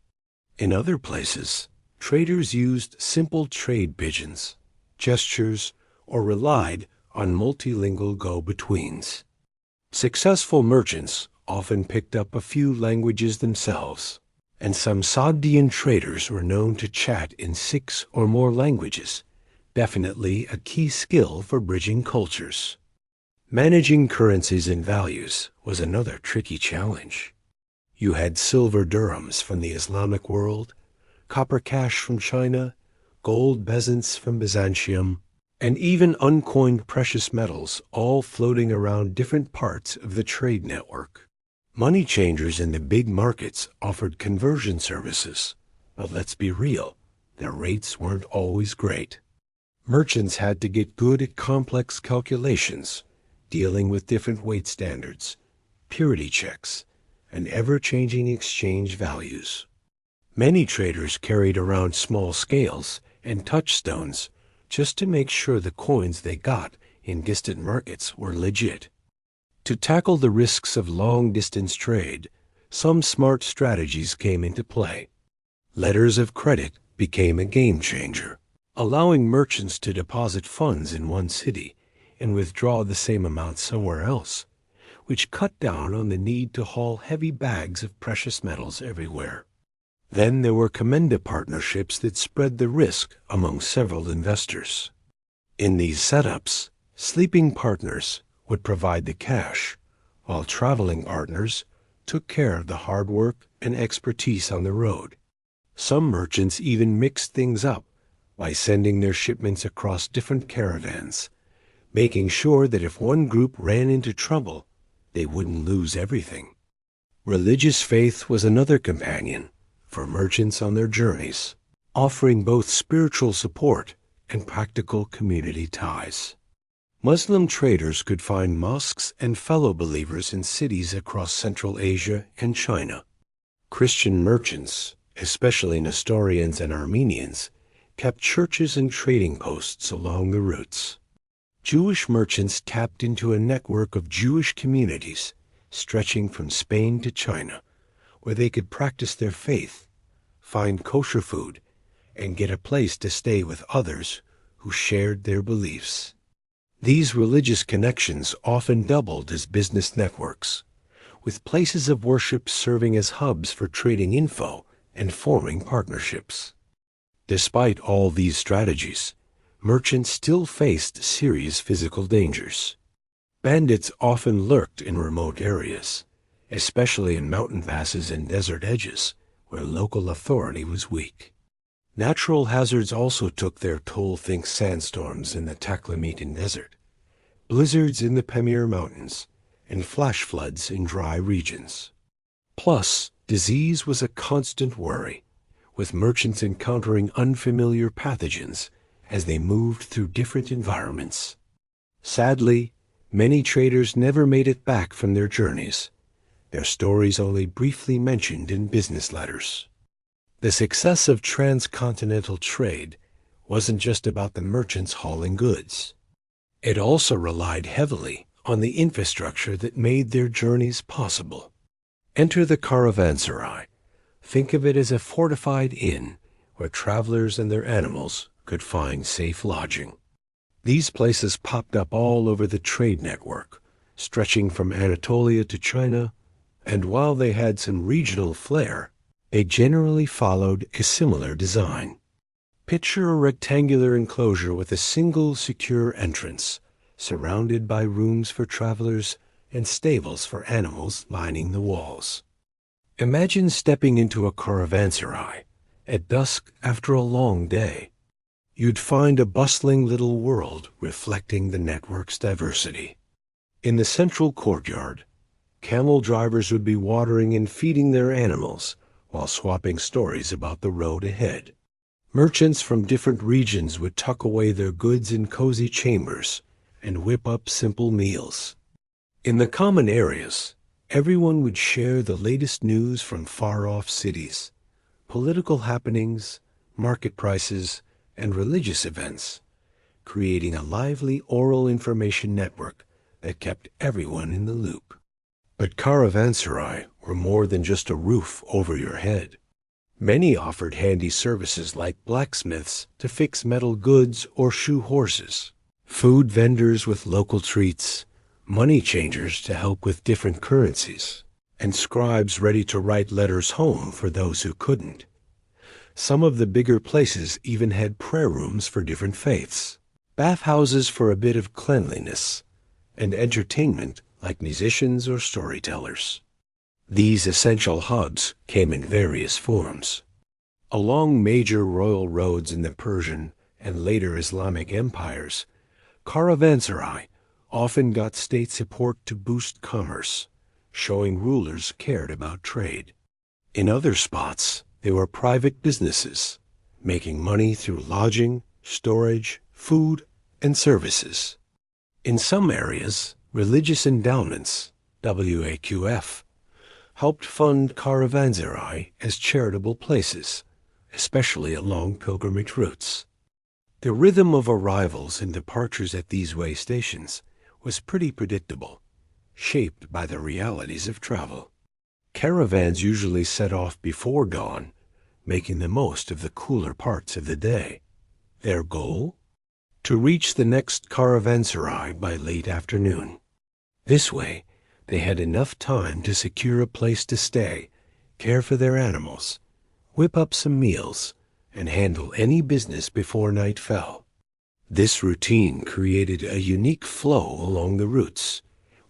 In other places, traders used simple trade pigeons, gestures, or relied on multilingual go-betweens. Successful merchants often picked up a few languages themselves, and some Sogdian traders were known to chat in 6 or more languages, definitely a key skill for bridging cultures. Managing currencies and values was another tricky challenge. You had silver dirhams from the Islamic world, copper cash from China, gold bezants from Byzantium, and even uncoined precious metals all floating around different parts of the trade network. Money changers in the big markets offered conversion services, but let's be real, their rates weren't always great. Merchants had to get good at complex calculations, dealing with different weight standards, purity checks, and ever-changing exchange values. Many traders carried around small scales and touchstones just to make sure the coins they got in distant markets were legit. To tackle the risks of long-distance trade, some smart strategies came into play. Letters of credit became a game changer, allowing merchants to deposit funds in one city and withdraw the same amount somewhere else, which cut down on the need to haul heavy bags of precious metals everywhere. Then there were commenda partnerships that spread the risk among several investors. In these setups, Sleeping partners would provide the cash, while traveling partners took care of the hard work and expertise on the road. Some merchants even mixed things up by sending their shipments across different caravans, making sure that if one group ran into trouble, they wouldn't lose everything. Religious faith was another companion for merchants on their journeys, offering both spiritual support and practical community ties. Muslim traders could find mosques and fellow believers in cities across Central Asia and China. Christian merchants, especially Nestorians and Armenians, kept churches and trading posts along the routes. Jewish merchants tapped into a network of Jewish communities stretching from Spain to China, where they could practice their faith, find kosher food, and get a place to stay with others who shared their beliefs. These religious connections often doubled as business networks, with places of worship serving as hubs for trading info and forming partnerships. Despite all these strategies, merchants still faced serious physical dangers. Bandits often lurked in remote areas, especially in mountain passes and desert edges, where local authority was weak. Natural hazards also took their toll. Think sandstorms in the Taklamakan Desert, blizzards in the Pamir Mountains, and flash floods in dry regions. Plus, disease was a constant worry, with merchants encountering unfamiliar pathogens as they moved through different environments. Sadly, many traders never made it back from their journeys, their stories only briefly mentioned in business letters. The success of transcontinental trade wasn't just about the merchants hauling goods. It also relied heavily on the infrastructure that made their journeys possible. Enter the caravanserai. Think of it as a fortified inn where travelers and their animals could find safe lodging. These places popped up all over the trade network, stretching from Anatolia to China, and while they had some regional flair, they generally followed a similar design. Picture a rectangular enclosure with a single secure entrance, surrounded by rooms for travelers and stables for animals lining the walls. Imagine stepping into a caravanserai at dusk after a long day. You'd find a bustling little world reflecting the network's diversity. In the central courtyard, camel drivers would be watering and feeding their animals while swapping stories about the road ahead. Merchants from different regions would tuck away their goods in cozy chambers and whip up simple meals. In the common areas, everyone would share the latest news from far-off cities, political happenings, market prices, and religious events, creating a lively oral information network that kept everyone in the loop. But caravanserai were more than just a roof over your head. Many offered handy services like blacksmiths to fix metal goods or shoe horses, food vendors with local treats, money changers to help with different currencies, and scribes ready to write letters home for those who couldn't. Some of the bigger places even had prayer rooms for different faiths, bathhouses for a bit of cleanliness, and entertainment like musicians or storytellers. These essential hubs came in various forms. Along major royal roads in the Persian and later Islamic empires, caravanserai often got state support to boost commerce, showing rulers cared about trade. In other spots, they were private businesses, making money through lodging, storage, food, and services. In some areas, religious endowments, WAQF, helped fund caravanserai as charitable places, especially along pilgrimage routes. The rhythm of arrivals and departures at these way stations was pretty predictable, shaped by the realities of travel. Caravans usually set off before dawn, making the most of the cooler parts of the day. Their goal? To reach the next caravanserai by late afternoon. This way, they had enough time to secure a place to stay, care for their animals, whip up some meals, and handle any business before night fell. This routine created a unique flow along the routes,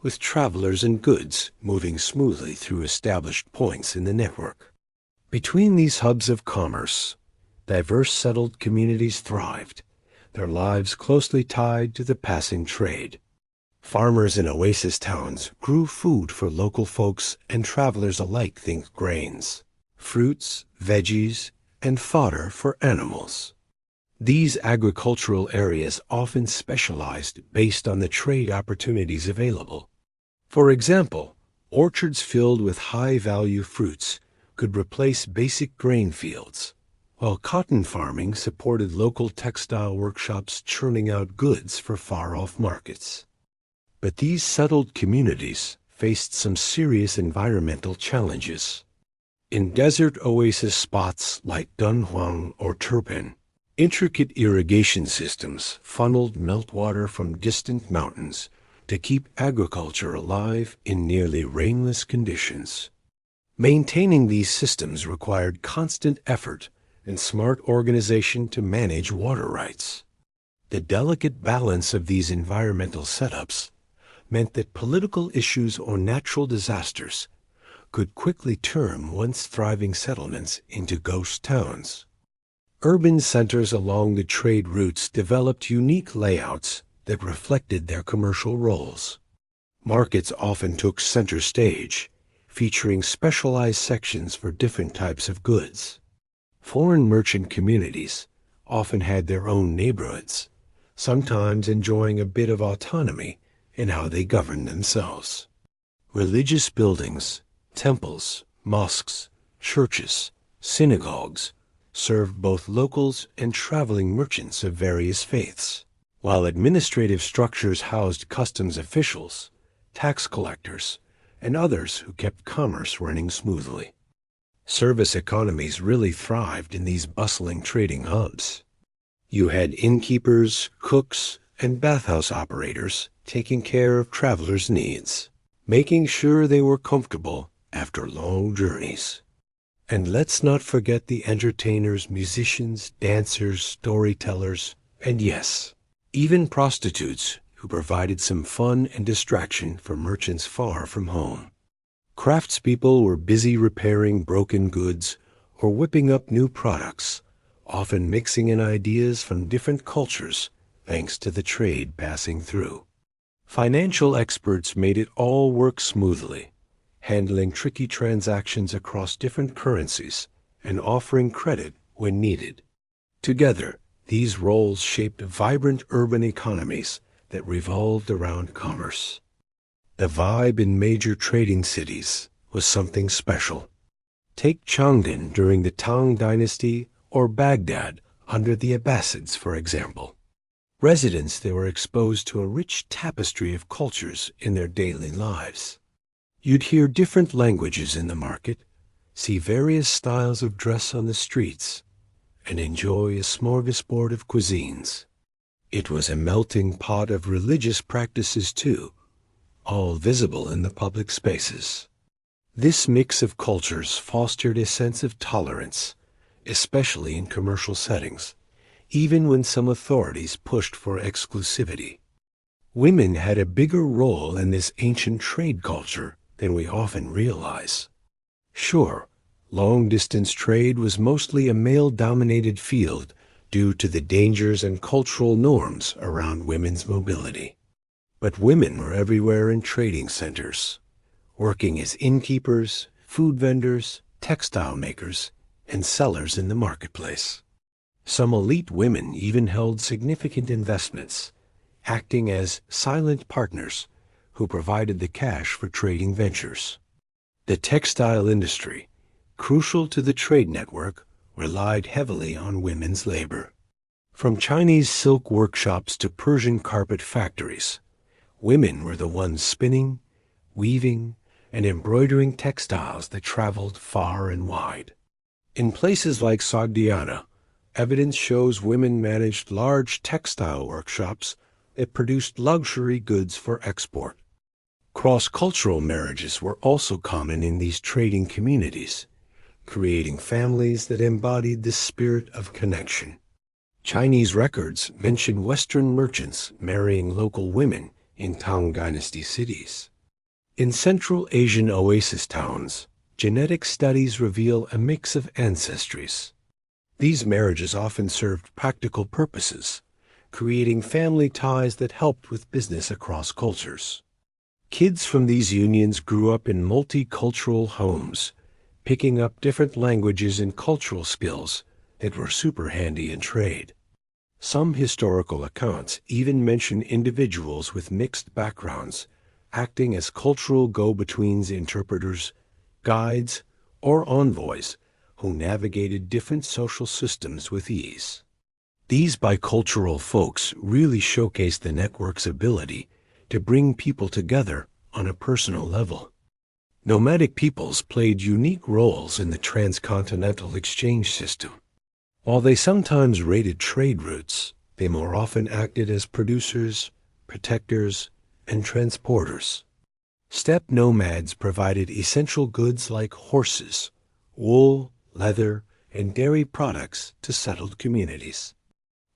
with travelers and goods moving smoothly through established points in the network. Between these hubs of commerce, diverse settled communities thrived, their lives closely tied to the passing trade. Farmers in oasis towns grew food for local folks and travelers alike. Think grains, fruits, veggies, and fodder for animals. These agricultural areas often specialized based on the trade opportunities available. For example, orchards filled with high-value fruits could replace basic grain fields, while cotton farming supported local textile workshops churning out goods for far-off markets. But these settled communities faced some serious environmental challenges. In desert oasis spots like Dunhuang or Turpan, intricate irrigation systems funneled meltwater from distant mountains to keep agriculture alive in nearly rainless conditions. Maintaining these systems required constant effort and smart organization to manage water rights. The delicate balance of these environmental setups meant that political issues or natural disasters could quickly turn once thriving settlements into ghost towns. Urban centers along the trade routes developed unique layouts that reflected their commercial roles. Markets often took center stage, featuring specialized sections for different types of goods. Foreign merchant communities often had their own neighborhoods, sometimes enjoying a bit of autonomy in how they governed themselves. Religious buildings, temples, mosques, churches, synagogues served both locals and traveling merchants of various faiths, while administrative structures housed customs officials, tax collectors, and others who kept commerce running smoothly. Service economies really thrived in these bustling trading hubs. You had innkeepers, cooks, and bathhouse operators taking care of travelers' needs, making sure they were comfortable after long journeys. And let's not forget the entertainers, musicians, dancers, storytellers, and yes, even prostitutes who provided some fun and distraction for merchants far from home. Craftspeople were busy repairing broken goods or whipping up new products, often mixing in ideas from different cultures thanks to the trade passing through. Financial experts made it all work smoothly, handling tricky transactions across different currencies and offering credit when needed. Together, these roles shaped vibrant urban economies that revolved around commerce. The vibe in major trading cities was something special. Take Changden during the Tang Dynasty or Baghdad under the Abbasids, for example. Residents there were exposed to a rich tapestry of cultures in their daily lives. You'd hear different languages in the market, see various styles of dress on the streets, and enjoy a smorgasbord of cuisines. It was a melting pot of religious practices too, all visible in the public spaces. This mix of cultures fostered a sense of tolerance, especially in commercial settings, even when some authorities pushed for exclusivity. Women had a bigger role in this ancient trade culture than we often realize. Sure, long-distance trade was mostly a male-dominated field due to the dangers and cultural norms around women's mobility. But women were everywhere in trading centers, working as innkeepers, food vendors, textile makers, and sellers in the marketplace. Some elite women even held significant investments, acting as silent partners who provided the cash for trading ventures. The textile industry, crucial to the trade network, relied heavily on women's labor. From Chinese silk workshops to Persian carpet factories, women were the ones spinning, weaving, and embroidering textiles that traveled far and wide. In places like Sogdiana, evidence shows women managed large textile workshops that produced luxury goods for export. Cross-cultural marriages were also common in these trading communities, creating families that embodied the spirit of connection. Chinese records mention Western merchants marrying local women in Tang Dynasty cities. In Central Asian oasis towns, genetic studies reveal a mix of ancestries. These marriages often served practical purposes, creating family ties that helped with business across cultures. Kids from these unions grew up in multicultural homes, picking up different languages and cultural skills that were super handy in trade. Some historical accounts even mention individuals with mixed backgrounds acting as cultural go-betweens, interpreters, guides, or envoys who navigated different social systems with ease. These bicultural folks really showcase the network's ability to bring people together on a personal level. Nomadic peoples played unique roles in the transcontinental exchange system. While they sometimes raided trade routes, they more often acted as producers, protectors, and transporters. Steppe nomads provided essential goods like horses, wool, leather, and dairy products to settled communities.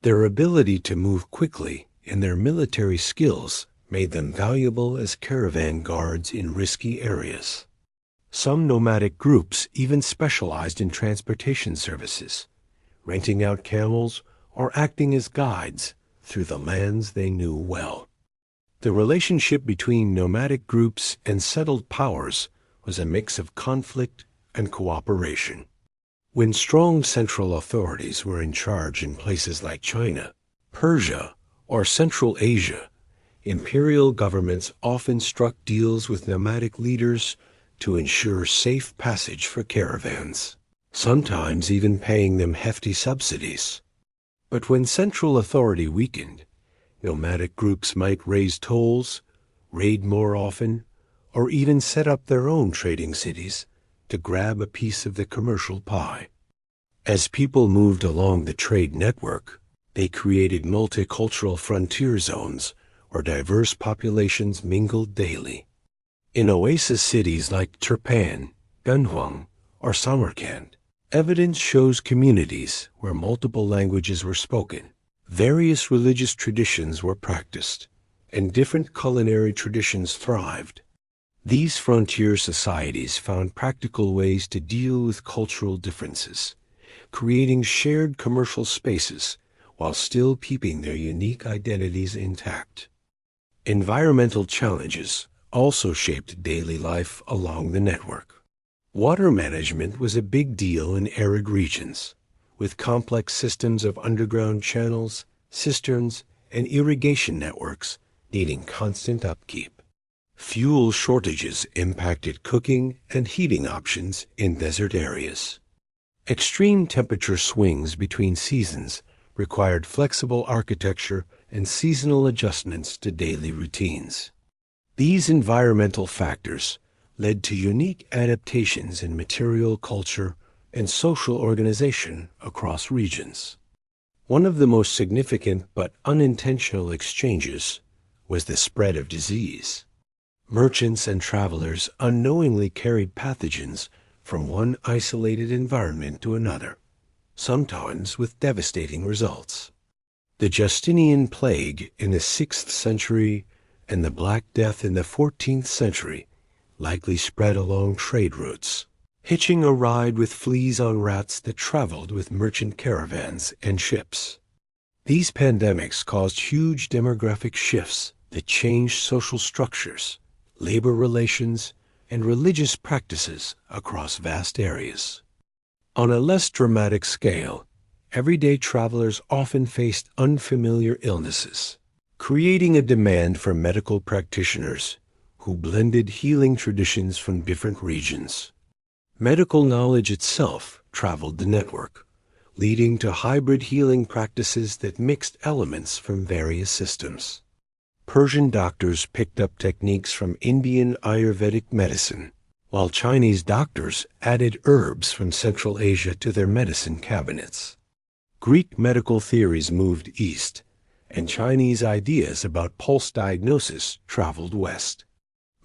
Their ability to move quickly and their military skills made them valuable as caravan guards in risky areas. Some nomadic groups even specialized in transportation services, renting out camels or acting as guides through the lands they knew well. The relationship between nomadic groups and settled powers was a mix of conflict and cooperation. When strong central authorities were in charge in places like China, Persia, or Central Asia, imperial governments often struck deals with nomadic leaders to ensure safe passage for caravans, sometimes even paying them hefty subsidies. But when central authority weakened, nomadic groups might raise tolls, raid more often, or even set up their own trading cities to grab a piece of the commercial pie. As people moved along the trade network, they created multicultural frontier zones where diverse populations mingled daily. In oasis cities like Turpan, Dunhuang, or Samarkand, evidence shows communities where multiple languages were spoken, various religious traditions were practiced, and different culinary traditions thrived. These frontier societies found practical ways to deal with cultural differences, creating shared commercial spaces while still keeping their unique identities intact. Environmental challenges also shaped daily life along the network. Water management was a big deal in arid regions, with complex systems of underground channels, cisterns, and irrigation networks needing constant upkeep. Fuel shortages impacted cooking and heating options in desert areas. Extreme temperature swings between seasons required flexible architecture and seasonal adjustments to daily routines. These environmental factors led to unique adaptations in material culture and social organization across regions. One of the most significant but unintentional exchanges was the spread of disease. Merchants and travelers unknowingly carried pathogens from one isolated environment to another, sometimes with devastating results. The Justinian plague in the 6th century and the Black Death in the 14th century likely spread along trade routes, hitching a ride with fleas on rats that traveled with merchant caravans and ships. These pandemics caused huge demographic shifts that changed social structures, labor relations, and religious practices across vast areas. On a less dramatic scale, everyday travelers often faced unfamiliar illnesses, creating a demand for medical practitioners who blended healing traditions from different regions. Medical knowledge itself traveled the network, leading to hybrid healing practices that mixed elements from various systems. Persian doctors picked up techniques from Indian Ayurvedic medicine, while Chinese doctors added herbs from Central Asia to their medicine cabinets. Greek medical theories moved east, and Chinese ideas about pulse diagnosis traveled west.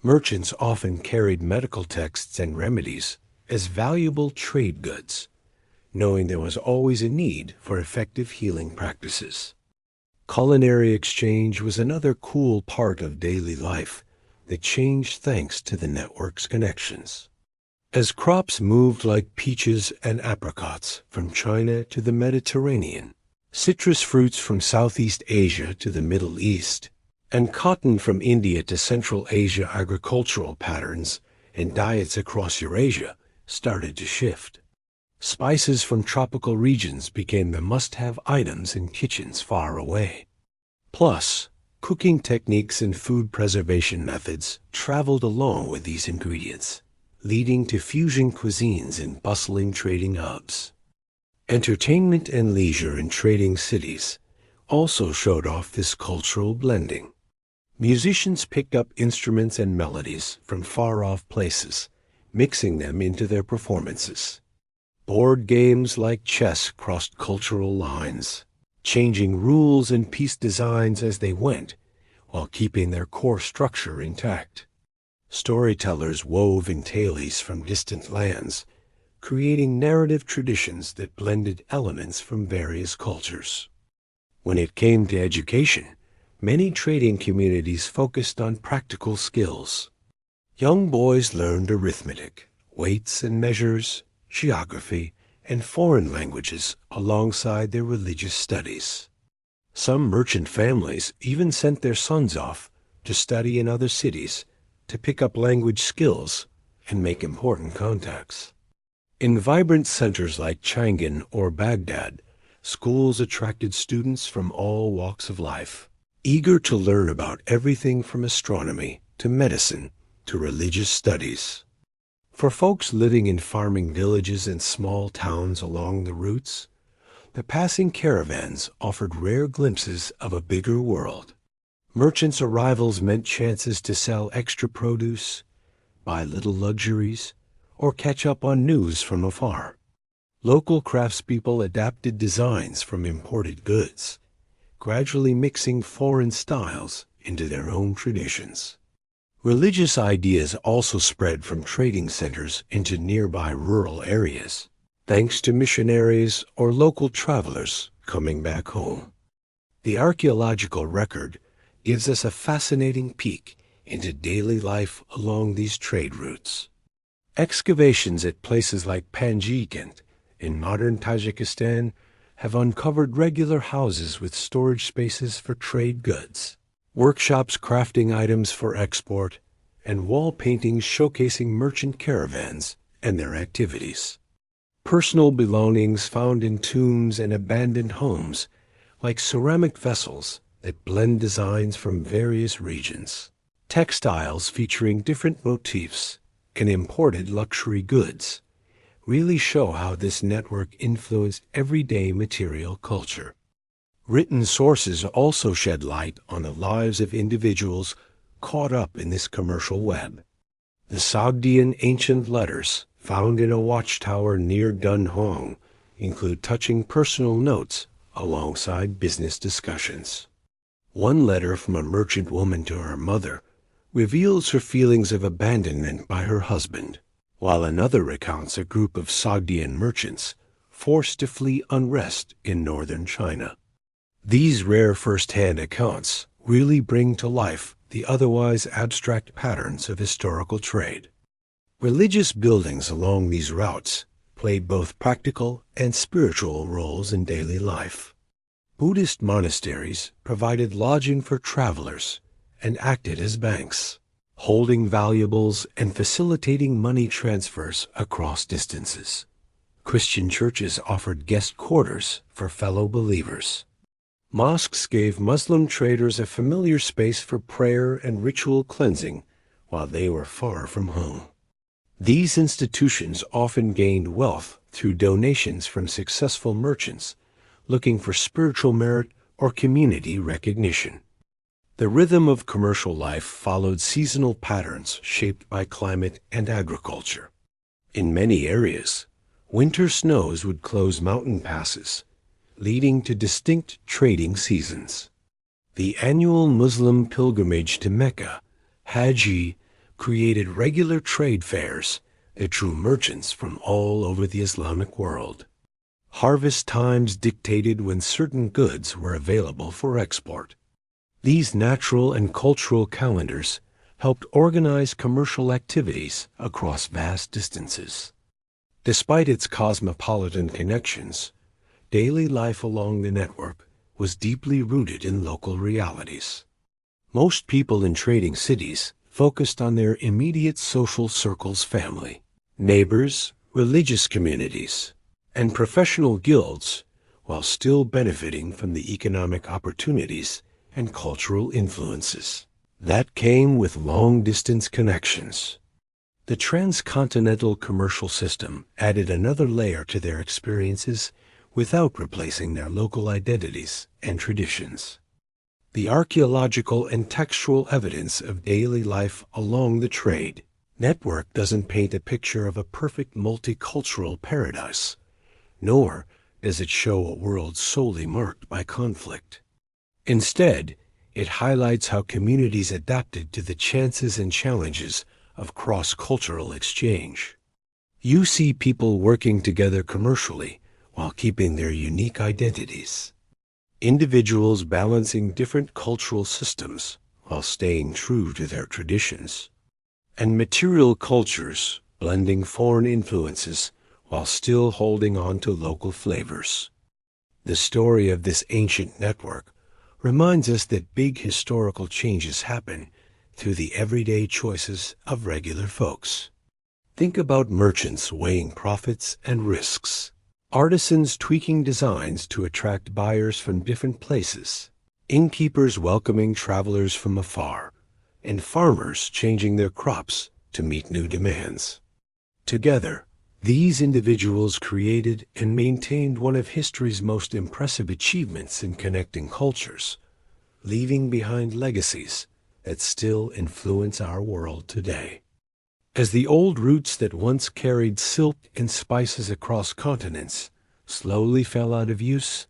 Merchants often carried medical texts and remedies as valuable trade goods, knowing there was always a need for effective healing practices. Culinary exchange was another cool part of daily life that changed thanks to the network's connections. As crops moved like peaches and apricots from China to the Mediterranean, citrus fruits from Southeast Asia to the Middle East, and cotton from India to Central Asia, agricultural patterns and diets across Eurasia started to shift. Spices from tropical regions became the must-have items in kitchens far away. Plus, cooking techniques and food preservation methods traveled along with these ingredients, leading to fusion cuisines in bustling trading hubs. Entertainment and leisure in trading cities also showed off this cultural blending. Musicians picked up instruments and melodies from far-off places, mixing them into their performances. Board games like chess crossed cultural lines, changing rules and piece designs as they went, while keeping their core structure intact. Storytellers wove entailies from distant lands, creating narrative traditions that blended elements from various cultures. When it came to education, many trading communities focused on practical skills. Young boys learned arithmetic, weights and measures, geography, and foreign languages alongside their religious studies. Some merchant families even sent their sons off to study in other cities to pick up language skills and make important contacts. In vibrant centers like Chang'an or Baghdad, schools attracted students from all walks of life, eager to learn about everything from astronomy to medicine to religious studies. For folks living in farming villages and small towns along the routes, the passing caravans offered rare glimpses of a bigger world. Merchants' arrivals meant chances to sell extra produce, buy little luxuries, or catch up on news from afar. Local craftspeople adapted designs from imported goods, gradually mixing foreign styles into their own traditions. Religious ideas also spread from trading centers into nearby rural areas, thanks to missionaries or local travelers coming back home. The archaeological record gives us a fascinating peek into daily life along these trade routes. Excavations at places like Panjikent in modern Tajikistan have uncovered regular houses with storage spaces for trade goods, workshops crafting items for export, and wall paintings showcasing merchant caravans and their activities. Personal belongings found in tombs and abandoned homes, like ceramic vessels that blend designs from various regions, textiles featuring different motifs, and imported luxury goods, really show how this network influenced everyday material culture. Written sources also shed light on the lives of individuals caught up in this commercial web. The Sogdian ancient letters found in a watchtower near Dunhuang include touching personal notes alongside business discussions. One letter from a merchant woman to her mother reveals her feelings of abandonment by her husband, while another recounts a group of Sogdian merchants forced to flee unrest in northern China. These rare first-hand accounts really bring to life the otherwise abstract patterns of historical trade. Religious buildings along these routes played both practical and spiritual roles in daily life. Buddhist monasteries provided lodging for travelers and acted as banks, holding valuables and facilitating money transfers across distances. Christian churches offered guest quarters for fellow believers. Mosques gave Muslim traders a familiar space for prayer and ritual cleansing while they were far from home. These institutions often gained wealth through donations from successful merchants looking for spiritual merit or community recognition. The rhythm of commercial life followed seasonal patterns shaped by climate and agriculture. In many areas, winter snows would close mountain passes, leading to distinct trading seasons. The annual Muslim pilgrimage to Mecca, Hajj, created regular trade fairs that drew merchants from all over the Islamic world. Harvest times dictated when certain goods were available for export. These natural and cultural calendars helped organize commercial activities across vast distances. Despite its cosmopolitan connections, daily life along the network was deeply rooted in local realities. Most people in trading cities focused on their immediate social circles, family, neighbors, religious communities, and professional guilds, while still benefiting from the economic opportunities and cultural influences that came with long-distance connections. The transcontinental commercial system added another layer to their experiences without replacing their local identities and traditions. The archaeological and textual evidence of daily life along the trade network doesn't paint a picture of a perfect multicultural paradise, nor does it show a world solely marked by conflict. Instead, it highlights how communities adapted to the chances and challenges of cross-cultural exchange. You see people working together commercially while keeping their unique identities. Individuals balancing different cultural systems while staying true to their traditions. And material cultures blending foreign influences while still holding on to local flavors. The story of this ancient network reminds us that big historical changes happen through the everyday choices of regular folks. Think about merchants weighing profits and risks, artisans tweaking designs to attract buyers from different places, innkeepers welcoming travelers from afar, and farmers changing their crops to meet new demands. Together, these individuals created and maintained one of history's most impressive achievements in connecting cultures, leaving behind legacies that still influence our world today. As the old routes that once carried silk and spices across continents slowly fell out of use,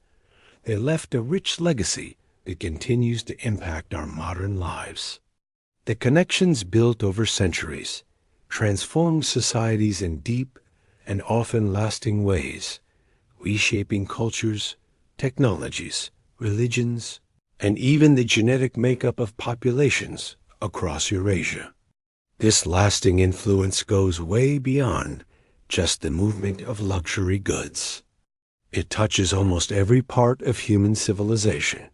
they left a rich legacy that continues to impact our modern lives. The connections built over centuries transformed societies in deep and often lasting ways, reshaping cultures, technologies, religions, and even the genetic makeup of populations across Eurasia. This lasting influence goes way beyond just the movement of luxury goods. It touches almost every part of human civilization.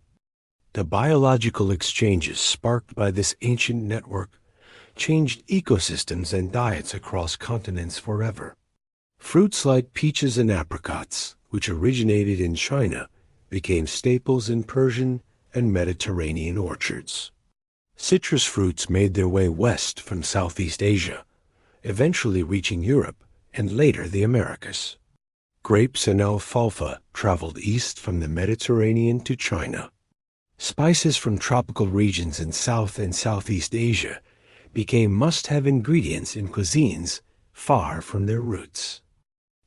The biological exchanges sparked by this ancient network changed ecosystems and diets across continents forever. Fruits like peaches and apricots, which originated in China, became staples in Persian and Mediterranean orchards. Citrus fruits made their way west from Southeast Asia, eventually reaching Europe and later the Americas. Grapes and alfalfa traveled east from the Mediterranean to China. Spices from tropical regions in South and Southeast Asia became must-have ingredients in cuisines far from their roots.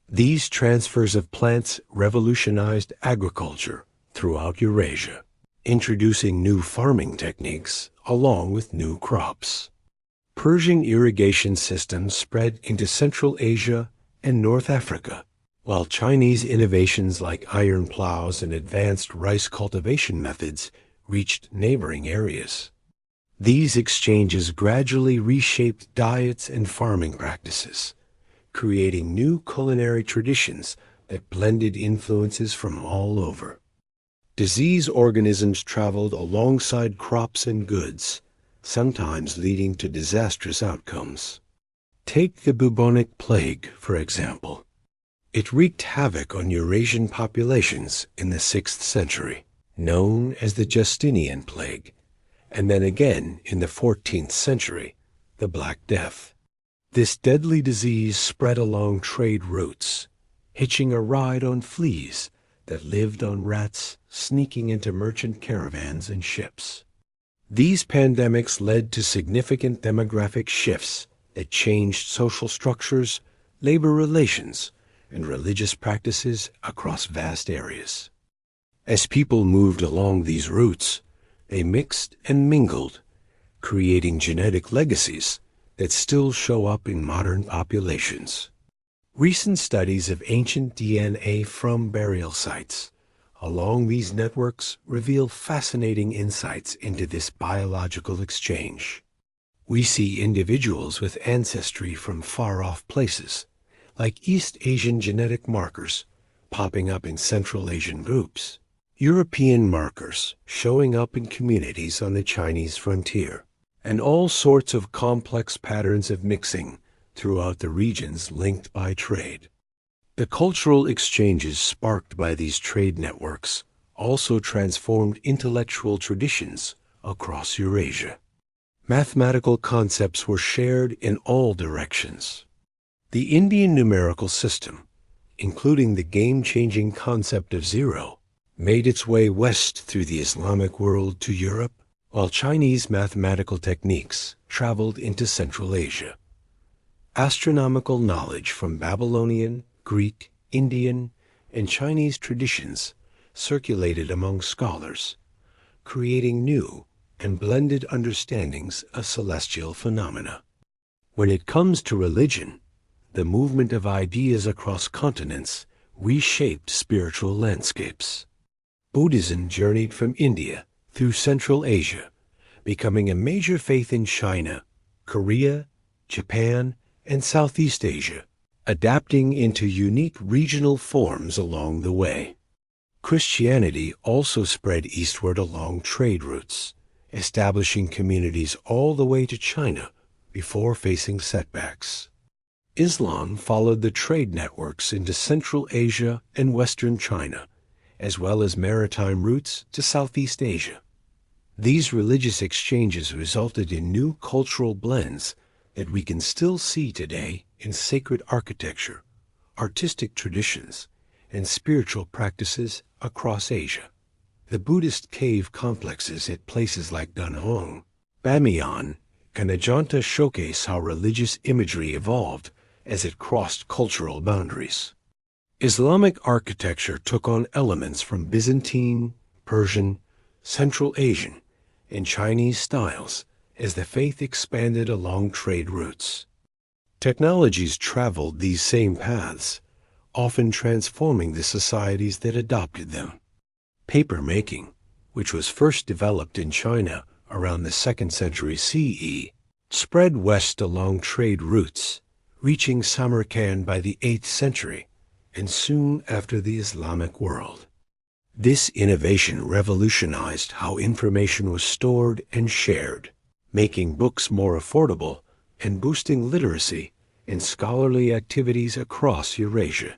These transfers of plants revolutionized agriculture throughout Eurasia, introducing new farming techniques along with new crops. Persian irrigation systems spread into Central Asia and North Africa, while Chinese innovations like iron plows and advanced rice cultivation methods reached neighboring areas. These exchanges gradually reshaped diets and farming practices, creating new culinary traditions that blended influences from all over. Disease organisms traveled alongside crops and goods, sometimes leading to disastrous outcomes. Take the bubonic plague, for example. It wreaked havoc on Eurasian populations in the 6th century, known as the Justinian plague, and then again in the 14th century, the Black Death. This deadly disease spread along trade routes, hitching a ride on fleas that lived on rats sneaking into merchant caravans and ships. These pandemics led to significant demographic shifts that changed social structures, labor relations, and religious practices across vast areas. As people moved along these routes, they mixed and mingled, creating genetic legacies that still show up in modern populations. Recent studies of ancient DNA from burial sites along these networks reveal fascinating insights into this biological exchange. We see individuals with ancestry from far-off places, like East Asian genetic markers, popping up in Central Asian groups, European markers showing up in communities on the Chinese frontier, and all sorts of complex patterns of mixing throughout the regions linked by trade. The cultural exchanges sparked by these trade networks also transformed intellectual traditions across Eurasia. Mathematical concepts were shared in all directions. The Indian numerical system, including the game-changing concept of zero, made its way west through the Islamic world to Europe, while Chinese mathematical techniques traveled into Central Asia. Astronomical knowledge from Babylonian, Greek, Indian, and Chinese traditions circulated among scholars, creating new and blended understandings of celestial phenomena. When it comes to religion, the movement of ideas across continents reshaped spiritual landscapes. Buddhism journeyed from India through Central Asia, becoming a major faith in China, Korea, Japan, and Southeast Asia, adapting into unique regional forms along the way. Christianity also spread eastward along trade routes, establishing communities all the way to China before facing setbacks. Islam followed the trade networks into Central Asia and Western China, as well as maritime routes to Southeast Asia. These religious exchanges resulted in new cultural blends that we can still see today in sacred architecture, artistic traditions, and spiritual practices across Asia. The Buddhist cave complexes at places like Danhong, Bamiyan, and Ajanta showcase how religious imagery evolved as it crossed cultural boundaries. Islamic architecture took on elements from Byzantine, Persian, Central Asian, and Chinese styles as the faith expanded along trade routes. Technologies traveled these same paths, often transforming the societies that adopted them. Paper making, which was first developed in China around the 2nd century CE, spread west along trade routes, reaching Samarkand by the 8th century and soon after the Islamic world. This innovation revolutionized how information was stored and shared, making books more affordable and boosting literacy and scholarly activities across Eurasia.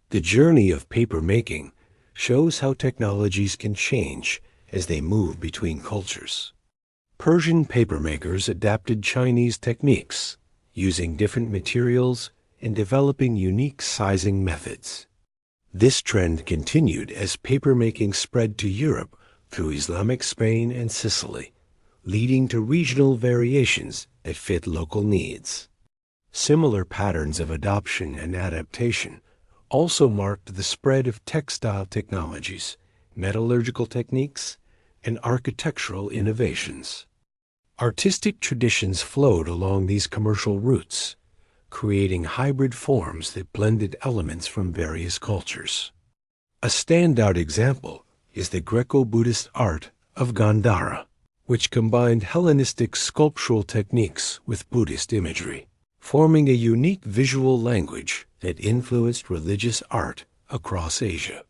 The journey of paper making shows how technologies can change as they move between cultures. Persian papermakers adapted Chinese techniques, using different materials and developing unique sizing methods. This trend continued as papermaking spread to Europe through Islamic Spain and Sicily, leading to regional variations that fit local needs. Similar patterns of adoption and adaptation also marked the spread of textile technologies, metallurgical techniques, and architectural innovations. Artistic traditions flowed along these commercial routes, creating hybrid forms that blended elements from various cultures. A standout example is the Greco-Buddhist art of Gandhara, which combined Hellenistic sculptural techniques with Buddhist imagery, forming a unique visual language that influenced religious art across Asia.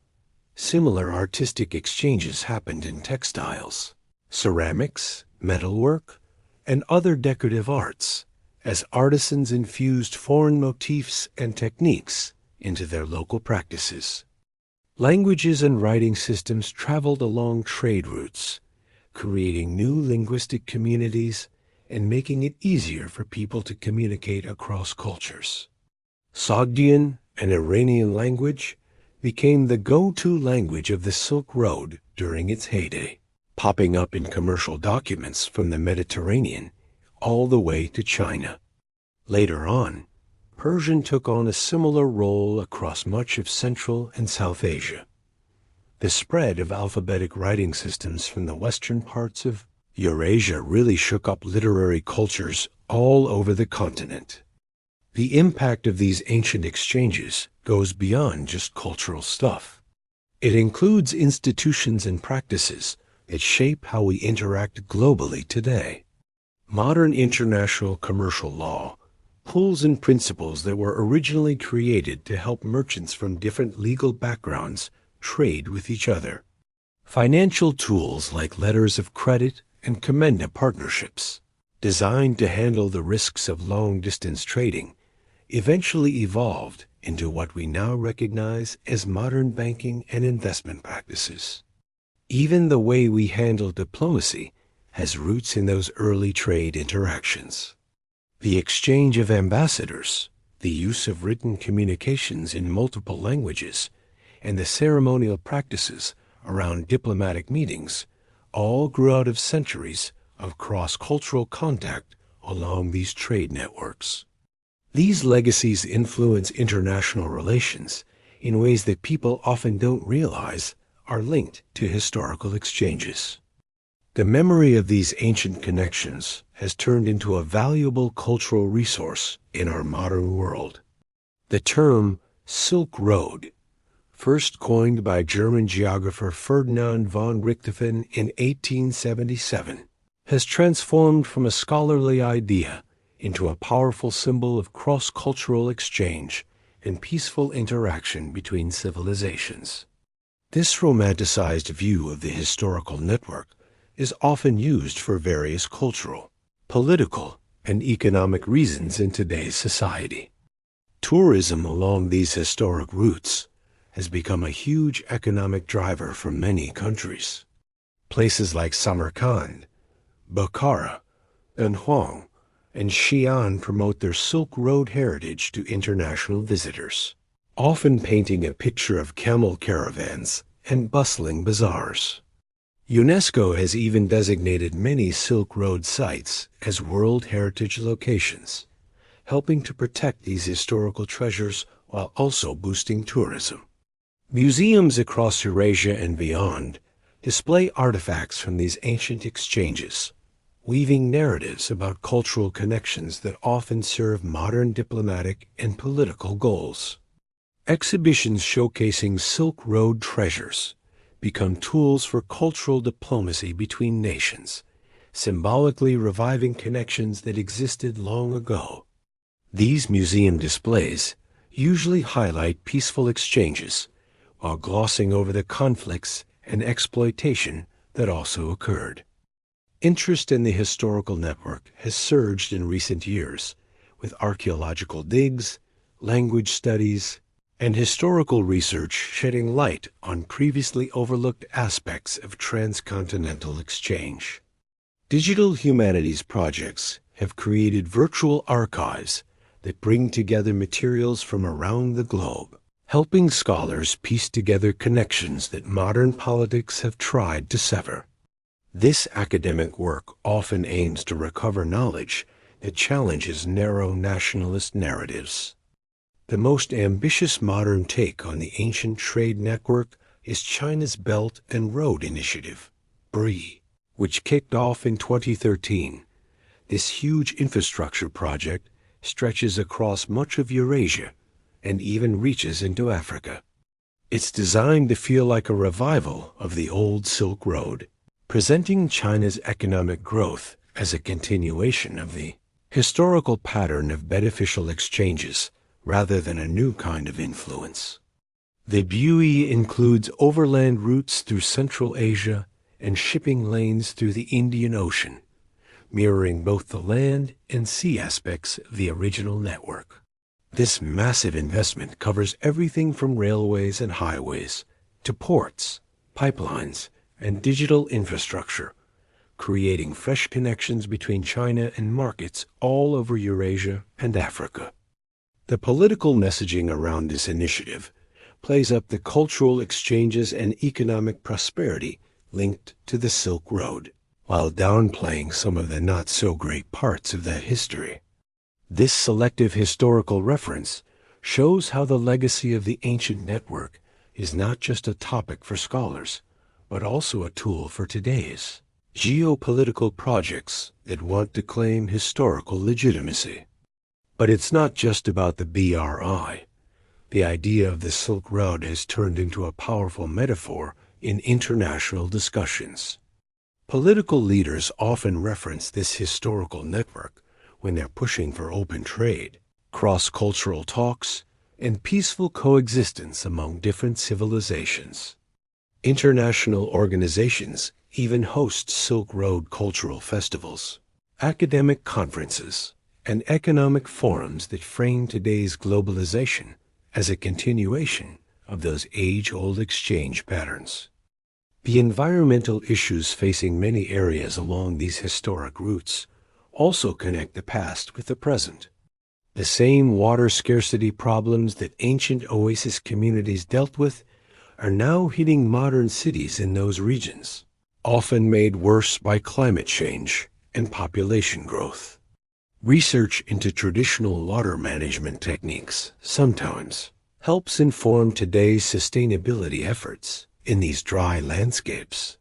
Similar artistic exchanges happened in textiles, ceramics, metalwork, and other decorative arts, as artisans infused foreign motifs and techniques into their local practices. Languages and writing systems traveled along trade routes, creating new linguistic communities and making it easier for people to communicate across cultures. Sogdian, an Iranian language, became the go-to language of the Silk Road during its heyday, popping up in commercial documents from the Mediterranean all the way to China. Later on, Persian took on a similar role across much of Central and South Asia. The spread of alphabetic writing systems from the western parts of Eurasia really shook up literary cultures all over the continent. The impact of these ancient exchanges goes beyond just cultural stuff. It includes institutions and practices that shape how we interact globally today. Modern international commercial law pulls in principles that were originally created to help merchants from different legal backgrounds trade with each other. Financial tools like letters of credit and commenda partnerships, designed to handle the risks of long-distance trading, eventually evolved into what we now recognize as modern banking and investment practices. Even the way we handle diplomacy has roots in those early trade interactions. The exchange of ambassadors, the use of written communications in multiple languages, and the ceremonial practices around diplomatic meetings all grew out of centuries of cross-cultural contact along these trade networks. These legacies influence international relations in ways that people often don't realize are linked to historical exchanges. The memory of these ancient connections has turned into a valuable cultural resource in our modern world. The term Silk Road, first coined by German geographer Ferdinand von Richthofen in 1877, has transformed from a scholarly idea into a powerful symbol of cross-cultural exchange and peaceful interaction between civilizations. This romanticized view of the historical network is often used for various cultural, political, and economic reasons in today's society. Tourism along these historic routes has become a huge economic driver for many countries. Places like Samarkand, Bukhara, Dunhuang, and Xi'an promote their Silk Road heritage to international visitors, often painting a picture of camel caravans and bustling bazaars. UNESCO has even designated many Silk Road sites as World Heritage locations, helping to protect these historical treasures while also boosting tourism. Museums across Eurasia and beyond display artifacts from these ancient exchanges, weaving narratives about cultural connections that often serve modern diplomatic and political goals. Exhibitions showcasing Silk Road treasures become tools for cultural diplomacy between nations, symbolically reviving connections that existed long ago. These museum displays usually highlight peaceful exchanges while glossing over the conflicts and exploitation that also occurred. Interest in the historical network has surged in recent years, with archaeological digs, language studies, and historical research shedding light on previously overlooked aspects of transcontinental exchange. Digital humanities projects have created virtual archives that bring together materials from around the globe, helping scholars piece together connections that modern politics have tried to sever. This academic work often aims to recover knowledge that challenges narrow nationalist narratives. The most ambitious modern take on the ancient trade network is China's Belt and Road Initiative, BRI, which kicked off in 2013. This huge infrastructure project stretches across much of Eurasia and even reaches into Africa. It's designed to feel like a revival of the old Silk Road, presenting China's economic growth as a continuation of the historical pattern of beneficial exchanges rather than a new kind of influence. The BUI includes overland routes through Central Asia and shipping lanes through the Indian Ocean, mirroring both the land and sea aspects of the original network. This massive investment covers everything from railways and highways to ports, pipelines, and digital infrastructure, creating fresh connections between China and markets all over Eurasia and Africa. The political messaging around this initiative plays up the cultural exchanges and economic prosperity linked to the Silk Road, while downplaying some of the not-so-great parts of that history. This selective historical reference shows how the legacy of the ancient network is not just a topic for scholars, but also a tool for today's geopolitical projects that want to claim historical legitimacy. But it's not just about the BRI. The idea of the Silk Road has turned into a powerful metaphor in international discussions. Political leaders often reference this historical network when they're pushing for open trade, cross-cultural talks, and peaceful coexistence among different civilizations. International organizations even host Silk Road cultural festivals, academic conferences, and economic forums that frame today's globalization as a continuation of those age-old exchange patterns. The environmental issues facing many areas along these historic routes also connect the past with the present. The same water scarcity problems that ancient oasis communities dealt with are now hitting modern cities in those regions, often made worse by climate change and population growth. Research into traditional water management techniques sometimes helps inform today's sustainability efforts in these dry landscapes.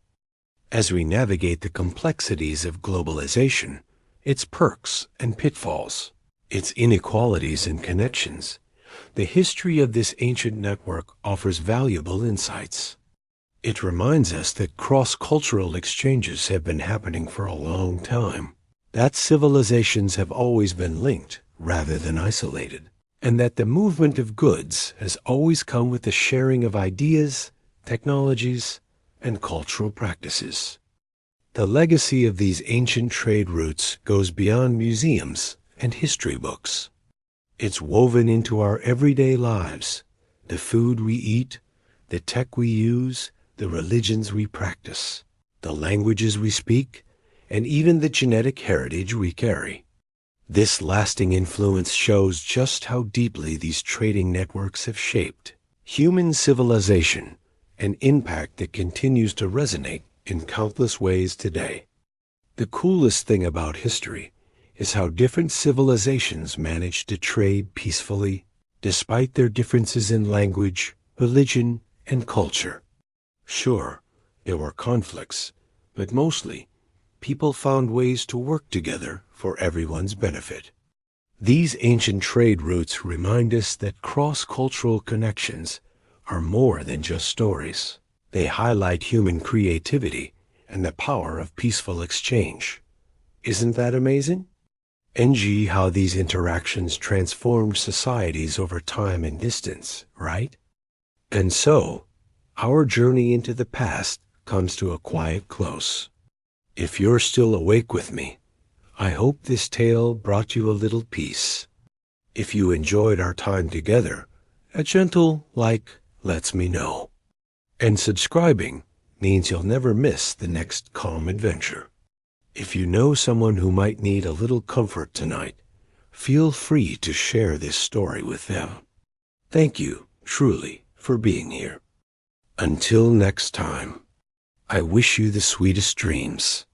As we navigate the complexities of globalization, its perks and pitfalls, its inequalities and connections, the history of this ancient network offers valuable insights. It reminds us that cross-cultural exchanges have been happening for a long time, that civilizations have always been linked rather than isolated, and that the movement of goods has always come with the sharing of ideas, technologies, and cultural practices. The legacy of these ancient trade routes goes beyond museums and history books. It's woven into our everyday lives, the food we eat, the tech we use, the religions we practice, the languages we speak, and even the genetic heritage we carry. This lasting influence shows just how deeply these trading networks have shaped human civilization, an impact that continues to resonate in countless ways today. The coolest thing about history is how different civilizations manage to trade peacefully, despite their differences in language, religion, and culture. Sure, there were conflicts, but mostly, people found ways to work together for everyone's benefit. These ancient trade routes remind us that cross-cultural connections are more than just stories. They highlight human creativity and the power of peaceful exchange. Isn't that amazing? NG, how these interactions transformed societies over time and distance, right? And so, our journey into the past comes to a quiet close. If you're still awake with me, I hope this tale brought you a little peace. If you enjoyed our time together, a gentle like lets me know. And subscribing means you'll never miss the next calm adventure. If you know someone who might need a little comfort tonight, feel free to share this story with them. Thank you, truly, for being here. Until next time, I wish you the sweetest dreams.